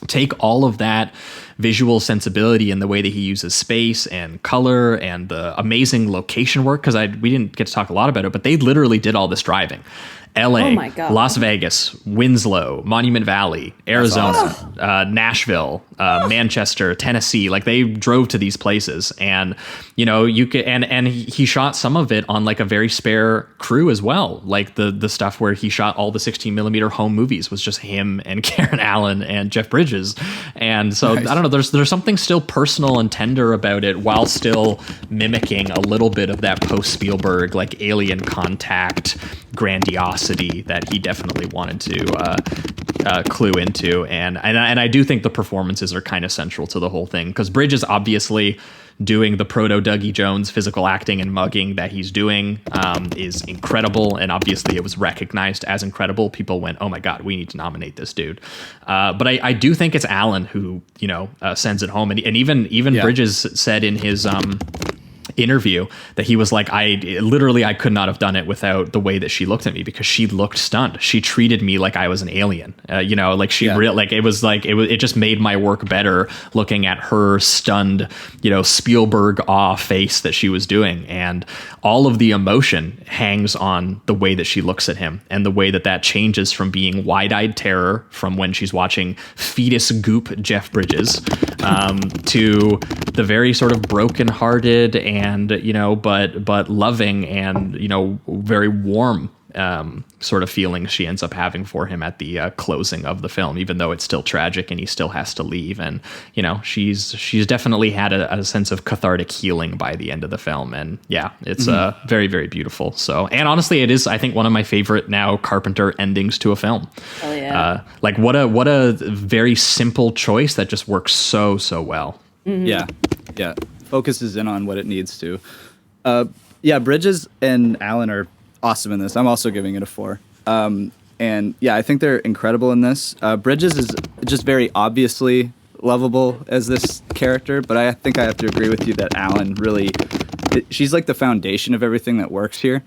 [SPEAKER 6] take all of that visual sensibility and the way that he uses space and color and the amazing location work, because we didn't get to talk a lot about it, but they literally did all this driving. LA, Las Vegas, Winslow, Monument Valley, Arizona, Nashville, Manchester, Tennessee. Like, they drove to these places, and you know, you could, and he shot some of it on like a very spare crew as well. Like the stuff where he shot all the 16mm home movies was just him and Karen Allen and Jeff Bridges. And so I don't know, there's something still personal and tender about it, while still mimicking a little bit of that post Spielberg, like Alien Contact grandiosity that he definitely wanted to clue into. And I do think the performances are kind of central to the whole thing, because Bridges obviously doing the proto Dougie Jones physical acting and mugging that he's doing is incredible, and obviously it was recognized as incredible. People went, oh my god, we need to nominate this dude. But I do think it's Allen who, you know, sends it home, and even Bridges said in his interview that he was like, I could not have done it without the way that she looked at me, because she looked stunned. She treated me like I was an alien, you know, like it just made my work better looking at her stunned, you know, Spielberg awe face that she was doing. And all of the emotion hangs on the way that she looks at him, and the way that changes from being wide-eyed terror from when she's watching fetus goop Jeff Bridges to the very sort of broken-hearted and, you know, but loving and, you know, very warm sort of feelings she ends up having for him at the closing of the film, even though it's still tragic and he still has to leave. And, you know, she's definitely had a sense of cathartic healing by the end of the film. And yeah, it's very, very beautiful. So, and honestly, it is, I think, one of my favorite now Carpenter endings to a film. Oh yeah. Like what a very simple choice that just works so well.
[SPEAKER 7] Yeah. Focuses in on what it needs to. Bridges and Allen are awesome in this. I'm also giving it a 4. And yeah, I think they're incredible in this. Bridges is just very obviously lovable as this character, but I think I have to agree with you that Allen really, she's like the foundation of everything that works here.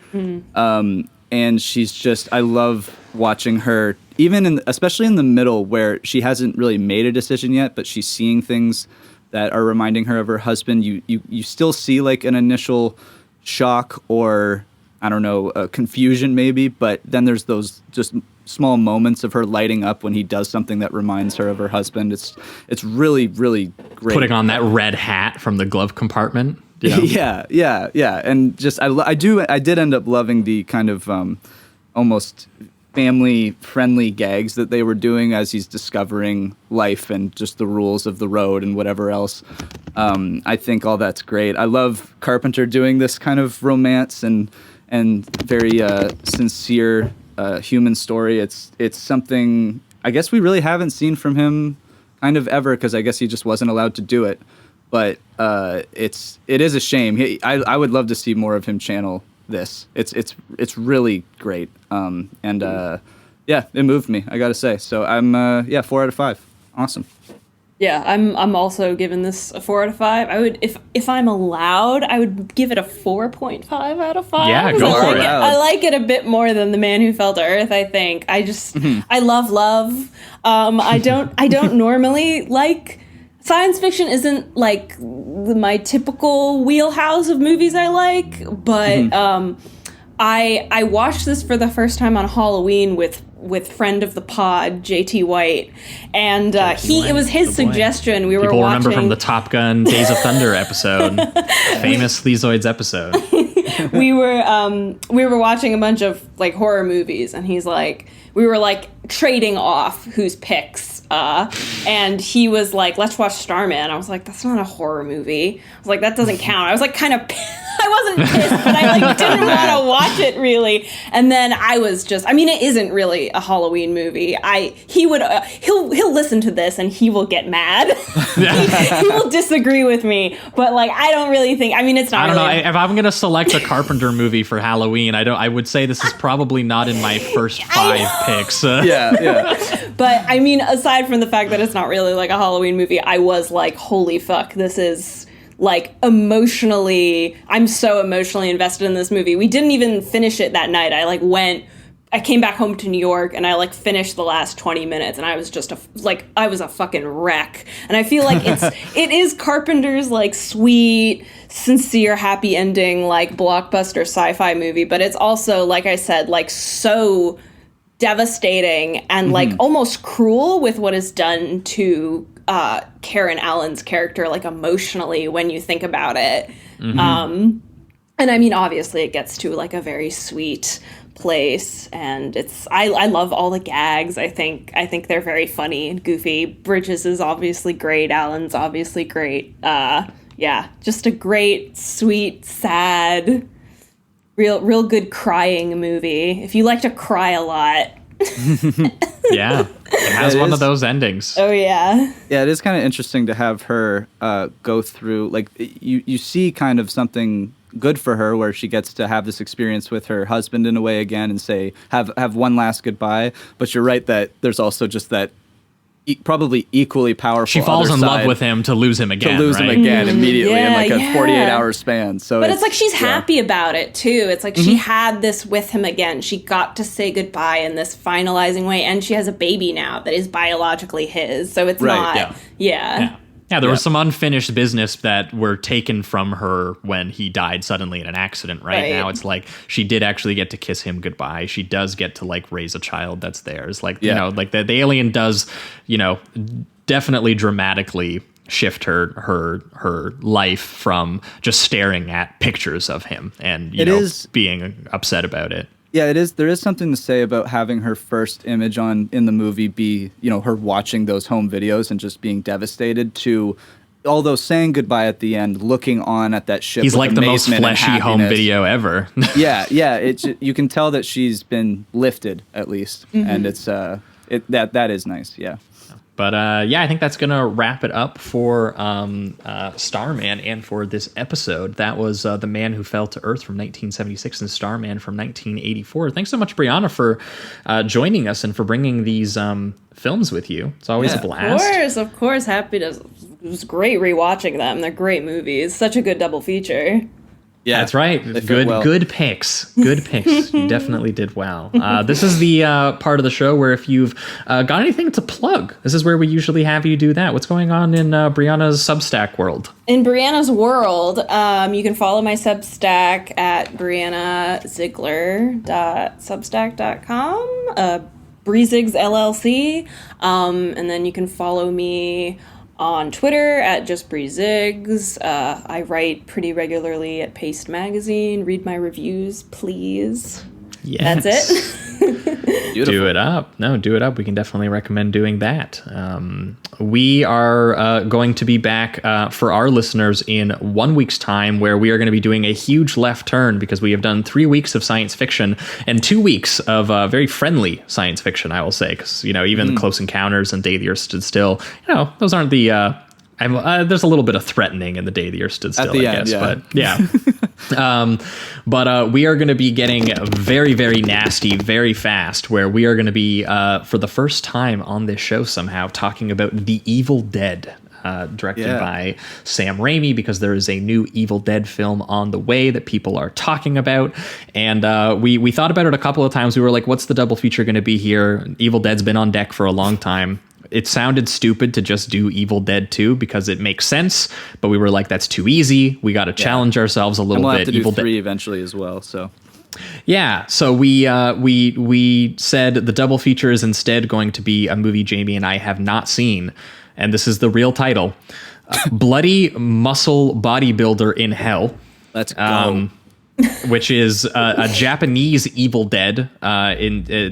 [SPEAKER 7] And she's just, I love watching her, especially in the middle where she hasn't really made a decision yet, but she's seeing things that are reminding her of her husband. You still see like an initial shock or, I don't know, confusion maybe, but then there's those just small moments of her lighting up when he does something that reminds her of her husband. It's really, really great.
[SPEAKER 6] Putting on that red hat from the glove compartment. You know?
[SPEAKER 7] yeah. And just, I did end up loving the kind of almost family-friendly gags that they were doing as he's discovering life and just the rules of the road and whatever else. I think all that's great. I love Carpenter doing this kind of romance and very sincere human story. It's something I guess we really haven't seen from him kind of ever, because I guess he just wasn't allowed to do it. But it is a shame. I would love to see more of him channel this. It's really great. It moved me, I gotta say. So I'm 4 out of 5. Awesome.
[SPEAKER 2] Yeah, I'm also giving this a 4 out of 5. I would, if I'm allowed, I would give it a 4.5 out of 5.
[SPEAKER 6] Yeah, go for it.
[SPEAKER 2] I like it a bit more than The Man Who Fell to Earth, I think. I just I love love. I don't normally like science fiction. Isn't like my typical wheelhouse of movies I like, but I watched this for the first time on Halloween with friend of the pod, JT White, and it was his suggestion. We were
[SPEAKER 6] People
[SPEAKER 2] watching.
[SPEAKER 6] remember from the Top Gun Days of Thunder episode, famous Sleazoids episode.
[SPEAKER 2] we were watching a bunch of like horror movies, and he's like, we were like trading off whose picks. And he was like, let's watch Starman. I was like, that's not a horror movie. I was like, that doesn't count. I was like, kind of, I wasn't pissed, but I like didn't want to watch it really. And then I was just, I mean, it isn't really a Halloween movie. He'll listen to this and he will get mad. he will disagree with me, but like, I don't really think, I mean, it's not
[SPEAKER 6] I don't
[SPEAKER 2] really.
[SPEAKER 6] know. If I'm going to select a Carpenter movie for Halloween, I would say this is probably not in my first 5 picks.
[SPEAKER 7] Yeah.
[SPEAKER 2] But I mean, aside from the fact that it's not really like a Halloween movie, I was like, holy fuck, this is like I'm so emotionally invested in this movie. We didn't even finish it that night. I came back home to New York and I like finished the last 20 minutes and I was just I was a fucking wreck. And I feel like it is Carpenter's like sweet, sincere, happy ending, like blockbuster sci-fi movie, but it's also, like I said, like so devastating and like almost cruel with what is done to Karen Allen's character, like emotionally when you think about it. And I mean, obviously it gets to like a very sweet place, and I love all the gags. I think they're very funny and goofy. Bridges is obviously great. Allen's obviously great. Yeah, just a great, sweet, sad, real good crying movie. If you like to cry a lot.
[SPEAKER 6] Yeah, it has one of those endings.
[SPEAKER 2] Oh yeah.
[SPEAKER 7] Yeah, it is kind of interesting to have her go through, like, you see kind of something good for her where she gets to have this experience with her husband in a way again and say have one last goodbye. But you're right that there's also just that probably equally powerful.
[SPEAKER 6] She falls in love with him to lose him again.
[SPEAKER 7] Immediately in like a 48-hour span. So,
[SPEAKER 2] but it's like she's happy about it too. It's like she had this with him again. She got to say goodbye in this finalizing way, and she has a baby now that is biologically his. So it's not. Yeah.
[SPEAKER 6] Yeah, there was some unfinished business that were taken from her when he died suddenly in an accident. Right now, it's like she did actually get to kiss him goodbye. She does get to like raise a child that's theirs. Like you know, like the alien does, you know, definitely dramatically shift her life from just staring at pictures of him and being upset about it.
[SPEAKER 7] Yeah, it is. There is something to say about having her first image in the movie be, you know, her watching those home videos and just being devastated to, although saying goodbye at the end, looking on at that ship.
[SPEAKER 6] He's
[SPEAKER 7] with
[SPEAKER 6] like the most
[SPEAKER 7] amazement and
[SPEAKER 6] fleshy home
[SPEAKER 7] happiness.
[SPEAKER 6] video ever.
[SPEAKER 7] Yeah. You can tell that she's been lifted at least, and it's that is nice. Yeah.
[SPEAKER 6] But I think that's going to wrap it up for Starman and for this episode. That was The Man Who Fell to Earth from 1976 and Starman from 1984. Thanks so much, Brianna, for joining us and for bringing these films with you. It's always a blast.
[SPEAKER 2] Of course. Happy to. It was great rewatching them. They're great movies. Such a good double feature.
[SPEAKER 6] Yeah, that's right. Good picks. Good picks. You definitely did well. This is the part of the show where if you've got anything to plug, this is where we usually have you do that. What's going on in Brianna's Substack world?
[SPEAKER 2] In Brianna's world, you can follow my Substack at briannazigler.substack.com, Breezigs LLC, and then you can follow me on Twitter at justbreezigs. I write pretty regularly at Paste Magazine. Read my reviews, please.
[SPEAKER 6] Yes.
[SPEAKER 2] That's it.
[SPEAKER 6] Do it up. No, do it up. We can definitely recommend doing that. We are going to be back for our listeners in 1 week's time, where we are going to be doing a huge left turn because we have done 3 weeks of science fiction and 2 weeks of very friendly science fiction, I will say, because, you know, even Close Encounters and Day the Earth Stood Still, you know, those aren't the... there's a little bit of threatening in The Day the Earth Stood Still, I guess.
[SPEAKER 7] Yeah.
[SPEAKER 6] But yeah. But we are going to be getting very, very nasty very fast, where we are going to be, for the first time on this show somehow, talking about The Evil Dead. Directed by Sam Raimi, because there is a new Evil Dead film on the way that people are talking about. And we thought about it a couple of times. We were like, what's the double feature going to be here? Evil Dead's been on deck for a long time. It sounded stupid to just do Evil Dead 2 because it makes sense, but we were like, that's too easy. We got to challenge ourselves a little
[SPEAKER 7] we'll
[SPEAKER 6] bit.
[SPEAKER 7] Have to do
[SPEAKER 6] Evil
[SPEAKER 7] 3
[SPEAKER 6] Dead
[SPEAKER 7] eventually as well, so...
[SPEAKER 6] Yeah, so we said the double feature is instead going to be a movie Jamie and I have not seen, and this is the real title: Bloody Muscle Bodybuilder in Hell.
[SPEAKER 7] Let's go.
[SPEAKER 6] Which is a Japanese Evil Dead.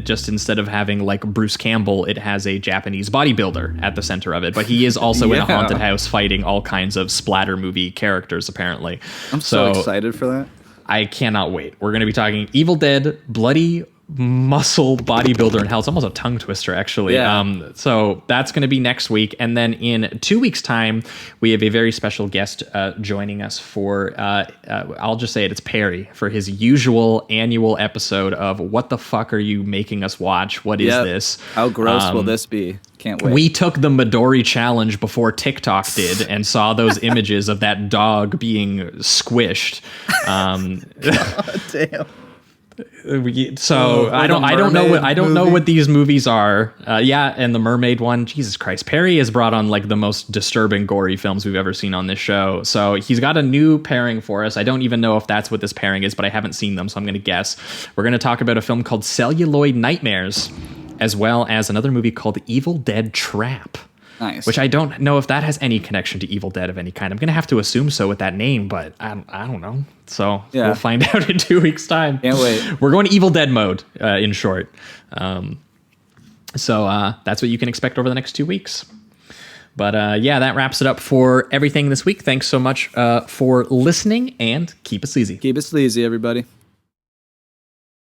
[SPEAKER 6] Just instead of having like Bruce Campbell, it has a Japanese bodybuilder at the center of it. But he is also in a haunted house fighting all kinds of splatter movie characters, apparently.
[SPEAKER 7] I'm so excited for that.
[SPEAKER 6] I cannot wait. We're going to be talking Evil Dead, Bloody Muscle Bodybuilder in Hell. It's almost a tongue twister, actually.
[SPEAKER 7] Yeah.
[SPEAKER 6] So that's going to be next week. And then in 2 weeks' time, we have a very special guest joining us for, I'll just say it's Perry, for his usual annual episode of What the Fuck Are You Making Us Watch? What is this?
[SPEAKER 7] How gross will this be? Can't wait.
[SPEAKER 6] We took the Midori challenge before TikTok did and saw those images of that dog being squished.
[SPEAKER 7] God damn.
[SPEAKER 6] I don't know what these movies are. And the mermaid one. Jesus Christ. Perry has brought on like the most disturbing, gory films we've ever seen on this show. So he's got a new pairing for us. I don't even know if that's what this pairing is, but I haven't seen them, so I'm going to guess. We're going to talk about a film called Celluloid Nightmares, as well as another movie called Evil Dead Trap.
[SPEAKER 7] Nice.
[SPEAKER 6] Which I don't know if that has any connection to Evil Dead of any kind. I'm going to have to assume so with that name, but I don't know. So we'll find out in 2 weeks' time.
[SPEAKER 7] Can't wait.
[SPEAKER 6] We're going to Evil Dead mode, in short. So that's what you can expect over the next 2 weeks. But that wraps it up for everything this week. Thanks so much for listening, and keep it sleazy.
[SPEAKER 7] Keep it sleazy, everybody.